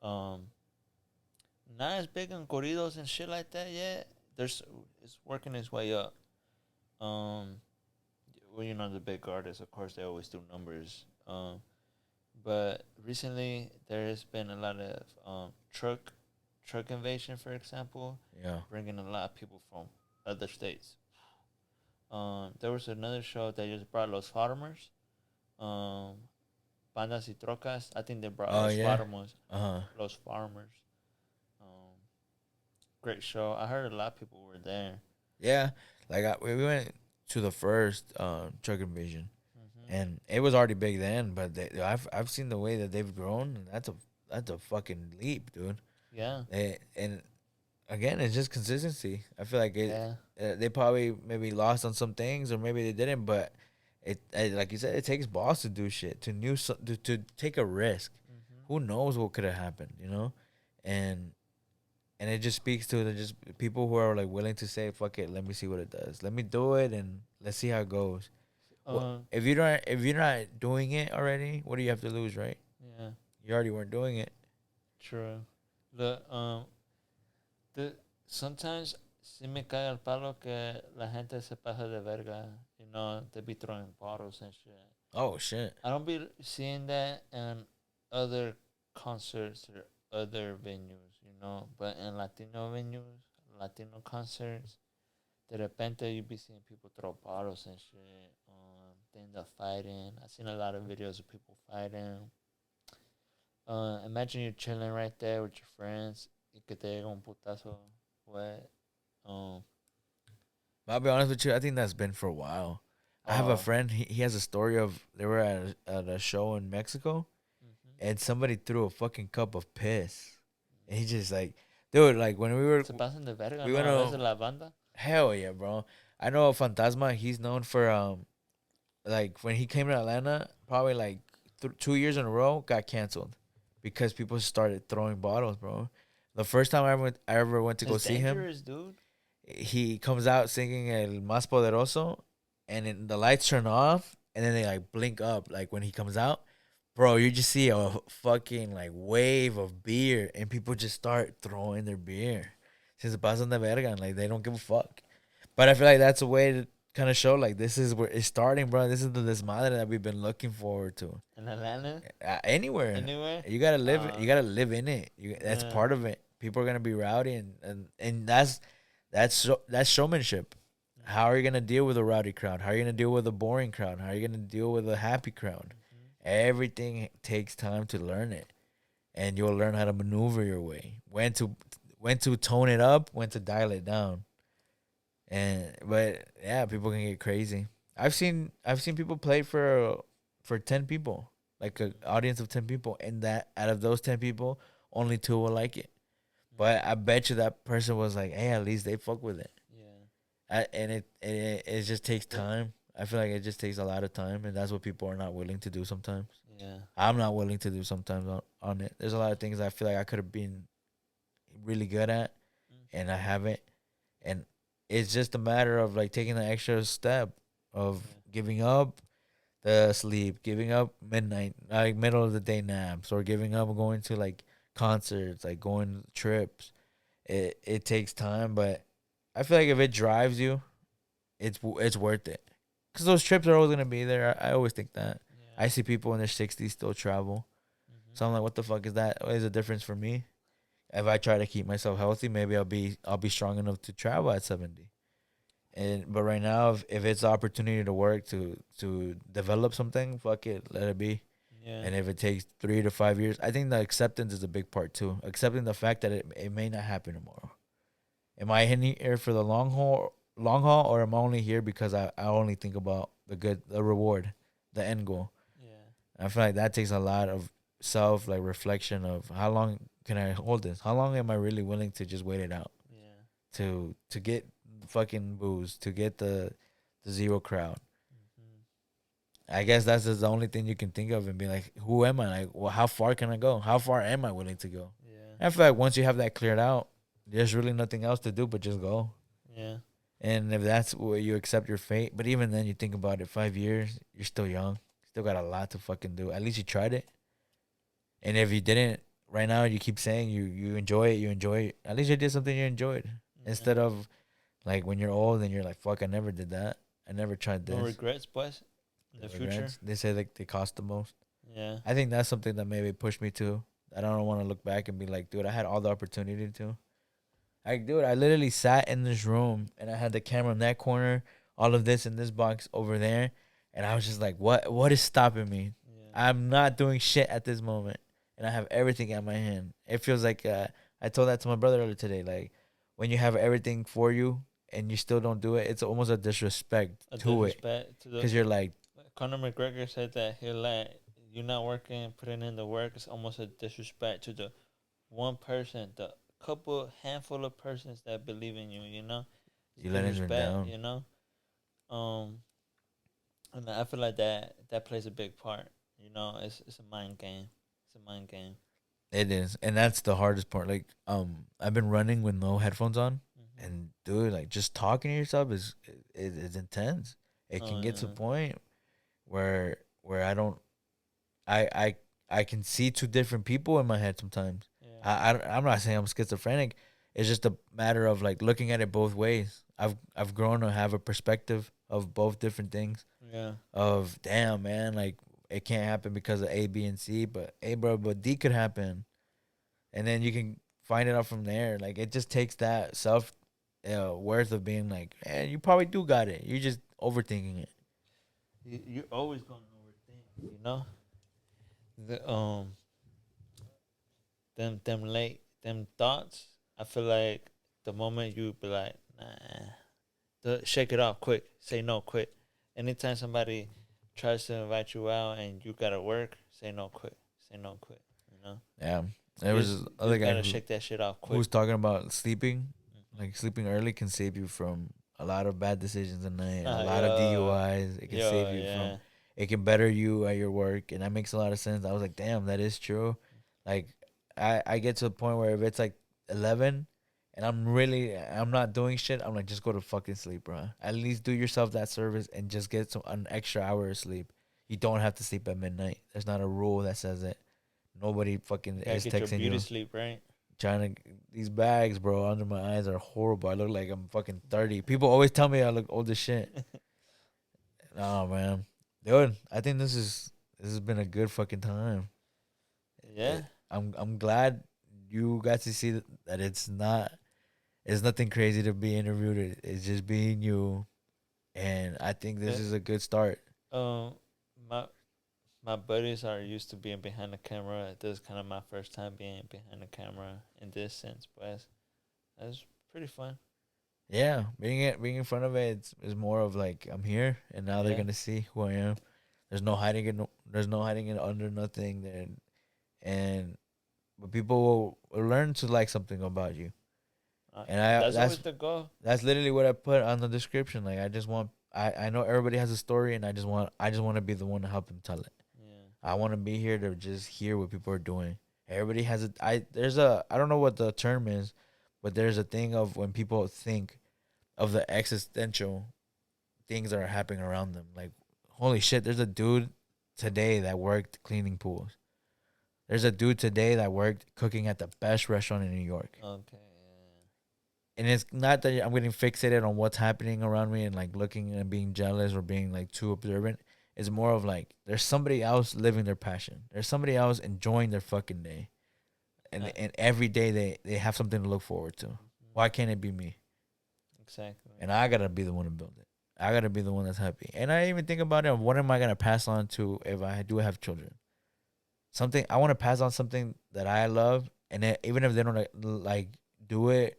um, not as big on corridos and shit like that yet. It's working its way up. Um, well, the big artists, of course, they always do numbers. But recently there has been a lot of truck invasion, for example, Yeah. bringing a lot of people from other states. There was another show that just brought Los Farmers, Bandas y Trocas. I think they brought Oh yeah. Uh-huh. Los Farmers. Um, Great show. I heard a lot of people were there. Yeah. Like we went to the first truck invasion, Mm-hmm. and it was already big then. But I've seen the way that they've grown, and that's a fucking leap, dude. Yeah. And again, it's just consistency. I feel like Yeah. they probably maybe lost on some things, or maybe they didn't. But like you said, it takes balls to do shit, to take a risk. Mm-hmm. Who knows what could have happened, you know? And it just speaks to the just people who are like willing to say, "Fuck it, let me see what it does. Let me do it, and let's see how it goes." If you're not doing it already, what do you have to lose, right? Yeah. You already weren't doing it. True. Sometimes sí me cae el palo que la gente se pasa de verga. They be throwing bottles and shit. Oh shit! I don't be seeing that in other concerts or other venues, but in Latino venues, Latino concerts, de repente you be seeing people throw bottles and shit. Then they're fighting. I've seen a lot of videos of people fighting. Imagine you're chilling right there with your friends y que te llega un putazo. What? I'll be honest with you. I think that's been for a while. I have a friend. He has a story of they were at a show in Mexico, and somebody threw a fucking cup of piss, and he just like, dude, like when we were, Se pasan de verga, we ¿no? went A to veces la banda. hell yeah, bro. I know Fantasma. He's known for like when he came to Atlanta, probably like 2 years in a row, got canceled because people started throwing bottles, bro. The first time I ever went to go It's see him, dangerous, dude. he comes out singing El Más Poderoso, and then the lights turn off, and then they like blink up like when he comes out, bro, you just see a fucking like wave of beer, and people just start throwing their beer. Se pasan de verga, and like they don't give a fuck. But I feel like that's a way to kind of show like this is where it's starting, bro. This is the desmadre that we've been looking forward to. In Atlanta, Anywhere, anywhere. you gotta live. You gotta live in it. That's Yeah. part of it. People are gonna be rowdy, and that's showmanship. How are you gonna deal with a rowdy crowd? How are you gonna deal with a boring crowd? How are you gonna deal with a happy crowd? Everything takes time to learn it, and you'll learn how to maneuver your way. When to tone it up, when to dial it down. But yeah, people can get crazy. I've seen people play for 10 people, like an audience of 10 people, and that out of those 10 people, only 2 will like it. But I bet you that person was like, hey, at least they fuck with it. Yeah. And it just takes time. I feel like it just takes a lot of time, and that's what people are not willing to do sometimes. Yeah. I'm not willing to do sometimes on it. There's a lot of things I feel like I could have been really good at, and I haven't. And it's just a matter of like taking the extra step of giving up the sleep, giving up midnight, like middle of the day naps, or giving up going to like concerts, like going trips. It takes time, but I feel like if it drives you, it's worth it. Cause those trips are always gonna be there. I always think that. I see people in their 60s still travel. So I'm like, what the fuck is that? What is the difference for me? If I try to keep myself healthy, maybe I'll be strong enough to travel at 70. But right now, if it's the opportunity to work to develop something, fuck it, let it be. Yeah. And if it takes 3 to 5 years, I think the acceptance is a big part too. Accepting the fact that it may not happen tomorrow. Am I in here for the long haul, or am I only here because I only think about the reward, the end goal? Yeah. I feel like that takes a lot of self like reflection of how long can I hold this? How long am I really willing to just wait it out Yeah. to get fucking booze, to get the zero crowd? I guess that's just the only thing you can think of and be like, who am I? Like, well, how far can I go? How far am I willing to go? Yeah. I feel like once you have that cleared out, there's really nothing else to do but just go. Yeah. And if that's where you accept your fate, but even then, you think about it, 5 years, you're still young, still got a lot to fucking do. At least you tried it. And if you didn't, right now you keep saying you enjoy it, you enjoy it. At least you did something you enjoyed, instead of like when you're old and you're like, fuck, I never did that. I never tried this. No regrets, boys. In the future. They say like they cost the most. Yeah. I think that's something that maybe pushed me to. I don't want to look back and be like, dude, I had all the opportunity to. Like, dude, I literally sat in this room and I had the camera in that corner, all of this in this box over there, and I was just like, what is stopping me? Yeah. I'm not doing shit at this moment, and I have everything at my hand. It feels like I told that to my brother earlier today. Like, when you have everything for you and you still don't do it, it's almost a disrespect to it, To the because you're like, Conor McGregor said that he'll let you not working, putting in the work is almost a disrespect to the one person, the couple handful of persons that believe in you. You know, it's you letting them down. You know, and I feel like that plays a big part. You know, it's a mind game. It's a mind game. It is, and that's the hardest part. Like, I've been running with no headphones on, Mm-hmm. and dude, like just talking to yourself is intense. It can get to a Yeah. point where I don't, I can see two different people in my head sometimes. Yeah. I'm not saying I'm schizophrenic. It's just a matter of like looking at it both ways. I've grown to have a perspective of both different things. Yeah. Of damn, man, like it can't happen because of A, B, and C, but hey, bro, but D could happen, and then you can find it out from there. Like it just takes that self worth of being like, man, you probably do got it. You're just overthinking it. You're always gonna overthink. You know, the them thoughts. I feel like the moment you be like, nah, shake it off quick. Say no quick. Anytime somebody tries to invite you out and you gotta work, say no quick. Say no quick. You know. Yeah, there was this other guy gotta shake that shit off who quick. was talking about sleeping. Like sleeping early can save you from a lot of bad decisions at night, a lot of DUIs. It can save you from. It can better you at your work, and that makes a lot of sense. I was like, damn, that is true. Like, I get to a point where if it's like 11, and I'm not doing shit, I'm like, just go to fucking sleep, bro. At least do yourself that service and just get an extra hour of sleep. You don't have to sleep at midnight. There's not a rule that says it. Nobody fucking You gotta is get your texting beauty you. sleep, right? Trying to these bags, bro, under my eyes are horrible. I look like I'm fucking 30. People always tell me I look old as shit. Nah, man, dude, I think this has been a good fucking time. Yeah. I'm glad you got to see that it's nothing crazy to be interviewed. It's just being you, and I think this Uh, is a good start. my my buddies are used to being behind the camera. This is kind of my first time being behind the camera in this sense, but that's pretty fun. Yeah, being in front of it is more of like I'm here, and now they're Yeah. gonna see who I am. There's no hiding it. There's no hiding it under nothing. Then and but people will learn to like something about you, and I That's always the goal. that's literally what I put on the description. Like I know everybody has a story, and I just want to be the one to help them tell it. Yeah. I want to be here to just hear what people are doing. Everybody has I don't know what the term is, but there's a thing of when people think of the existential things that are happening around them. Like, holy shit, there's a dude today that worked cleaning pools. There's a dude today that worked cooking at the best restaurant in New York. Okay. And it's not that I'm getting fixated on what's happening around me and like looking and being jealous or being like too observant. It's more of like there's somebody else living their passion. There's somebody else enjoying their fucking day. And every day they have something to look forward to. Why can't it be me? Exactly. And I gotta be the one to build it. I gotta be the one that's happy. And I even think about it. What am I gonna pass on to if I do have children? Something I want to pass on something that I love, and even if they don't like do it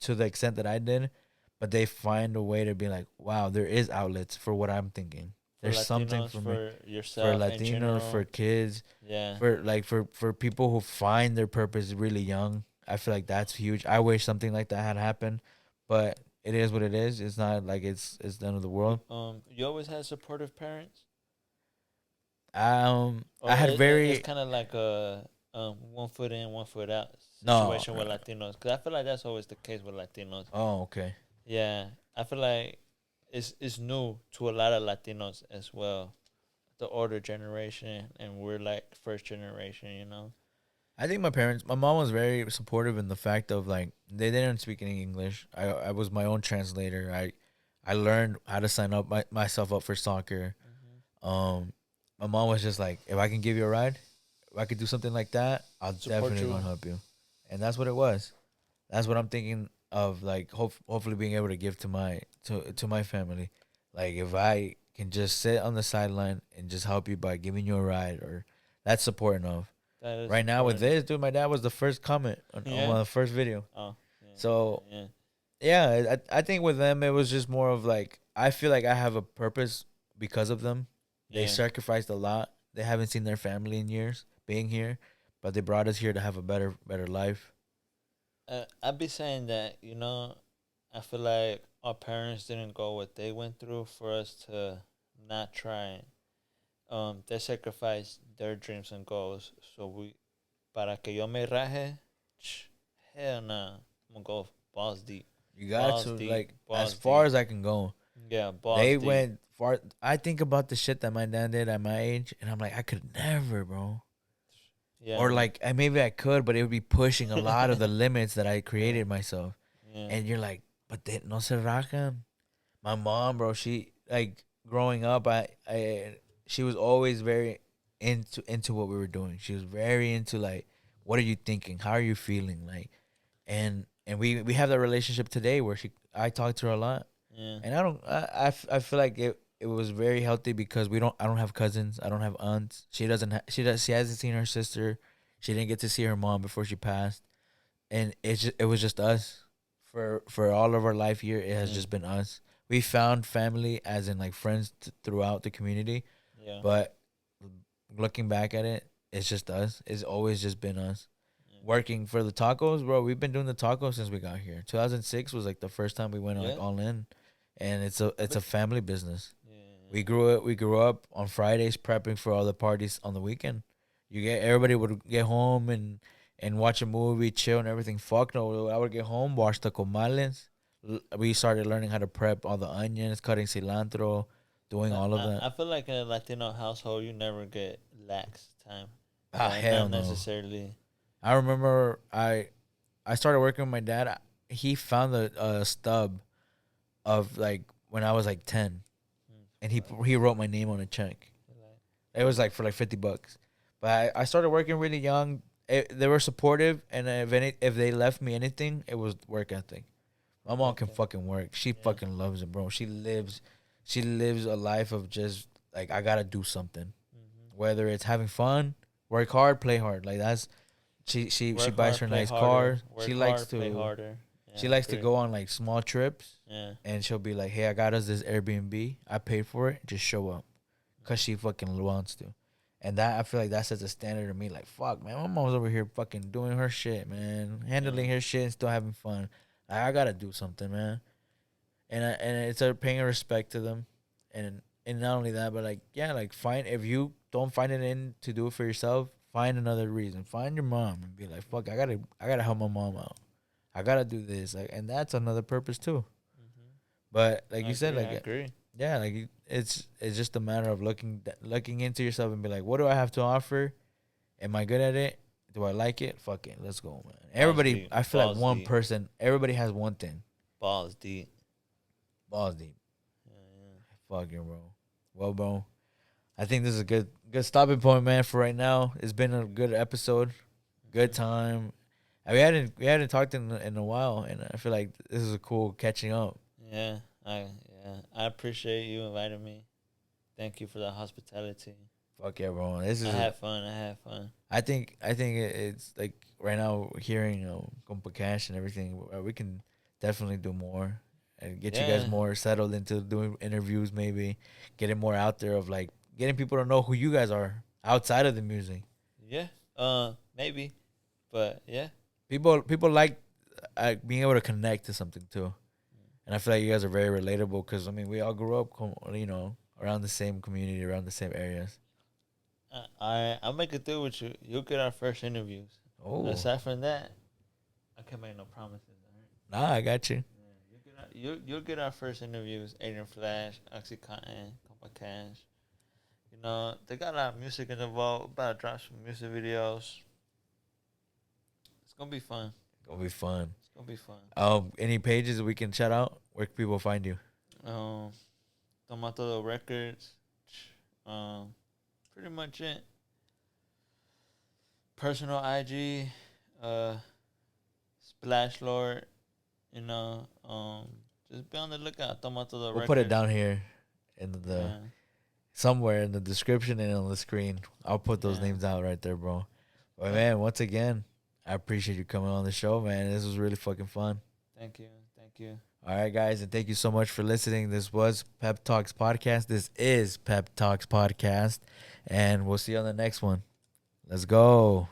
to the extent that I did, but they find a way to be like, wow, there is outlets for what I'm thinking. There's For something Latinos, for me, for for yourself, in Latino, general. for kids, Yeah. for people who find their purpose really young. I feel like that's huge. I wish something like that had happened, but it is what it is. It's not like it's the end of the world. You always had supportive parents. I had very It's kind of like a 1 foot in, 1 foot out No. situation with Latinos. Because I feel like that's always the case with Latinos. Oh, okay. Yeah, I feel like it's new to a lot of Latinos as well. The older generation, and we're like first generation. You know. I think my mom was very supportive in the fact of like they didn't speak any English. I was my own translator. I learned how to sign up myself up for soccer. My mom was just like, if I can give you a ride, if I could do something like that, I'll Support definitely you. gonna help you. And that's what it was. That's what I'm thinking of, like hopefully being able to give to my family. Like if I can just sit on the sideline and just help you by giving you a ride, or that's support enough. That is Right now with important. this, dude, my dad was the first comment Yeah. on the first video. Oh. Yeah. So Yeah. yeah, I think with them it was just more of like I feel like I have a purpose because of them. They Yeah. sacrificed a lot. They haven't seen their family in years being here, but they brought us here to have a better life. I'd be saying that, I feel like our parents didn't go what they went through for us to not try. They sacrificed their dreams and goals. So para que yo me raje, hell nah, I'm gonna go balls deep. You got Balls to deep, like balls as far deep. as I can go. Yeah, balls They deep. went far. I think about the shit that my dad did at my age, and I'm like, I could never, bro. Yeah, Or like, maybe I could, but it would be pushing a lot of the limits that I created myself. yeah. And you're like, but they no se rajan. My mom, bro, she like growing up, she was always very into what we were doing. She was very into like, what are you thinking? How are you feeling? Like, and we have that relationship today where I talk to her a lot, Yeah. and I feel like it was very healthy because I don't have cousins, I don't have aunts. She hasn't seen her sister. She didn't get to see her mom before she passed, and it was just us for all of our life here. It has Yeah. just been us. We found family as in like friends throughout the community, Yeah. but looking back at it, it's just us. It's always just been us. Working for the tacos, bro. We've been doing the tacos since we got here. 2006 was like the first time we went like Yeah. all in, and it's a family business. Yeah. We grew up on Fridays prepping for all the parties on the weekend. Everybody would get home and watch a movie, chill and everything. Fuck no, I would get home, wash the comales. We started learning how to prep all the onions, cutting cilantro, doing all of that. I feel like in a Latino household, you never get lax time. Hell not no. necessarily. I remember I started working with my dad. He found a stub of like when I was like 10, and he wrote my name on a check. It was like for like $50, but I started working really young. They were supportive, and if they left me anything, it was work ethic. My mom can fucking work. She fucking loves it, bro. She lives a life of just like I gotta do something, whether it's having fun, work hard, play hard. Like that's she buys her nice car. She likes to play harder. Yeah, she likes to go on like small trips. Yeah. And she'll be like, "Hey, I got us this Airbnb. I paid for it. Just show up," cause she fucking wants to. And that I feel like that sets a standard to me. Like, fuck, man, my mom's over here fucking doing her shit, man, handling her shit and still having fun. I gotta do something, man. And it's a paying respect to them, and not only that, but like like find if you don't find it in to do it for yourself, find another reason. Find your mom and be like, fuck, I gotta help my mom out. I gotta do this, like, and that's another purpose too. But like you said, like I agree. Yeah, like it's just a matter of looking into yourself and be like, what do I have to offer? Am I good at it? Do I like it? Fuck it, let's go, man. Everybody, deep. I feel like Balls one deep. person. Everybody has one thing. Balls deep. Balls deep. Yeah. Fucking bro. Well, bro, I think this is a good stopping point, man. For right now, it's been a good episode, good time. And we hadn't talked in a while, and I feel like this is a cool catching up. Yeah. I appreciate you inviting me. Thank you for the hospitality. Fuck yeah, bro. This is I had fun. I think it's like right now hearing Compa Cash and everything, we can definitely do more and get you guys more settled into doing interviews, maybe getting more out there of like getting people to know who you guys are outside of the music. Yeah. Maybe, but yeah. People like being able to connect to something too, and I feel like you guys are very relatable because I mean we all grew up, around the same community, around the same areas. I'll make it through with you. You'll get our first interviews. Oh, aside from that, I can't make no promises. All right? Nah, I got you. Yeah, you'll get our first interviews. Adrian Flash, OxyContin, Compa Cash. You know they got a lot of music involved. About to drop some music videos. It's gonna be fun. It's gonna be fun. Any pages we can shout out? Where can people find you? Tomato Records. Pretty much it. Personal IG, Splash Lord. You know, just be on the lookout. Tomato Records. We'll put it down here in the somewhere in the description and on the screen. I'll put those names out right there, bro. But man, once again, I appreciate you coming on the show, man. This was really fucking fun. Thank you. All right, guys, and thank you so much for listening. This was PepTalks Podcast. This is PepTalks Podcast, and we'll see you on the next one. Let's go.